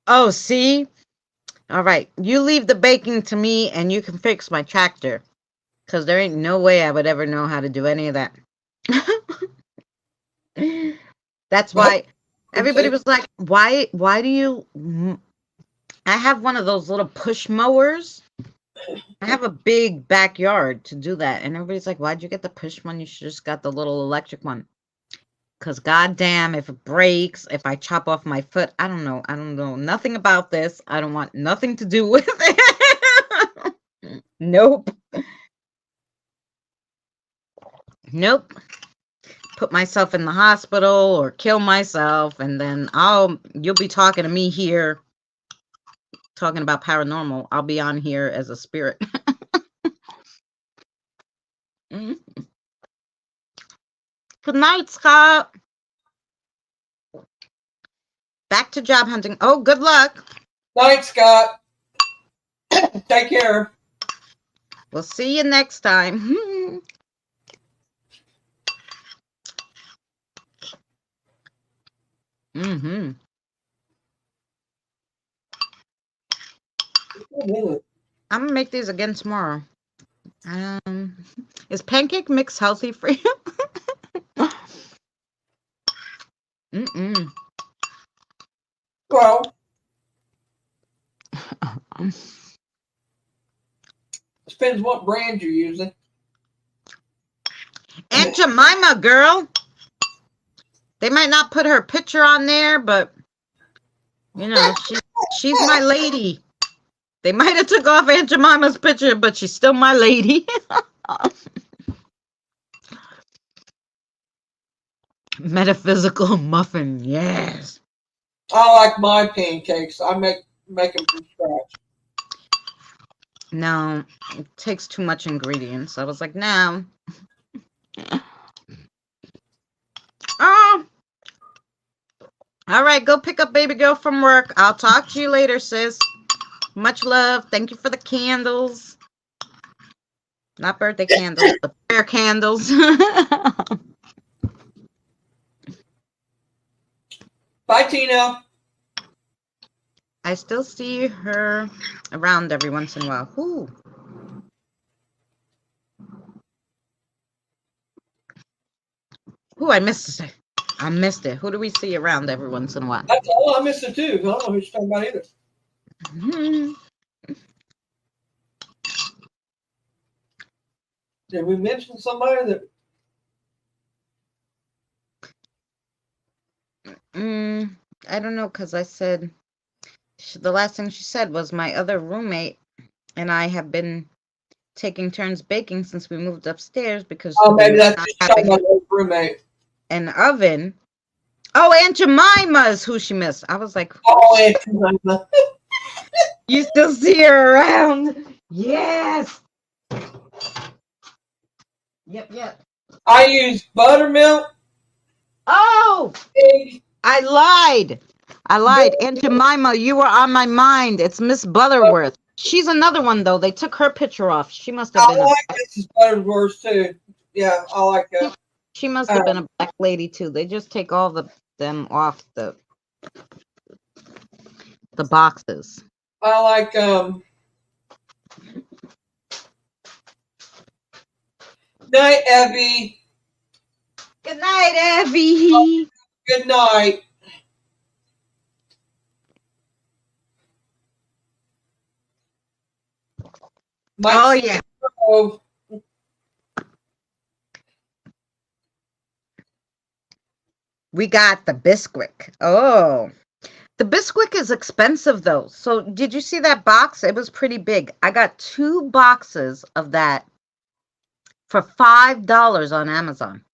Oh, see? All right. You leave the baking to me and you can fix my tractor. Because there ain't no way I would ever know how to do any of that. That's why everybody was like, why do you... I have one of those little push mowers. I have a big backyard to do that. And everybody's like, why'd you get the push one? You should just got the little electric one. Because goddamn, if it breaks, if I chop off my foot, I don't know nothing about this. I don't want nothing to do with it. Nope. Put myself in the hospital or kill myself, and then you'll be talking to me here, talking about paranormal. I'll be on here as a spirit. Good night, Scott. Back to job hunting. Oh, good luck. Night, Scott. Take care. We'll see you next time. I'm gonna make these again tomorrow. Is pancake mix healthy for you? Well, depends what brand you're using. Aunt Jemima, girl. They might not put her picture on there, but you know, she's my lady. They might have took off Aunt Jemima's picture, but she's still my lady. Metaphysical muffin, yes. I like my pancakes. I make them from scratch. No, it takes too much ingredients. I was like, no. Oh. All right, go pick up baby girl from work. I'll talk to you later, sis. Much love. Thank you for the candles. Not birthday candles, the prayer candles. Bye, Tina. I still see her around every once in a while. Ooh. Ooh, I missed it. I missed it. Who do we see around every once in a while? That's all. I missed it too. I don't know who you're talking about either. Did we mention somebody that? I don't know, because I said the last thing she said was my other roommate and I have been taking turns baking since we moved upstairs because Maybe that's just talking about my roommate. An oven. Oh, Aunt Jemima's who she missed. I was like, oh, Aunt Jemima. You still see her around? Yes. Yep. I use buttermilk. Oh, I lied. Aunt Jemima, you were on my mind. It's Miss Butterworth. She's another one, though. They took her picture off. She must have been I like Mrs. Butterworth, too. Yeah, I like that. She must have been a black lady, too. They just take all them off the boxes. I like, night, Abby. Good night, Abby. Good night. Oh, yeah. We got the Bisquick. Oh, the Bisquick is expensive though. So did you see that box? It was pretty big. I got 2 boxes of that for $5 on Amazon.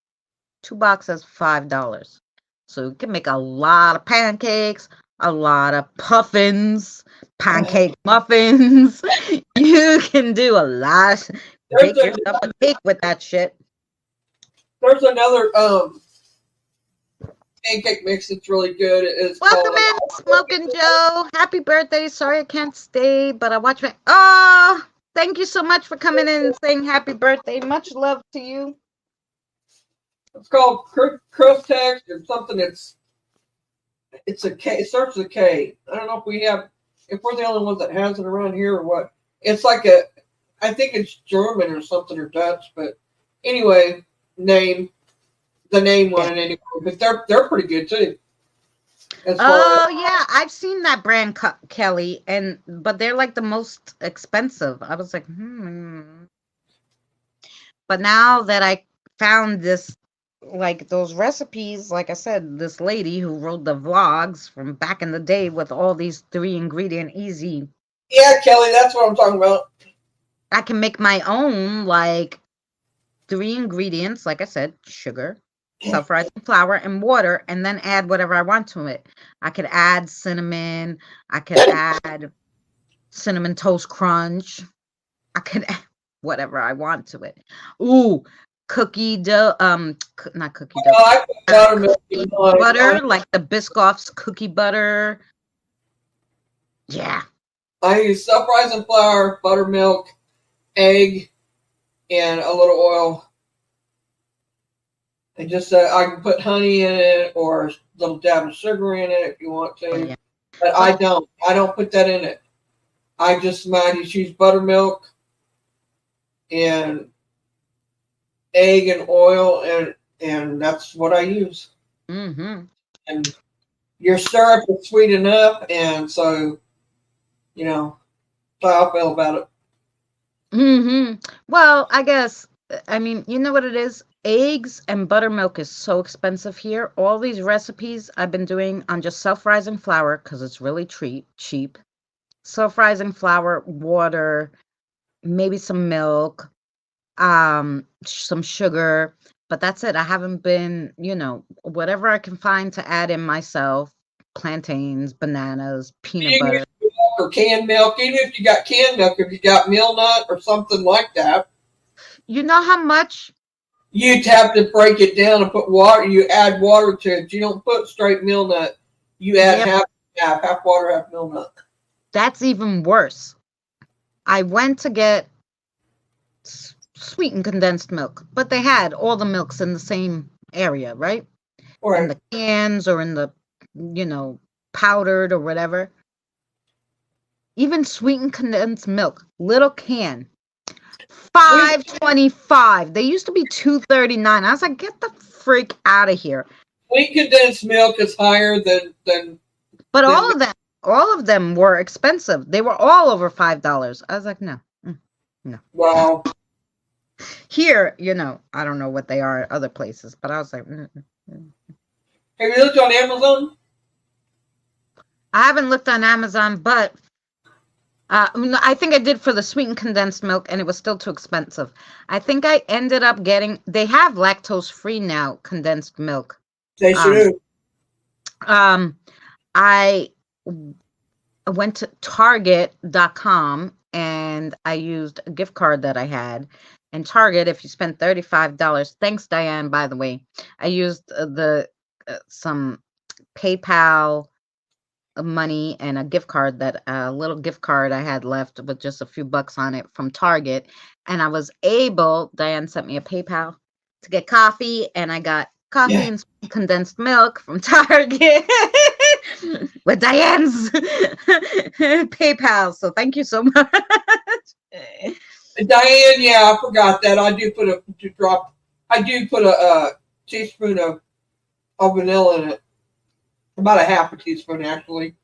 2 boxes, $5. So you can make a lot of pancakes, a lot of puffins, pancake muffins. You can do a lot. Bake yourself a cake with that shit. There's another pancake mix that's really good. It's Welcome in, Smoking Joe. Happy birthday. Sorry I can't stay, but I watch my... Oh, thank you so much for coming in and saying happy birthday. Much love to you. It's called Crustex or something. It's a K. It starts with a K. I don't know if we're the only ones that has it around here or what. It's like I think it's German or something or Dutch, but anyway, the name one anyway. But they're pretty good too. Yeah, I've seen that brand, Kelly, but they're like the most expensive. I was like, But now that I found this, like those recipes, like I said, this lady who wrote the vlogs from back in the day with all these 3-ingredient easy. Yeah, Kelly, that's what I'm talking about. I can make my own, like 3 ingredients, like I said, sugar, self-rising flour, and water, and then add whatever I want to it. I could add cinnamon. I could add cinnamon toast crunch. I could add whatever I want to it. Ooh, cookie dough. Not cookie dough. I put butter, like the Biscoff's cookie butter. Yeah. I use self-rising flour, buttermilk, egg, and a little oil. And just I can put honey in it or a little dab of sugar in it if you want to. Oh, yeah. But I don't put that in it. I just use buttermilk and egg and oil, and that's what I use. Mm-hmm. And your syrup is sweet enough, and so, that's how I feel about it. Mm-hmm. Well, I guess, you know what it is? Eggs and buttermilk is so expensive here. All these recipes I've been doing on just self-rising flour because it's really cheap. Self-rising flour, water, maybe some milk, some sugar, but that's it. I haven't been, whatever I can find to add in myself, plantains, bananas, peanut butter. Or canned milk, even if you got canned milk, if you got meal nut or something like that. You know how much? You'd have to break it down and put water. You add water to it. You don't put straight meal nut. You add half water, half meal nut. That's even worse. I went to get sweetened condensed milk, but they had all the milks in the same area, right? Right. In the cans or in the, powdered or whatever. Even sweetened condensed milk, little can, $5.25. They used to be $2.39. I was like, get the freak out of here. Sweet condensed milk is higher than. But all of them were expensive. They were all over $5. I was like, no. Wow. Here, I don't know what they are at other places, but I was like, Have you looked on Amazon? I haven't looked on Amazon, but I think I did for the sweetened condensed milk, and it was still too expensive. I think I ended up they have lactose-free now condensed milk. They should. I went to Target.com, and I used a gift card that I had. And Target, if you spend $35, thanks, Diane, by the way, I used some PayPal money and a gift card a little gift card I had left with just a few bucks on it from Target. And I was able, Diane sent me a PayPal to get coffee, and I got coffee and condensed milk from Target with Diane's PayPal. So thank you so much. Diane, I forgot that. I do put a teaspoon of vanilla in it. About a half a teaspoon, actually.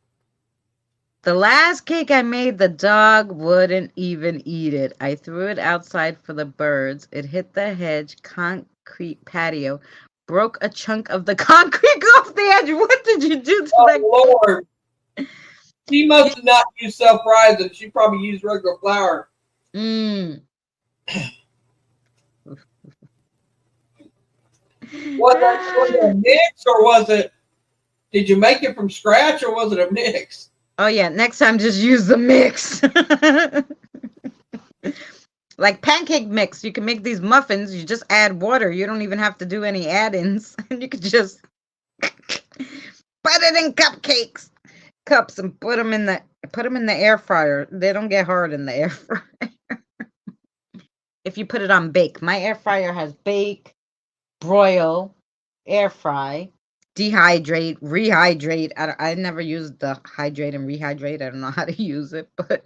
The last cake I made, the dog wouldn't even eat it. I threw it outside for the birds. It hit the hedge, concrete patio, broke a chunk of the concrete off the edge. What did you do to that? Oh, Lord. She must have not used self-rising. She probably used regular flour. Mm. Was it a mix or was it, did you make it from scratch or was it a mix? Oh, yeah. Next time, just use the mix. Like pancake mix. You can make these muffins. You just add water. You don't even have to do any add-ins. And you can just put it in cupcakes. Cups and put them in the air fryer. They don't get hard in the air fryer. If you put it on bake. My air fryer has bake, broil, air fry, dehydrate, rehydrate. I never used the hydrate and rehydrate. I don't know how to use it, but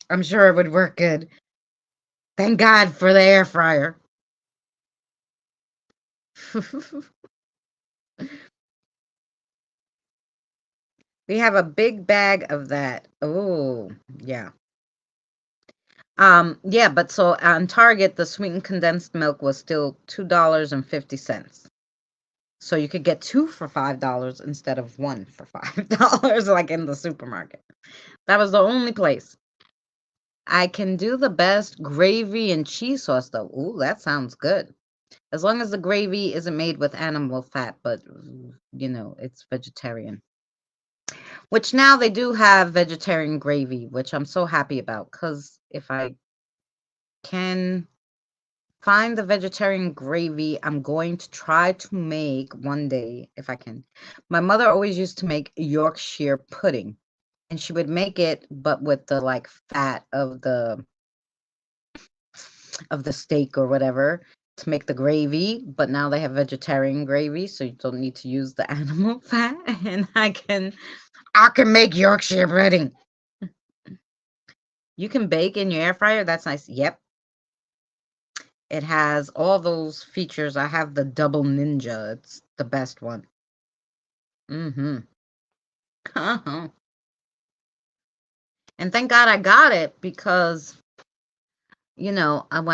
I'm sure it would work good. Thank God for the air fryer. We have a big bag of that. Oh, yeah. Yeah, but so on Target, the sweetened condensed milk was still $2.50. So you could get 2 for $5 instead of 1 for $5, like in the supermarket. That was the only place. I can do the best gravy and cheese sauce, though. Ooh, that sounds good. As long as the gravy isn't made with animal fat, but, it's vegetarian. Which now they do have vegetarian gravy, which I'm so happy about, because if I can find the vegetarian gravy, I'm going to try to make one day, if I can. My mother always used to make Yorkshire pudding, and she would make it, but with the fat of the steak or whatever to make the gravy. But now they have vegetarian gravy, so you don't need to use the animal fat, and I can make Yorkshire pudding. You can bake in your air fryer. That's nice. Yep. It has all those features. I have the Double Ninja. It's the best one. Mm-hmm. Uh-huh. And thank God I got it because, when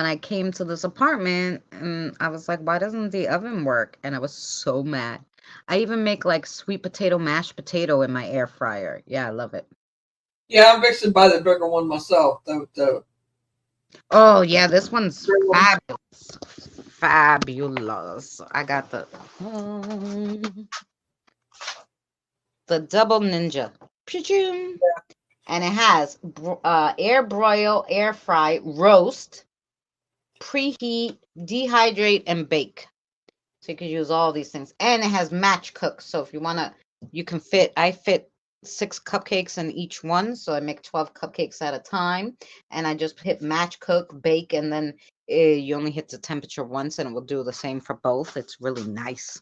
I came to this apartment, I was like, why doesn't the oven work? And I was so mad. I even make sweet potato, mashed potato in my air fryer. Yeah, I love it. Yeah, I'm fixing to buy the bigger one myself. Oh, yeah, this one's fabulous. Fabulous. I got the Double Ninja. Yeah. And it has air broil, air fry, roast, preheat, dehydrate, and bake. So you can use all these things. And it has match cook. So if you want to, I fit 6 cupcakes in each one. So I make 12 cupcakes at a time. And I just hit match cook, bake, and then you only hit the temperature once and it will do the same for both. It's really nice.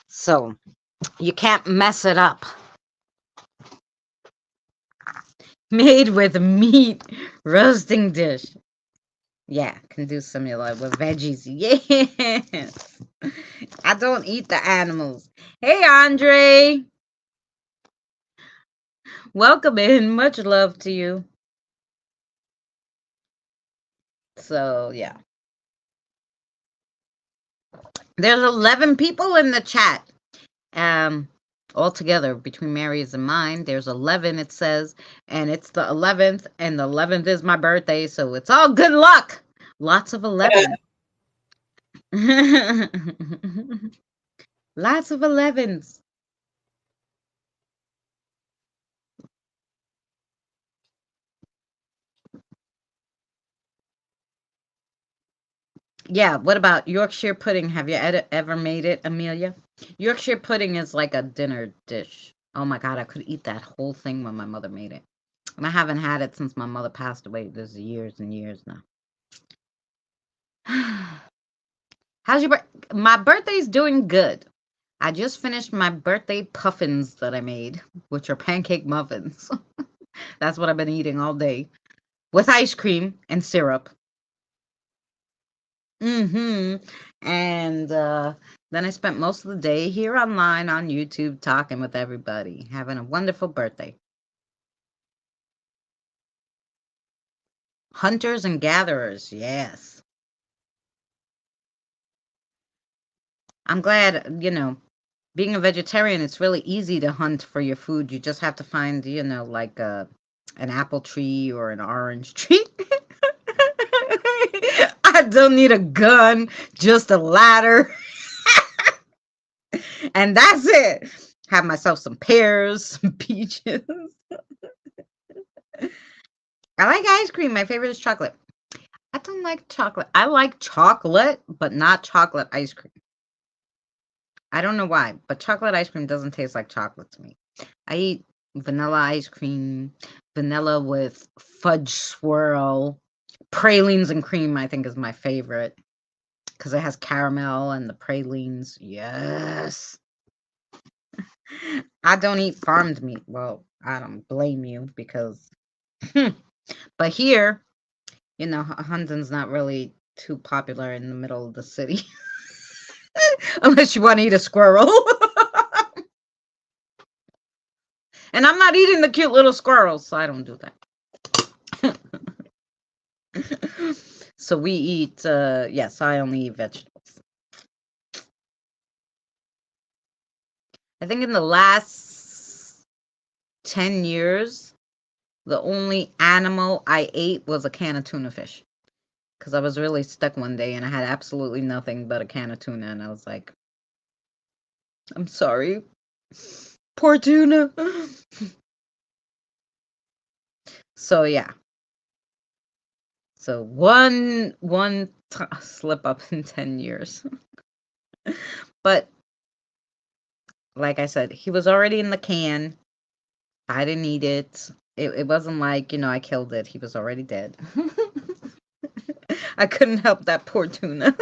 So you can't mess it up. Made with meat roasting dish. Yeah, can do similar with veggies. Yes. I don't eat the animals. Hey, Andre. Welcome in. Much love to you. So, yeah. There's 11 people in the chat. Altogether, between Mary's and mine, there's 11, it says, and it's the 11th, and the 11th is my birthday, so it's all good luck. Lots of 11. Lots of 11s. Yeah, what about Yorkshire pudding? Have you ever made it, Amelia? Yorkshire pudding is like a dinner dish. Oh my God, I could eat that whole thing when my mother made it. And I haven't had it since my mother passed away. This is years and years now. How's your My birthday's doing good. I just finished my birthday puffins that I made, which are pancake muffins. That's what I've been eating all day with ice cream and syrup. And then I spent most of the day here online on YouTube talking with everybody, having a wonderful birthday. Hunters and gatherers, yes. I'm glad, being a vegetarian, it's really easy to hunt for your food. You just have to find, like an apple tree or an orange tree. I don't need a gun, just a ladder, and that's it. Have myself some pears, some peaches. I like ice cream. My favorite is chocolate. I don't like chocolate. I like chocolate, but not chocolate ice cream. I don't know why, but chocolate ice cream doesn't taste like chocolate to me. I eat vanilla ice cream, vanilla with fudge swirl, pralines and cream, I think is my favorite because it has caramel and the pralines. Yes. I don't eat farmed meat. Well, I don't blame you because, but here, hunting's not really too popular in the middle of the city unless you want to eat a squirrel. And I'm not eating the cute little squirrels, so I don't do that. So we eat, yes, I only eat vegetables. I think in the last 10 years, the only animal I ate was a can of tuna fish. Because I was really stuck one day and I had absolutely nothing but a can of tuna. And I was like, I'm sorry. Poor tuna. So yeah. So one slip up in 10 years. But like I said, he was already in the can. I didn't eat it. It wasn't like, I killed it. He was already dead. I couldn't help that poor tuna.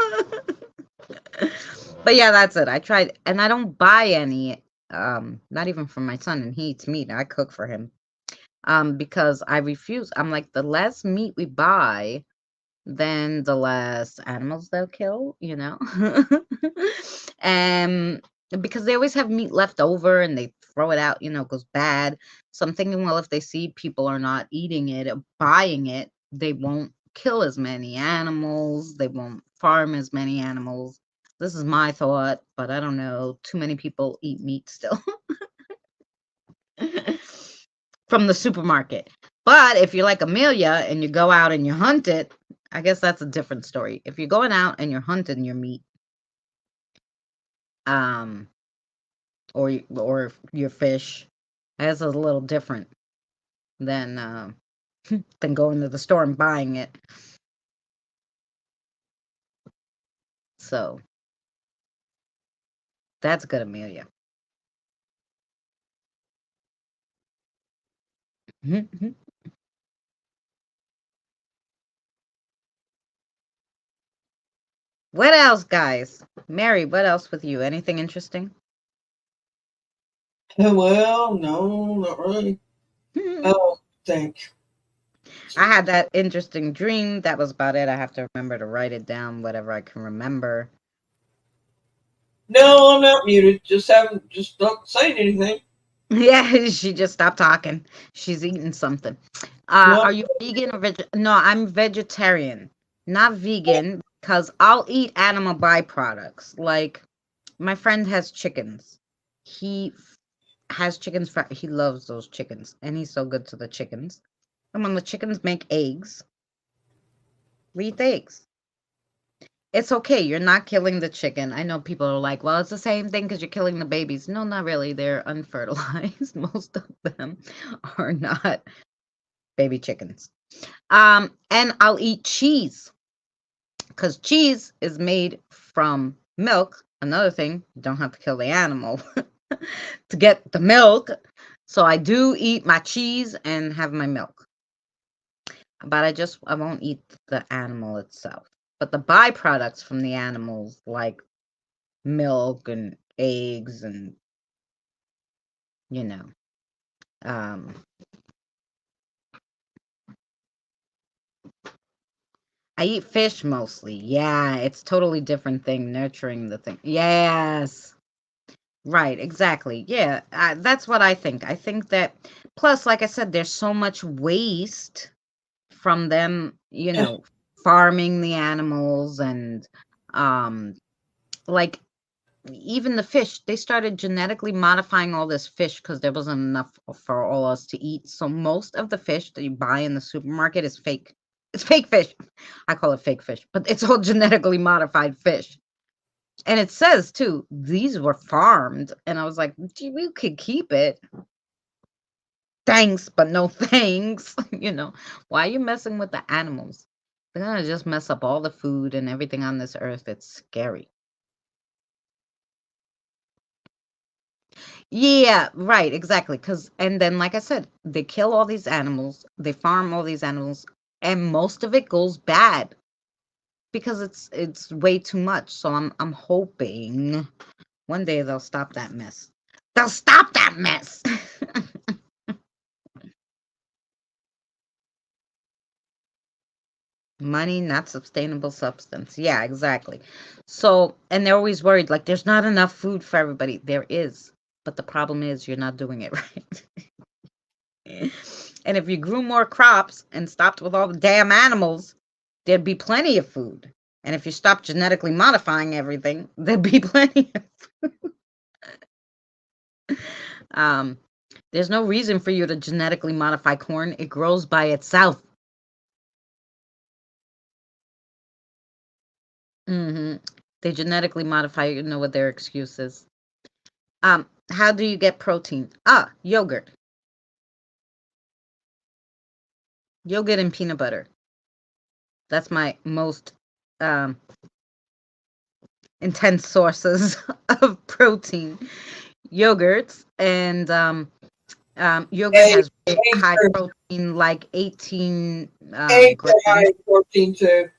But yeah, that's it. I tried, and I don't buy any, not even for my son, and he eats meat. I cook for him. Because I refuse. I'm like, the less meat we buy, then the less animals they'll kill, And because they always have meat left over and they throw it out, it goes bad. So I'm thinking, well, if they see people are not eating it or buying it, they won't kill as many animals, they won't farm as many animals. This is my thought, but I don't know. Too many people eat meat still from the supermarket. But if you're like Amelia and you go out and you hunt it, I guess that's a different story. If you're going out and you're hunting your meat, um, or your fish, that's a little different than than going to the store and buying it. So that's good, Amelia. What else, guys? Mary, what else with you? Anything interesting? Well, no, not really. I don't think. I had that interesting dream. That was about it. I have to remember to write it down, whatever I can remember. No, I'm not muted. Just don't say anything. Yeah, she just stopped talking. She's eating something. No, Are you vegan or No, I'm vegetarian, not vegan, because I'll eat animal byproducts. Like my friend has chickens. He has chickens. He loves those chickens, and he's so good to the chickens. And when the chickens make eggs, we eat the eggs. It's okay. You're not killing the chicken. I know people are like, well, it's the same thing because you're killing the babies. No, not really. They're unfertilized. Most of them are not baby chickens. And I'll eat cheese because cheese is made from milk. Another thing, you don't have to kill the animal to get the milk. So I do eat my cheese and have my milk. But I won't eat the animal itself. But the byproducts from the animals, like milk and eggs and, you know, um, I eat fish mostly. Yeah, it's totally different thing nurturing the thing. Yes. Right, exactly. Yeah, that's what I think. I think that plus like I said there's so much waste from them, farming the animals and um like even the fish, they started genetically modifying all this fish because there wasn't enough for all us to eat. So most of the fish that you buy in the supermarket is fake. It's fake fish. I call it fake fish, but it's all genetically modified fish. And it says too, these were farmed. And I was like, "Gee, you could keep it. Thanks, but no thanks." Why are you messing with the animals? They're gonna just mess up all the food and everything on this earth. It's scary. Yeah, right, exactly. Cause and then like I said, they kill all these animals, they farm all these animals, and most of it goes bad because it's way too much. So I'm hoping one day they'll stop that mess. They'll stop that mess. Money, not sustainable substance. Yeah, exactly. So, and they're always worried like there's not enough food for everybody. There is, but the problem is you're not doing it right. And if you grew more crops and stopped with all the damn animals, there'd be plenty of food. And if you stopped genetically modifying everything, there'd be plenty of um there's no reason for you to genetically modify corn. It grows by itself. hmm They genetically modify it, you know what their excuse is. How do you get protein? Yogurt. Yogurt and peanut butter. That's my most um intense sources of protein. Yogurts and yogurt Eggs, has very eggs high are, protein, like 18 eggs are high grams. in protein too.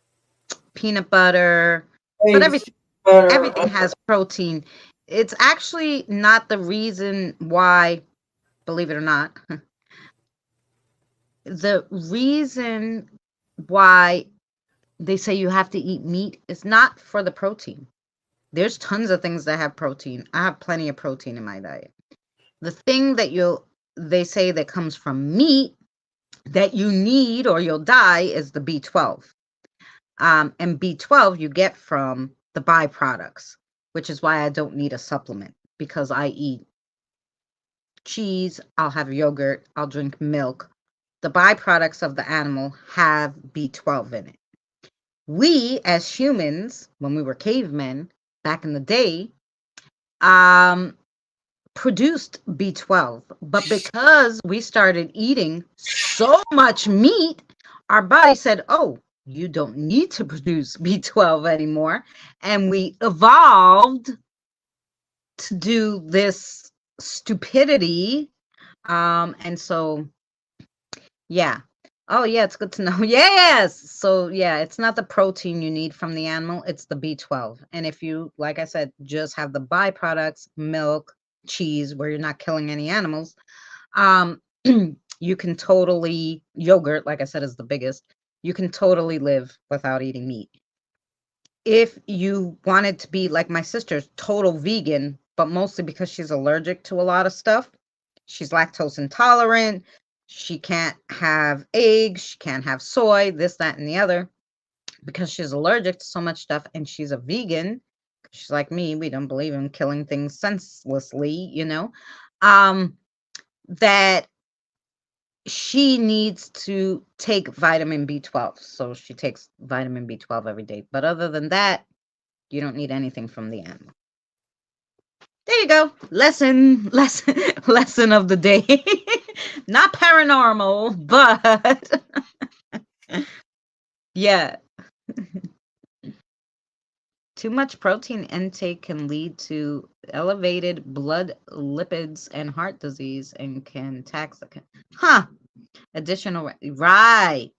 Peanut butter, but Eggs, everything butter. everything has protein. It's actually not the reason why, believe it or not, the reason why they say you have to eat meat is not for the protein. There's tons of things that have protein. I have plenty of protein in my diet. The thing that they say that comes from meat that you need or you'll die is the B12. And B12 you get from the byproducts, which is why I don't need a supplement because I eat cheese, I'll have yogurt, I'll drink milk. The byproducts of the animal have B12 in it. We as humans, when we were cavemen back in the day, um, produced B12. But because we started eating so much meat, our body said, oh, you don't need to produce B12 anymore. And we evolved to do this stupidity. And so, yeah. Oh, yeah, it's good to know. Yes. So, yeah, it's not the protein you need from the animal, it's the B12. And if you, like I said, just have the byproducts, milk, cheese, where you're not killing any animals, um, you can totally, yogurt, like I said, is the biggest. You can totally live without eating meat. If you wanted to be like my sister's, total vegan, but mostly because she's allergic to a lot of stuff, she's lactose intolerant. She can't have eggs. She can't have soy, this, that, and the other because she's allergic to so much stuff. And she's a vegan. She's like me. We don't believe in killing things senselessly. Um, that she needs to take vitamin B12. So she takes vitamin B12 every day. But other than that, you don't need anything from the animal. There you go. Lesson of the day. Not paranormal, but yeah. Too much protein intake can lead to elevated blood lipids and heart disease and can tax the additional right.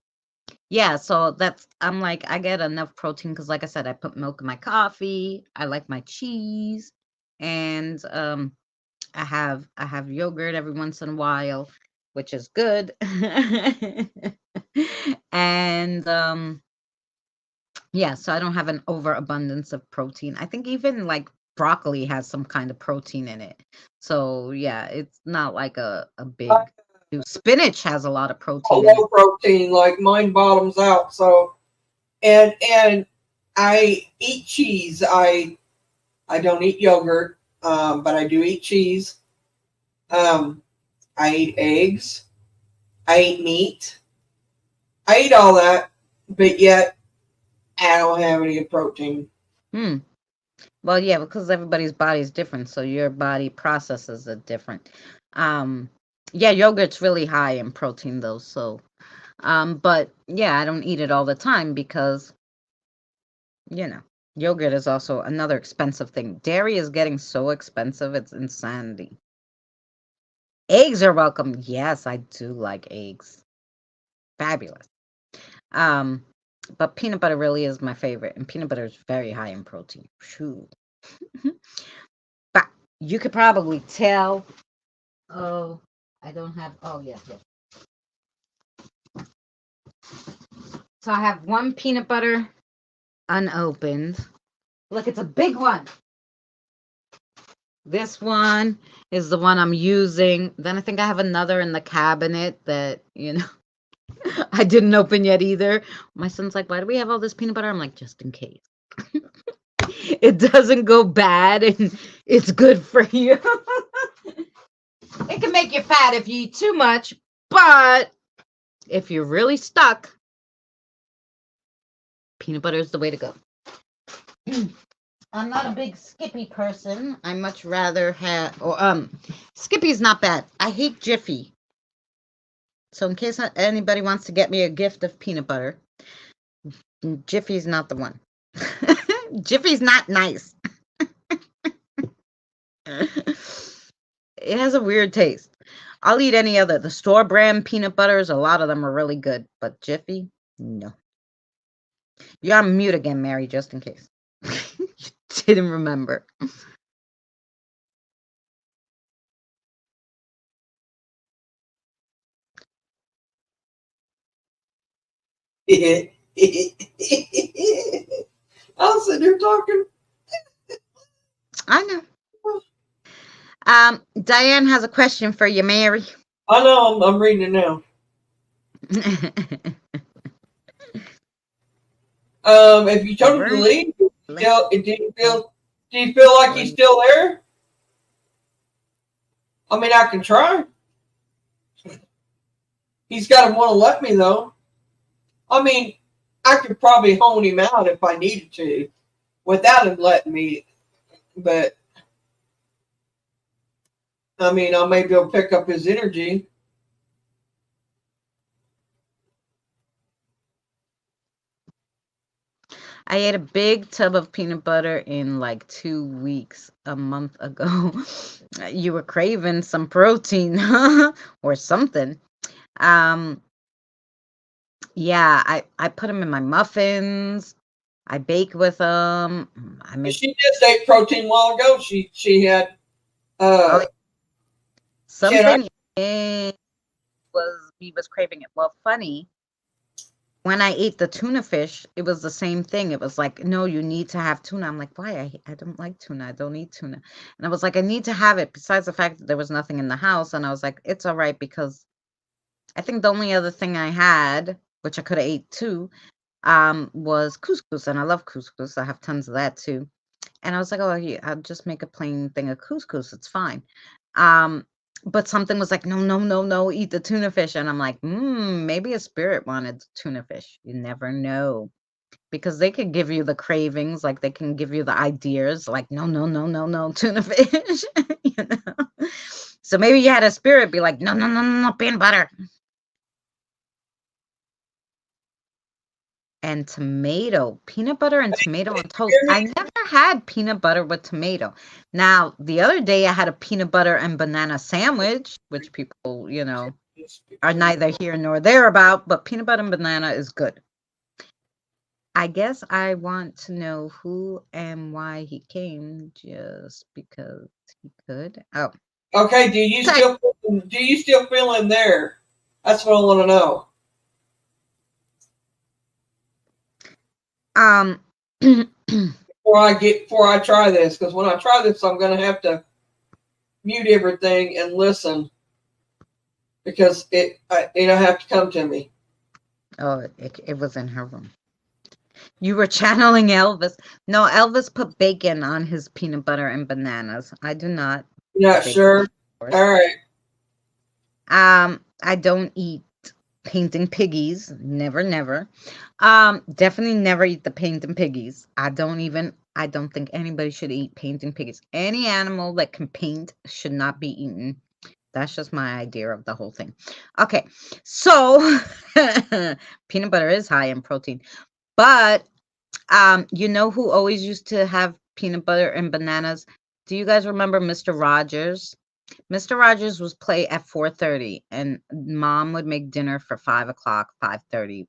Yeah, so I'm like I get enough protein because like I said, I put milk in my coffee. I like my cheese, and I have yogurt every once in a while, which is good. And Yeah, so I don't have an overabundance of protein. I think even like broccoli has some kind of protein in it. So yeah, it's not like a I big spinach has a lot of protein in it. low protein, like mine bottoms out. So, and I eat cheese. I don't eat yogurt, but I do eat cheese. I eat eggs. I eat meat. I eat all that, but yet I don't have any protein. Hmm. Well, yeah, because everybody's body is different, so your body processes it different. Um, yeah, yogurt's really high in protein though, so but yeah, I don't eat it all the time because, you know, yogurt is also another expensive thing. Dairy is getting so expensive, it's insanity. Eggs are welcome. Yes, I do like eggs. Fabulous. Um, but peanut butter really is my favorite, and peanut butter is very high in protein. Phew. But you could probably tell. Oh, I don't have. Oh, yes, yes. So I have one peanut butter unopened. Look, it's a big one. This one is the one I'm using. Then I think I have another in the cabinet that, I didn't open yet either. My son's like, why do we have all this peanut butter? I'm like, just in case. It doesn't go bad and it's good for you. It can make you fat if you eat too much, but if you're really stuck, peanut butter is the way to go. I'm not a big Skippy person. I much rather have, Skippy's not bad. I hate Jiffy. So in case anybody wants to get me a gift of peanut butter, Jiffy's not the one. Jiffy's not nice. It has a weird taste. I'll eat any other. The store brand peanut butters, a lot of them are really good, but Jiffy, no. You're on mute again, Mary, just in case. You didn't remember. I'm sitting here talking. I know. Diane has a question for you, Mary. I know. I'm reading it now. If you told him to leave, do you feel like he's still there? I mean, I can try. He's got to want to let me, though. I mean, I could probably hone him out if I needed to without him letting me. But, I mean, I may be able to pick up his energy. I ate a big tub of peanut butter in like 2 weeks a month ago. You were craving some protein or something. Yeah, I put them in my muffins. I bake with them. She just ate protein a while ago. She had something was craving it. Well, funny. When I ate the tuna fish, it was the same thing. It was like, no, you need to have tuna. I'm like, why? I don't like tuna. I don't eat tuna. And I was like, I need to have it. Besides the fact that there was nothing in the house. And I was like, it's all right because I think the only other thing I had, which I could have ate too, was couscous. And I love couscous. I have tons of that too. And I was like, oh, yeah, I'll just make a plain thing of couscous. It's fine. But something was like, no, eat the tuna fish. And I'm like, maybe a spirit wanted tuna fish. You never know. Because they could give you the cravings, like they can give you the ideas, like, no, tuna fish. So maybe you had a spirit be like, no, peanut butter. And tomato, peanut butter and tomato on toast. I never had peanut butter with tomato. Now, the other day I had a peanut butter and banana sandwich, which people, are neither here nor there about, but peanut butter and banana is good. I guess I want to know who and why he came, just because he could. Oh. Okay, do you still feel him there? That's what I want to know. Um, before I try this, because when I try this, I'm gonna have to mute everything and listen because it'll have to come to me. oh, it was in her room. You were channeling Elvis. No, Elvis put bacon on his peanut butter and bananas. I do not. You're not Bacon, sure? of course. All right. I don't eat painting piggies. Never, never. Definitely never eat the painting piggies. I don't think anybody should eat painting piggies. Any animal that can paint should not be eaten. That's just my idea of the whole thing. Okay, so peanut butter is high in protein, but you know who always used to have peanut butter and bananas? Do you guys remember Mr. Rogers? Mr. Rogers was play at 4:30, and mom would make dinner for 5 o'clock, 5:30,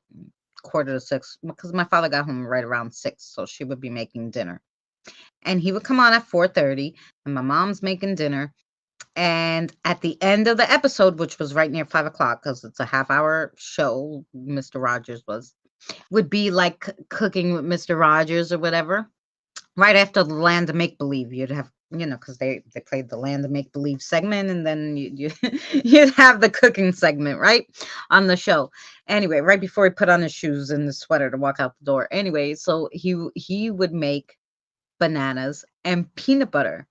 quarter to 6, because my father got home right around 6, so she would be making dinner. And he would come on at 4:30, and my mom's making dinner. And at the end of the episode, which was right near 5 o'clock, because it's a half-hour show, Mr. Rogers would be like cooking with Mr. Rogers or whatever. Right after the Land of Make Believe, you'd have, because they played the Land of Make Believe segment, and then you'd have the cooking segment right on the show. Anyway, right before he put on his shoes and the sweater to walk out the door. Anyway, so he would make bananas and peanut butter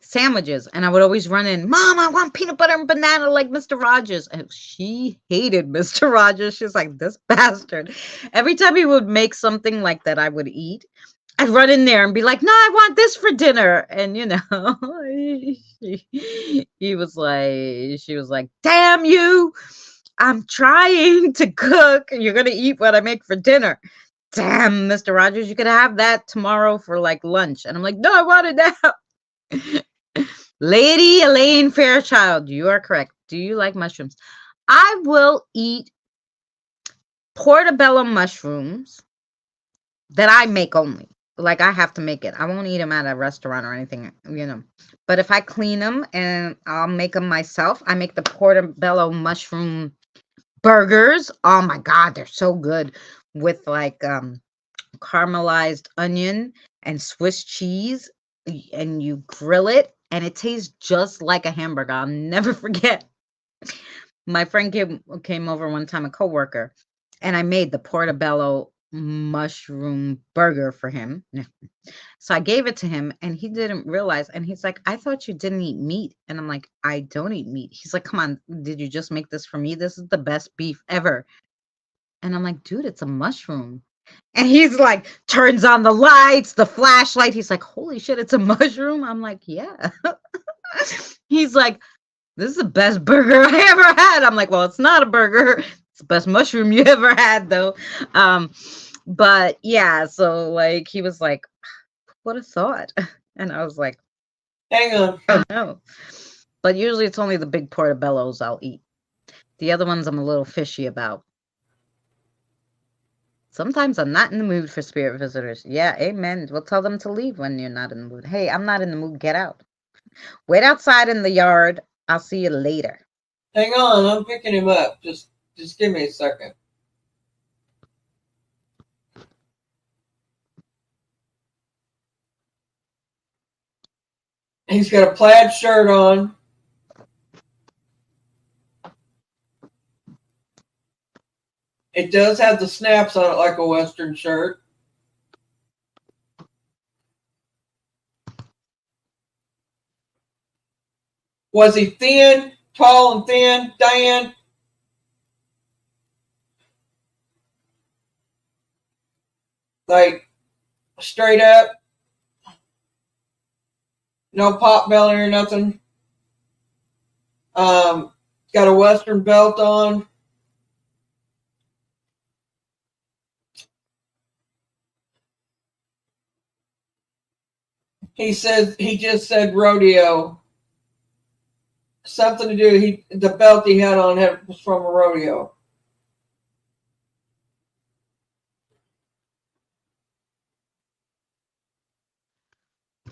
sandwiches, and I would always run in, Mom, I want peanut butter and banana like Mr. Rogers. And she hated Mr. Rogers. She's like, this bastard. Every time he would make something like that I would eat, I'd run in there and be like, no, I want this for dinner. And she was like, damn you, I'm trying to cook and you're gonna eat what I make for dinner. Damn, Mr. Rogers, you could have that tomorrow for like lunch. And I'm like, no, I want it now. Lady Elaine Fairchild, you are correct. Do you like mushrooms? I will eat portobello mushrooms that I make only. Like, I have to make it. I won't eat them at a restaurant or anything, But if I clean them and I'll make them myself, I make the portobello mushroom burgers. Oh my God, they're so good with like caramelized onion and Swiss cheese, and you grill it and it tastes just like a hamburger. I'll never forget. My friend came over one time, a coworker, and I made the portobello mushroom burger for him. So I gave it to him and he didn't realize, and he's like, I thought you didn't eat meat. And I'm like, I don't eat meat. He's like, come on, did you just make this for me? This is the best beef ever. And I'm like, dude, it's a mushroom. And he's like, turns on the lights, the flashlight. He's like, holy shit, it's a mushroom. I'm like, yeah. He's like, this is the best burger I ever had. I'm like, well, it's not a burger. It's the best mushroom you ever had, though. But yeah, so like he was like, what a thought. And I was like, hang on. Oh no. But usually it's only the big portobellos I'll eat. The other ones I'm a little fishy about. Sometimes I'm not in the mood for spirit visitors. Yeah, amen. We'll tell them to leave when you're not in the mood. Hey, I'm not in the mood. Get out. Wait outside in the yard. I'll see you later. Hang on, I'm picking him up. Just give me a second. He's got a plaid shirt on. It does have the snaps on it like a Western shirt. Was he thin, tall and thin, Diane? Like, straight up? No pop belly or nothing? Got a Western belt on. He just said rodeo. Something to do. The belt he had on was from a rodeo.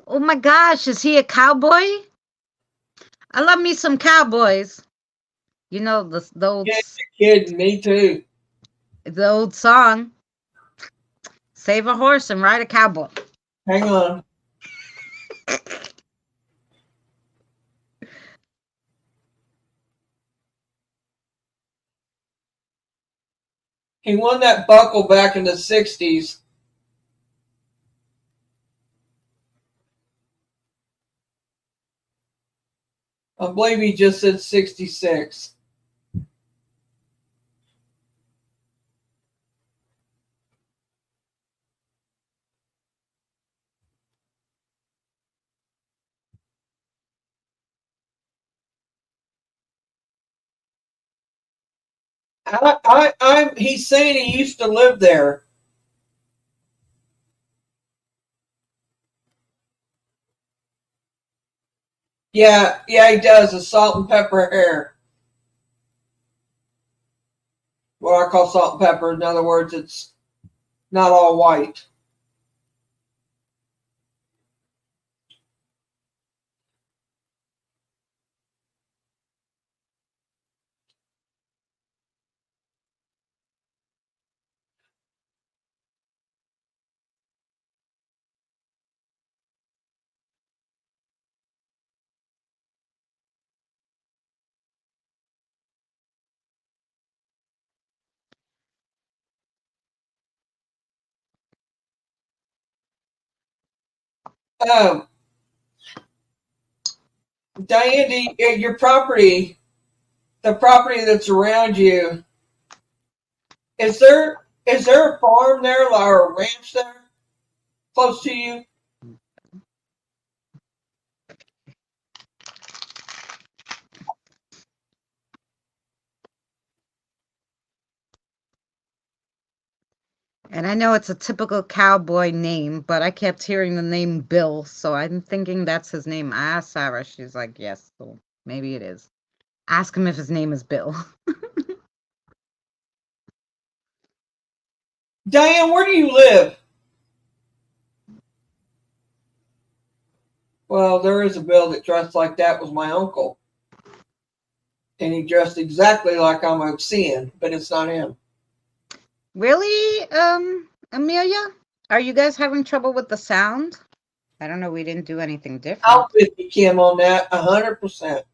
Oh my gosh, is he a cowboy? I love me some cowboys. You know the old Kid, me too. the old song. Save a horse and ride a cowboy. Hang on. He won that buckle back in the 60s. I believe he just said 66. He's saying he used to live there. Yeah, he does. The salt and pepper hair. What I call salt and pepper. In other words, it's not all white. Diane, your property, the property that's around you, is there a farm there or a ranch there close to you? And I know it's a typical cowboy name, but I kept hearing the name Bill, so I'm thinking that's his name. I asked Sarah. She's like, yes, so maybe it is. Ask him if his name is Bill. Diane, where do you live? Well, there is a Bill that dressed like that was my uncle. And he dressed exactly like I'm seeing, but it's not him. Really, Amelia? Are you guys having trouble with the sound? I don't know. We didn't do anything different. I'll with you, Kim, on that 100%.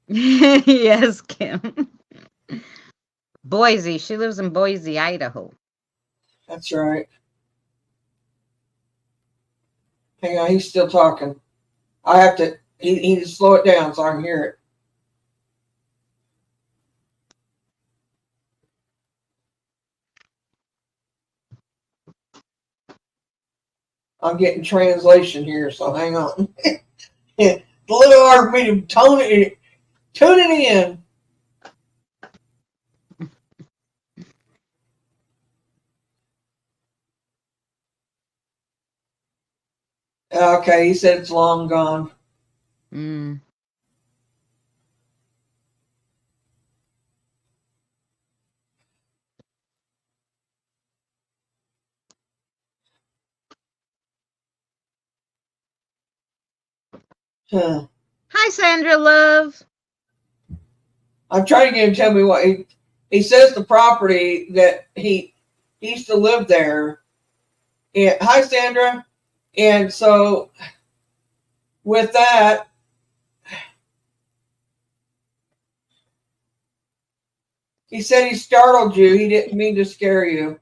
Yes, Kim. Boise. She lives in Boise, Idaho. That's right. Hang on, he's still talking. I have to, he needs to slow it down so I can hear it. I'm getting translation here, so hang on. It's a little hard for me to tune it in. Okay, he said it's long gone. Mm. Huh. Hi, Sandra Love. I'm trying to get him to tell me what he says. The property that he used to live there. And hi, Sandra. And so with that, he said he startled you. He didn't mean to scare you.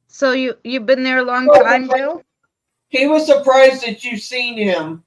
So you've been there a long time, Bill? He was surprised that you've seen him.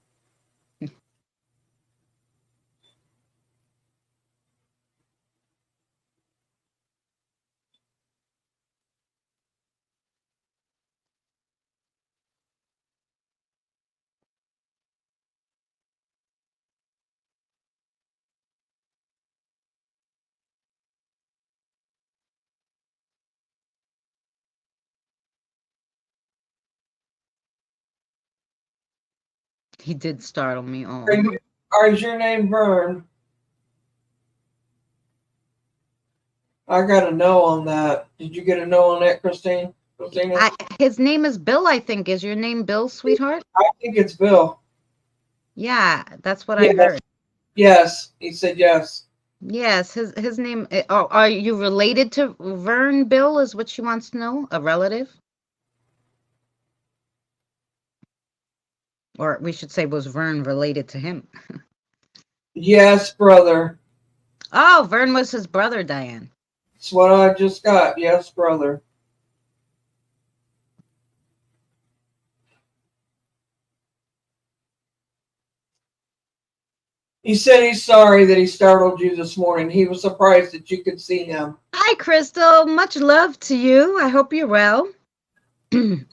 He did startle me. Oh. Is your name Vern? I got a no on that. Did you get a no on that, Christina? His name is Bill, I think. Is your name Bill, sweetheart? I think it's Bill. Yeah, that's what I heard. Yes, he said yes. Yes, his name. Oh, are you related to Vern Bill? Is what she wants to know. A relative, or we should say, was Vern related to him? Yes, brother. Oh, Vern was his brother, Diane. That's what I just got. Yes, brother. He said he's sorry that he startled you this morning. He was surprised that you could see him. Hi, Crystal. Much love to you. I hope you're well. You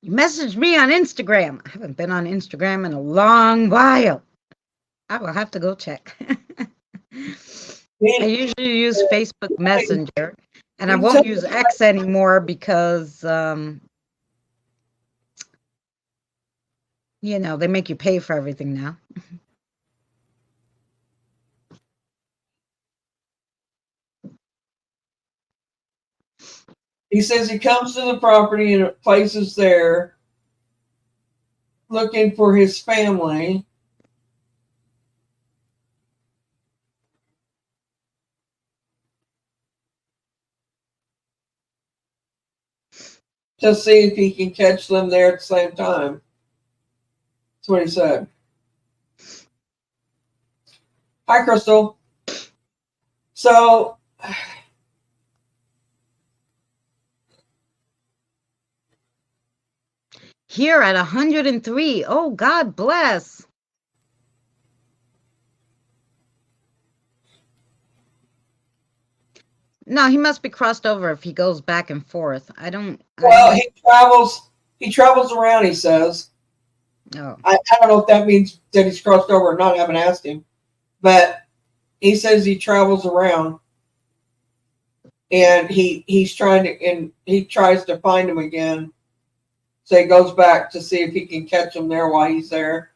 messaged me on Instagram. I haven't been on Instagram in a long while. I will have to go check. I usually use Facebook Messenger, and I He won't told use X anymore because, they make you pay for everything now. He says he comes to the property and places there looking for his family. To see if he can catch them there at the same time. That's what he said. Hi, Crystal. So, Here at 103. Oh, God bless. No, he must be crossed over if he goes back and forth. I don't. he travels around, he says. Oh. I don't know if that means that he's crossed over or not. I haven't asked him. But he says he travels around and he tries to find him again. So he goes back to see if he can catch him there while he's there.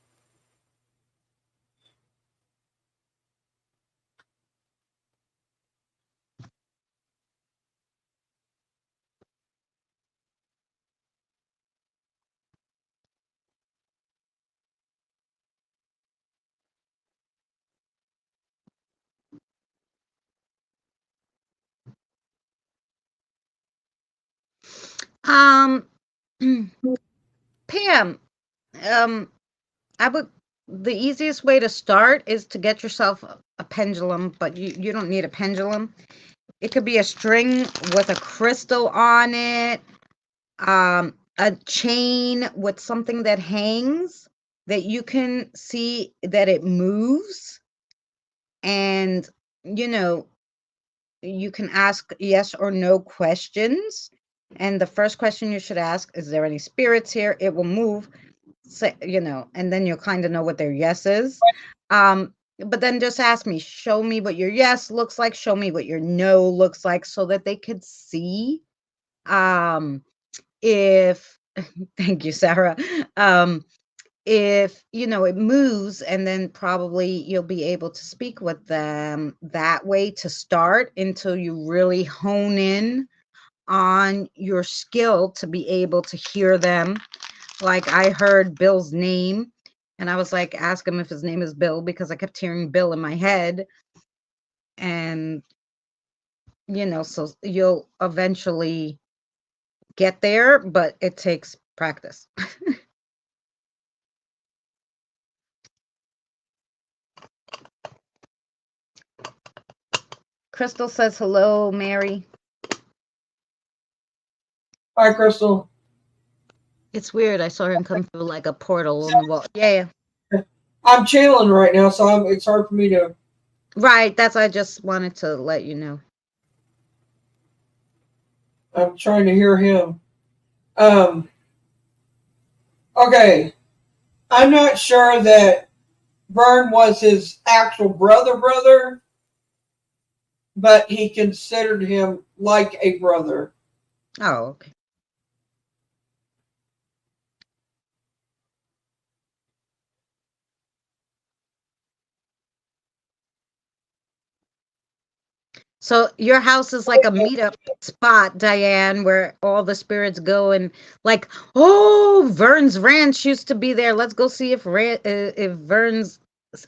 Um, Pam, I would. The easiest way to start is to get yourself a pendulum, but you don't need a pendulum. It could be a string with a crystal on it, a chain with something that hangs that you can see that it moves, and you know you can ask yes or no questions. And the first question you should ask, is there any spirits here? It will move, and then you'll kind of know what their yes is. But then just ask me, show me what your yes looks like, show me what your no looks like, so that they could see. If Thank you, Sarah. If it moves, and then probably you'll be able to speak with them that way to start, until you really hone in on your skill to be able to hear them. Like, I heard Bill's name, and I was like, ask him if his name is Bill, because I kept hearing Bill in my head. And so you'll eventually get there, but it takes practice. Crystal says hello, Mary. Hi, Crystal. It's weird. I saw him come through like a portal on the wall. Yeah. I'm chilling right now, so it's hard for me to. Right. I just wanted to let you know. I'm trying to hear him. Okay. I'm not sure that Vern was his actual brother, but he considered him like a brother. Oh, okay. So your house is like a meetup spot, Diane, where all the spirits go and like, oh, Vern's Ranch used to be there. Let's go see if Vern's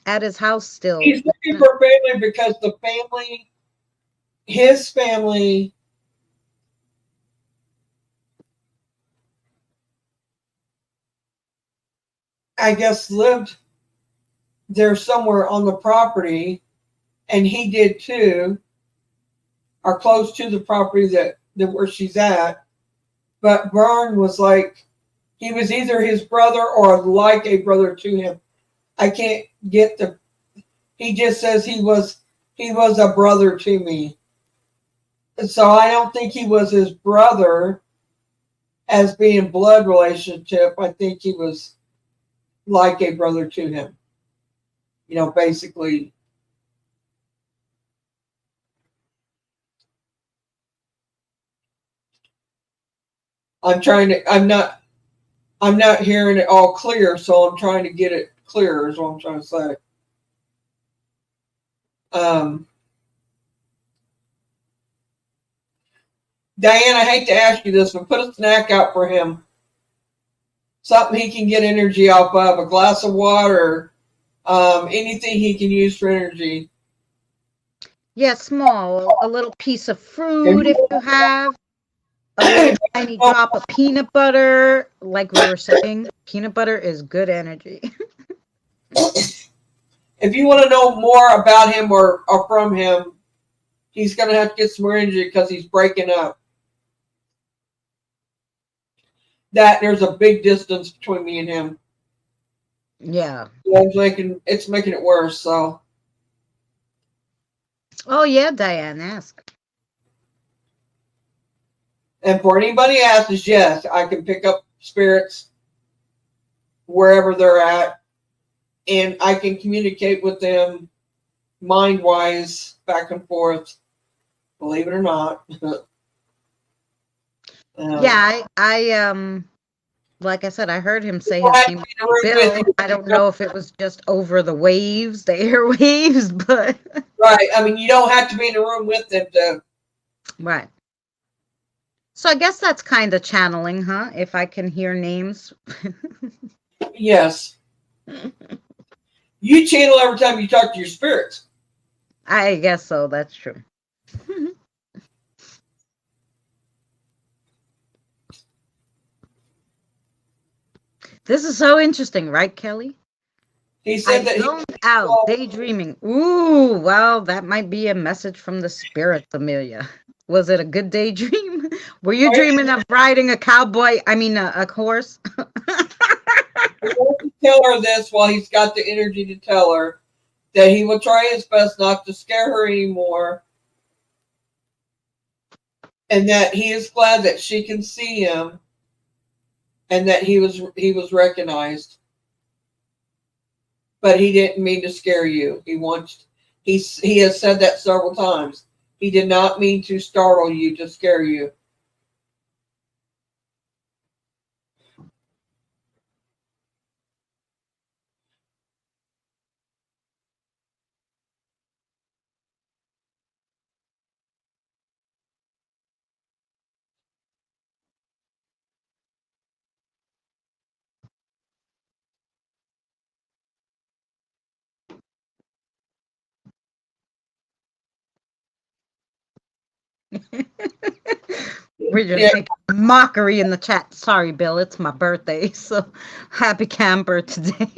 at his house still. He's looking for family because his family, I guess, lived there somewhere on the property, and he did too, or close to the property that where she's at. But Vern was like, he was either his brother or like a brother to him. I can't get the. He just says he was a brother to me. So I don't think he was his brother as being blood relationship. I think he was like a brother to him. You know, basically. I'm not hearing it all clear, so I'm trying to get it clear is what I'm trying to say. Diane, I hate to ask you this, but put a snack out for him. Something he can get energy off of, a glass of water, anything he can use for energy. Yeah, small, a little piece of fruit if you have. A little tiny drop of peanut butter. Like we were saying, peanut butter is good energy. If you want to know more about him or from him, he's going to have to get some more energy because he's breaking up. That there's a big distance between me and him. Yeah. It's making it worse. So. Oh yeah, Diane, ask. And for anybody asks, yes, I can pick up spirits wherever they're at, and I can communicate with them mind-wise back and forth. Believe it or not. Yeah, I like I said, I heard him say his name was Bill. I don't know if it was just over the waves, the airwaves, but right. I mean, you don't have to be in the room with them to. Right. So I guess that's kind of channeling, huh? If I can hear names. Yes. You channel every time you talk to your spirits. I guess so. That's true. This is so interesting, right, Kelly? He said that zoned out, daydreaming. Ooh, well, that might be a message from the spirits, Amelia. Was it a good daydream? Were you dreaming of riding a cowboy? I mean, a horse? He wants to tell her this while he's got the energy to tell her that he will try his best not to scare her anymore, and that he is glad that she can see him, and that he was recognized. But he didn't mean to scare you. He has said that several times. He did not mean to startle you, to scare you. We're just making mockery in the chat. Sorry, Bill, it's my birthday, so happy camper today.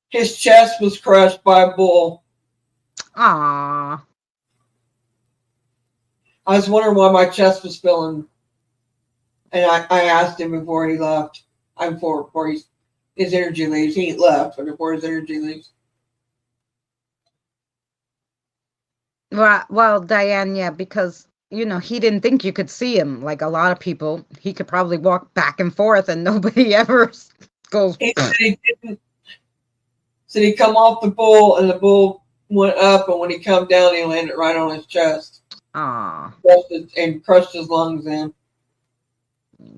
His chest was crushed by a bull. Aww. I was wondering why my chest was feeling, and I asked him before he left. Before his energy leaves. He ain't left, but before his energy leaves. Well, Diane, yeah, because he didn't think you could see him. Like a lot of people, he could probably walk back and forth, and nobody ever goes. He said he didn't. Said he come off the bull, and the bull went up, and when he come down, he landed right on his chest. Ah. Crushed his lungs in.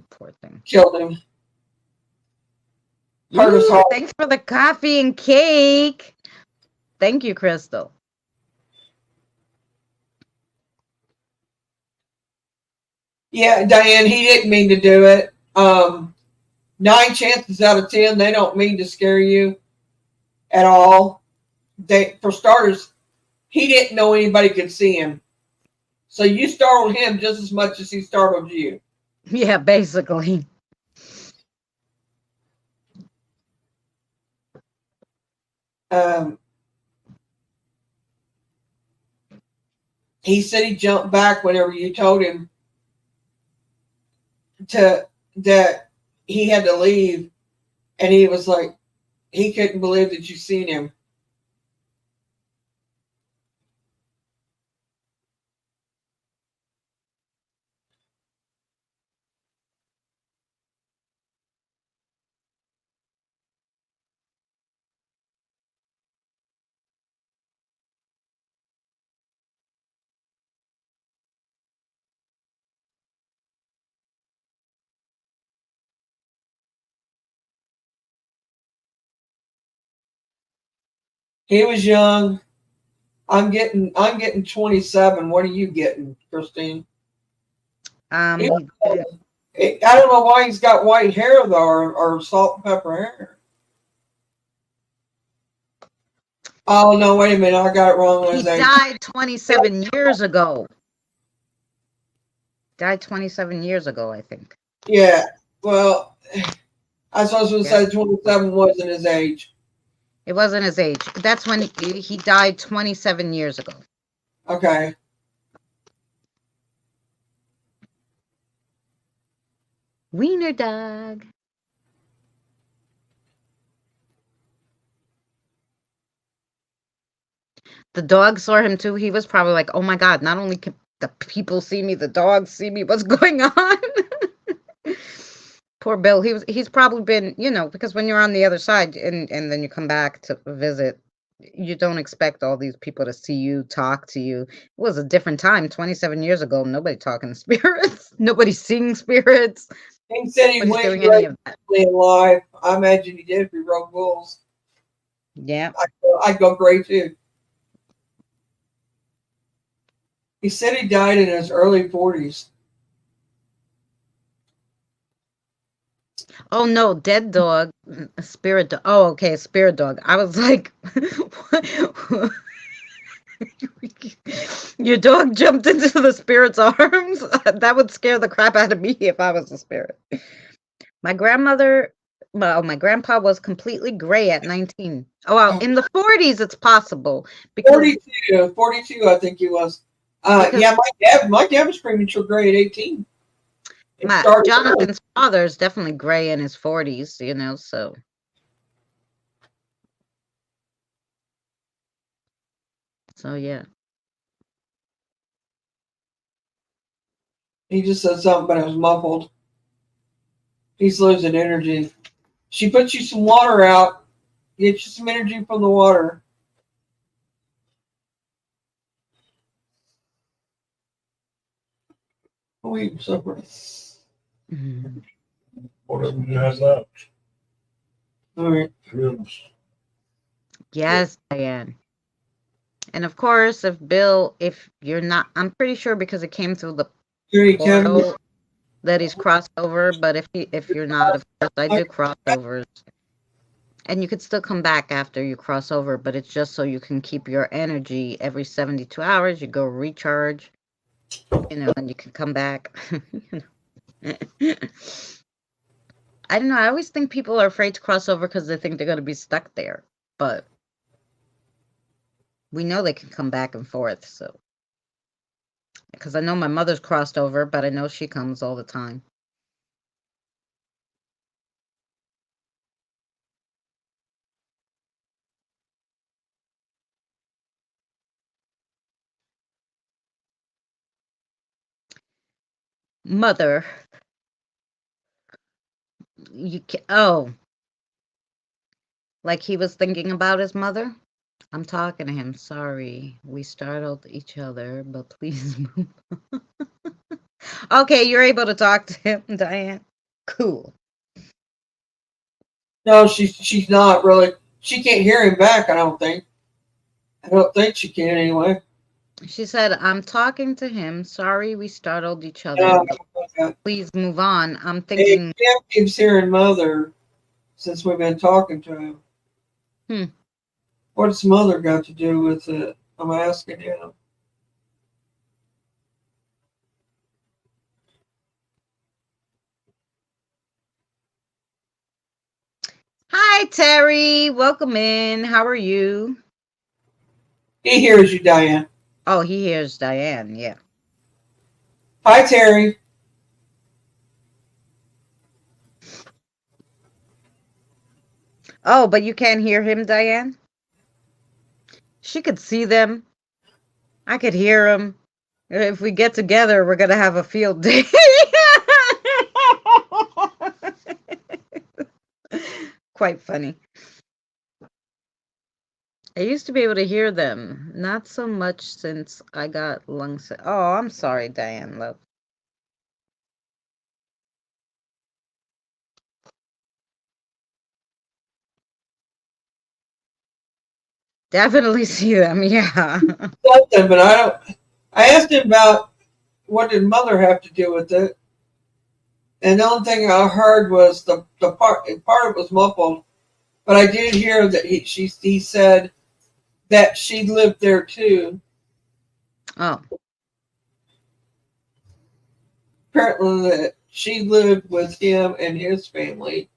Poor thing. Killed him. hurt his Ooh, heart. thanks for the coffee and cake. Thank you, Crystal. Yeah, Diane, he didn't mean to do it. 9 chances out of 10, they don't mean to scare you at all. For starters, he didn't know anybody could see him. So you startled him just as much as he startled you. Yeah, basically. He said he jumped back whenever you told him that he had to leave, and he was like, he couldn't believe that you seen him. He was young. I'm getting 27. What are you getting, Christine? I don't know why he's got white hair though, or salt and pepper hair. Oh no! Wait a minute, I got it wrong. He died 27 years ago. Died 27 years ago, I think. Yeah. Well, I was supposed to say 27 wasn't his age. It wasn't his age. That's when he died 27 years ago. Okay. Wiener dog. The dog saw him too. He was probably like, oh my God, not only can the people see me, the dogs see me. What's going on? Poor Bill. He's probably been, because when you're on the other side and then you come back to visit, you don't expect all these people to see you, talk to you. It was a different time, 27 years ago. Nobody talking to spirits. Nobody seeing spirits. He said he went doing any of that. In life. I imagine he did if he rode bulls. Yeah. I'd go great too. He said he died in his early 40s. Oh no, dead dog, a spirit dog. Oh, okay, spirit dog. I was like, your dog jumped into the spirit's arms? That would scare the crap out of me if I was a spirit. My grandpa was completely gray at 19. Oh, well, in the 40s, it's possible. Because 42, I think he was. Yeah, my dad was premature gray at 18. Jonathan's father is definitely gray in his 40s, so. So, yeah. He just said something, but it was muffled. He's losing energy. She puts you some water out. Get you some energy from the water. Oh, eat supper. Whatever you has left. All right. Yes, Diane. And of course, if you're not, I'm pretty sure because it came through the portal that he's crossed over. But if you're not, of course, I do crossovers. And you could still come back after you cross over, but it's just so you can keep your energy every 72 hours. You go recharge, and you can come back. I don't know. I always think people are afraid to cross over because they think they're going to be stuck there. But we know they can come back and forth. So, because I know my mother's crossed over, but I know she comes all the time. Mother. Like he was thinking about his mother? I'm talking to him. Sorry. We startled each other, but please move on. Okay, you're able to talk to him, Diane. Cool. No, she's not really. She can't hear him back. I don't think. I don't think she can anyway. She said, I'm talking to him. Sorry we startled each other. Uh, okay. Please move on. I'm Hey, thinking, Kim keeps hearing Mother since we've been talking to him. Hmm. What's Mother got to do with it? I'm asking him. Hi, Terry. Welcome in. How are you? He hears you, Diane. Oh, he hears Diane. Yeah. Hi, Terry. Oh, but you can't hear him, Diane? She could see them. I could hear him. If we get together, we're going to have a field day. Quite funny. I used to be able to hear them. Not so much since I got lungs. Oh, I'm sorry, Diane, love. Definitely see them, yeah. Something, but I don't. I asked him about what did Mother have to do with it, and the only thing I heard was the part of it was muffled, but I did hear that he said that she lived there too. Oh, Apparently, that she lived with him and his family,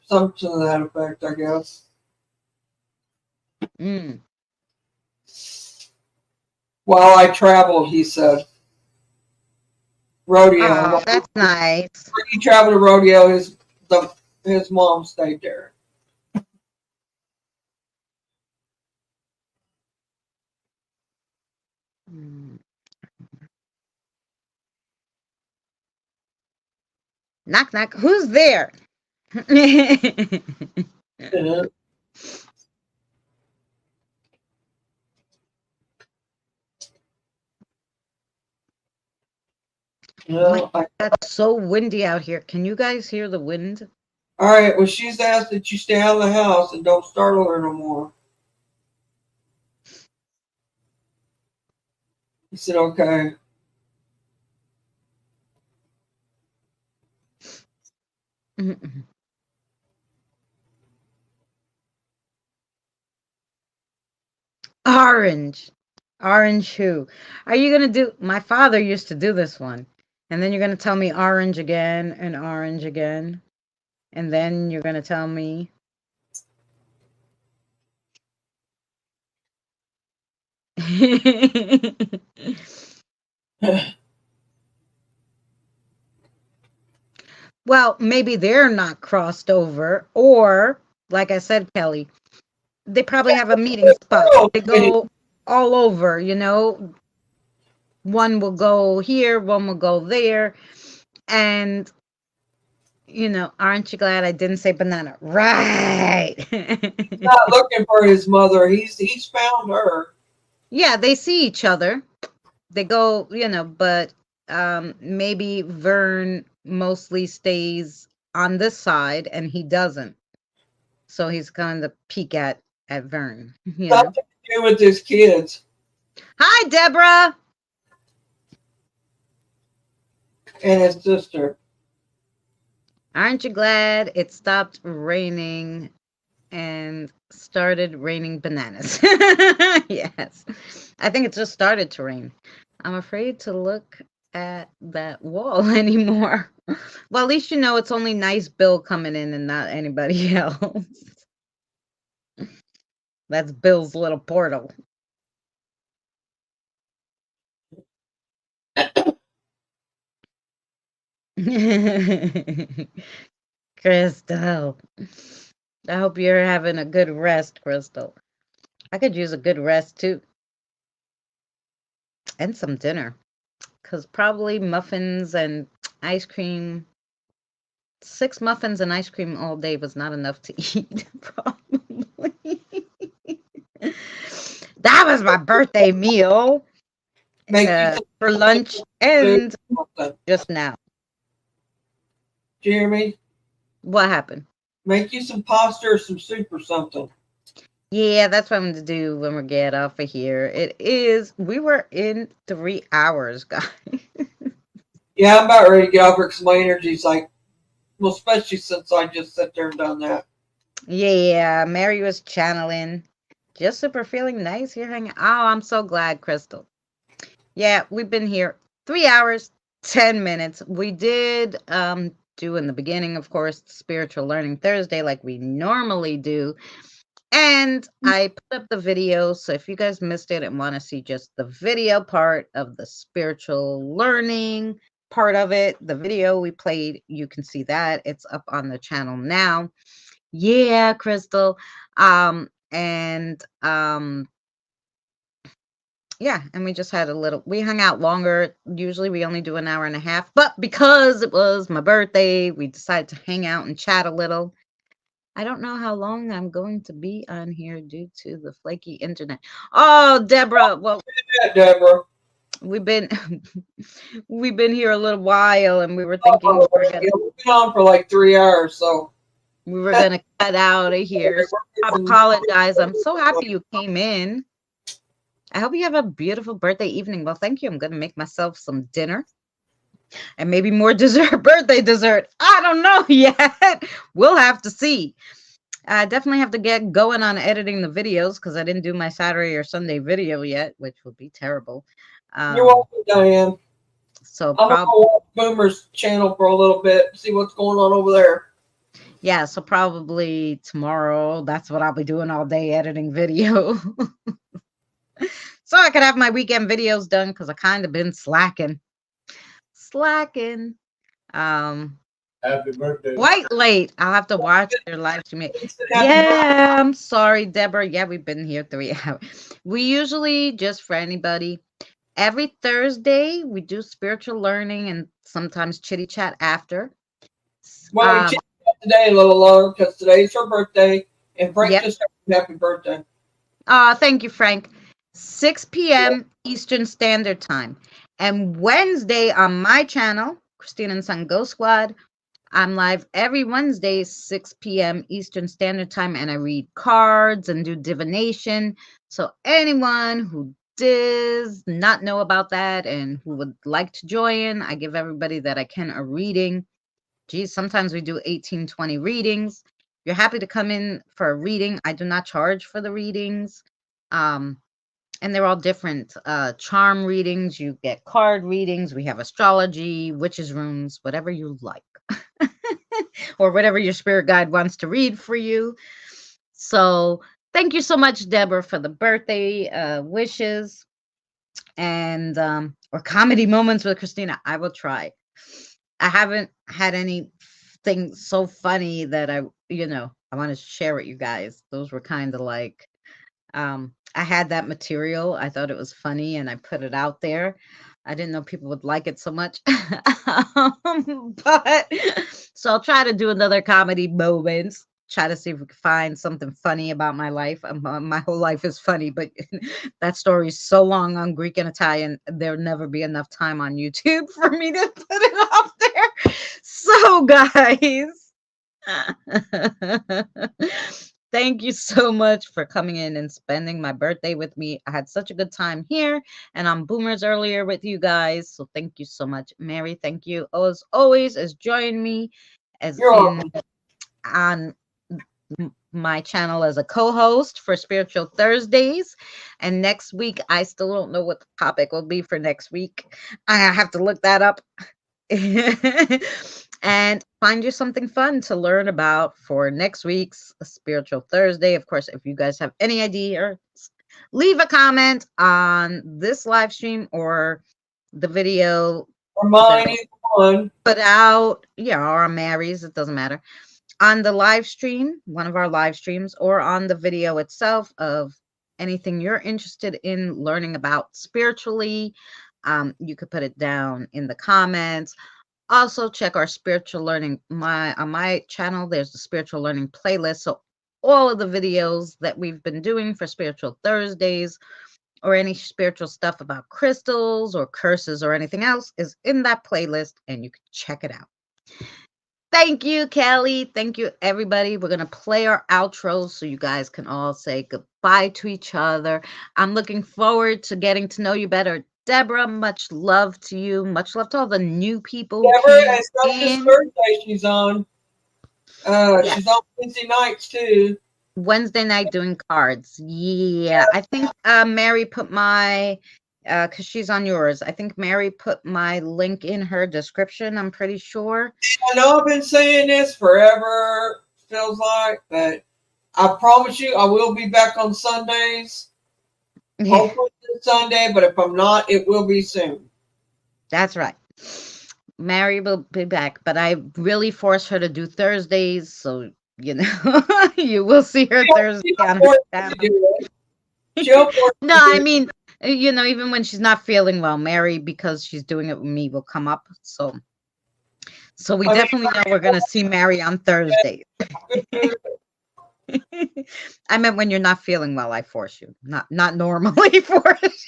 something to that effect, I guess. mm. While I traveled, he said, rodeo. Oh, that's nice. When he traveled to rodeo, his mom stayed there. Mm. Knock, knock. Who's there? Yeah. Oh I, that's so windy out here. Can you guys hear the wind? all right. Well, she's asked that you stay out of the house and don't startle her no more. He said, okay. Orange. Orange who? Are you going to do? My father used to do this one. And then you're going to tell me orange again and orange again. And then you're going to tell me. Well, maybe they're not crossed over. Or, like I said, Kelly, they probably have a meeting spot. They go all over, you know. One will go here, one will go there. And, you know, aren't you glad I didn't say banana? Right. Not looking for his mother. He's found her. Yeah, they see each other. They go, you know, but maybe Vern mostly stays on this side and he doesn't. So he's kind of peek at Vern, you know. Something to do with his kids Hi, Deborah. and his sister. Aren't you glad it stopped raining and started raining bananas? Yes. I think it just started to rain. I'm afraid to look at that wall anymore. Well, at least you know it's only nice Bill coming in and not anybody else. That's Bill's little portal. Crystal. I hope you're having a good rest, Crystal. I could use a good rest too. And some dinner. Because probably muffins and ice cream. 6 muffins and ice cream all day was not enough to eat, probably. That was my birthday meal for lunch and just now. Jeremy, What happened? Make you some pasta or some soup or something. Yeah, that's what I'm going to do when we get off of here. We were in 3 hours, guys. Yeah, I'm about ready to get off here because my energy's like, well, especially since I just sat there and done that. Yeah, Mary was channeling. Just super feeling nice here hanging. Oh, I'm so glad, Crystal. Yeah, we've been here 3 hours, 10 minutes. We did do in the beginning, of course, Spiritual Learning Thursday like we normally do. And I put up the video. So if you guys missed it and want to see just the video part of the spiritual learning part of it, the video we played, you can see that. It's up on the channel now. Yeah, Crystal. And yeah, and we just had we hung out longer. Usually we only do an hour and a half, but because it was my birthday, we decided to hang out and chat a little. I don't know how long I'm going to be on here due to the flaky internet. Oh, Deborah, well, Yeah, Deborah. we've been we've been here a little while, and we were thinking We've been on for like 3 hours, so we were gonna cut out of here. So I apologize. I'm so happy you came in. I hope you have a beautiful birthday evening. Well, thank you. I'm gonna make myself some dinner and maybe more dessert, birthday dessert. I don't know yet. We'll have to see. I definitely have to get going on editing the videos because I didn't do my Saturday or Sunday video yet, which would be terrible. You're welcome, Diane. So I'm gonna go watch Boomer's channel for a little bit, see what's going on over there. Yeah, so probably tomorrow. That's what I'll be doing all day, editing video. So I could have my weekend videos done because I kind of been slacking. Happy birthday. Quite late. I'll have to watch their live stream. Yeah, I'm sorry, Deborah. Yeah, we've been here 3 hours. We usually, just for anybody, every Thursday we do spiritual learning and sometimes chitty chat after. Well, we chit chat today a little longer because today's her birthday, and Frank just said happy birthday. Thank you, Frank. 6 p.m. Eastern Standard Time. And Wednesday on my channel, Christina and Son Ghost Squad, I'm live every Wednesday, 6 p.m. Eastern Standard Time, and I read cards and do divination. So anyone who does not know about that and who would like to join, I give everybody that I can a reading. Geez, sometimes we do 18, 20 readings. If you're happy to come in for a reading, I do not charge for the readings. And they're all different. Charm readings, you get card readings, we have astrology, witches' runes, whatever you like. Or whatever your spirit guide wants to read for you. So thank you so much, Deborah, for the birthday wishes and or comedy moments with Christina. I will try. I haven't had anything so funny that I want to share with you guys. Those were kind of like I had that material. I thought it was funny and I put it out there. I didn't know people would like it so much. But so I'll try to do another comedy moments. Try to see if we can find something funny about my life. My whole life is funny, but that story is so long on Greek and Italian. There'll never be enough time on YouTube for me to put it up there. So, guys. Thank you so much for coming in and spending my birthday with me. I had such a good time here and on Boomers earlier with you guys. So thank you so much. Mary, thank you as always as joining me on my channel as a co-host for Spiritual Thursdays. And next week, I still don't know what the topic will be for next week. I have to look that up. And find you something fun to learn about for next week's Spiritual Thursday. Of course, if you guys have any idea, leave a comment on this live stream or the video. Or mine, one. Put out, or on Mary's, it doesn't matter. On the live stream, one of our live streams, or on the video itself of anything you're interested in learning about spiritually. You could put it down in the comments. Also, check our spiritual learning. On my channel, there's the spiritual learning playlist. So all of the videos that we've been doing for Spiritual Thursdays or any spiritual stuff about crystals or curses or anything else is in that playlist, and you can check it out. Thank you, Kelly. Thank you, everybody. We're going to play our outro so you guys can all say goodbye to each other. I'm looking forward to getting to know you better. Deborah, much love to you. Much love to all the new people who Deborah, came it's not just in. Thursday she's on. Yeah. She's on Wednesday nights too. Wednesday night doing cards. Yeah. I think Mary put my because she's on yours. I think Mary put my link in her description. I'm pretty sure. I know I've been saying this forever, feels like, but I promise you I will be back on Sundays. Yeah. Hopefully this Sunday, but if I'm not, it will be soon. That's right. Mary will be back, but I really force her to do Thursdays, so you know you will see her Thursday on her channel. No, I mean, even when she's not feeling well, Mary, because she's doing it with me, will come up. So we definitely know we're gonna see Mary on Thursday. I meant when you're not feeling well, I force you, not normally force.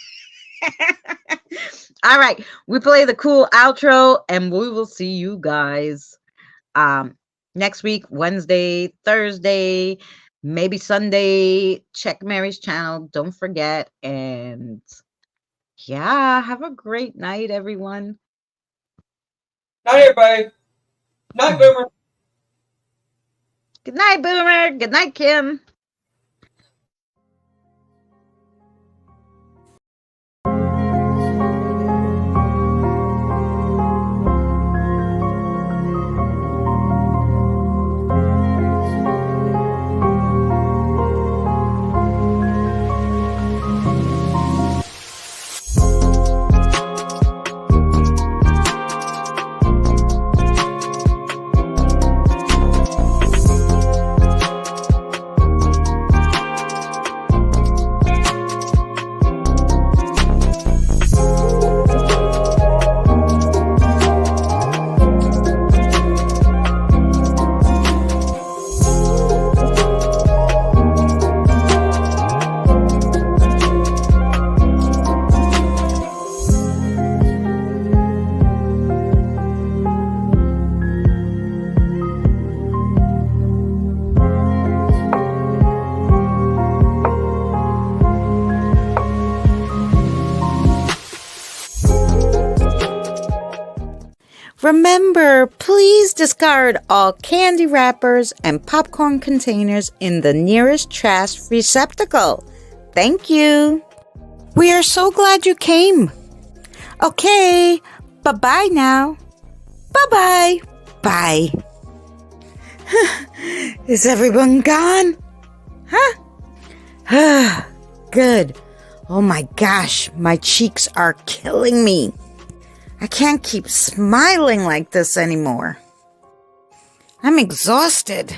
All right, we play the cool outro, and we will see you guys next week, Wednesday, Thursday, maybe Sunday. Check Mary's channel, don't forget. And yeah, have a great night, everyone. Night, everybody. Night, Boomer. Good night, Boomer. Good night, Kim. Remember, please discard all candy wrappers and popcorn containers in the nearest trash receptacle. Thank you. We are so glad you came. Okay, bye-bye now. Bye-bye. Bye. Is everyone gone? Huh? Good. Oh my gosh, my cheeks are killing me. I can't keep smiling like this anymore. I'm exhausted.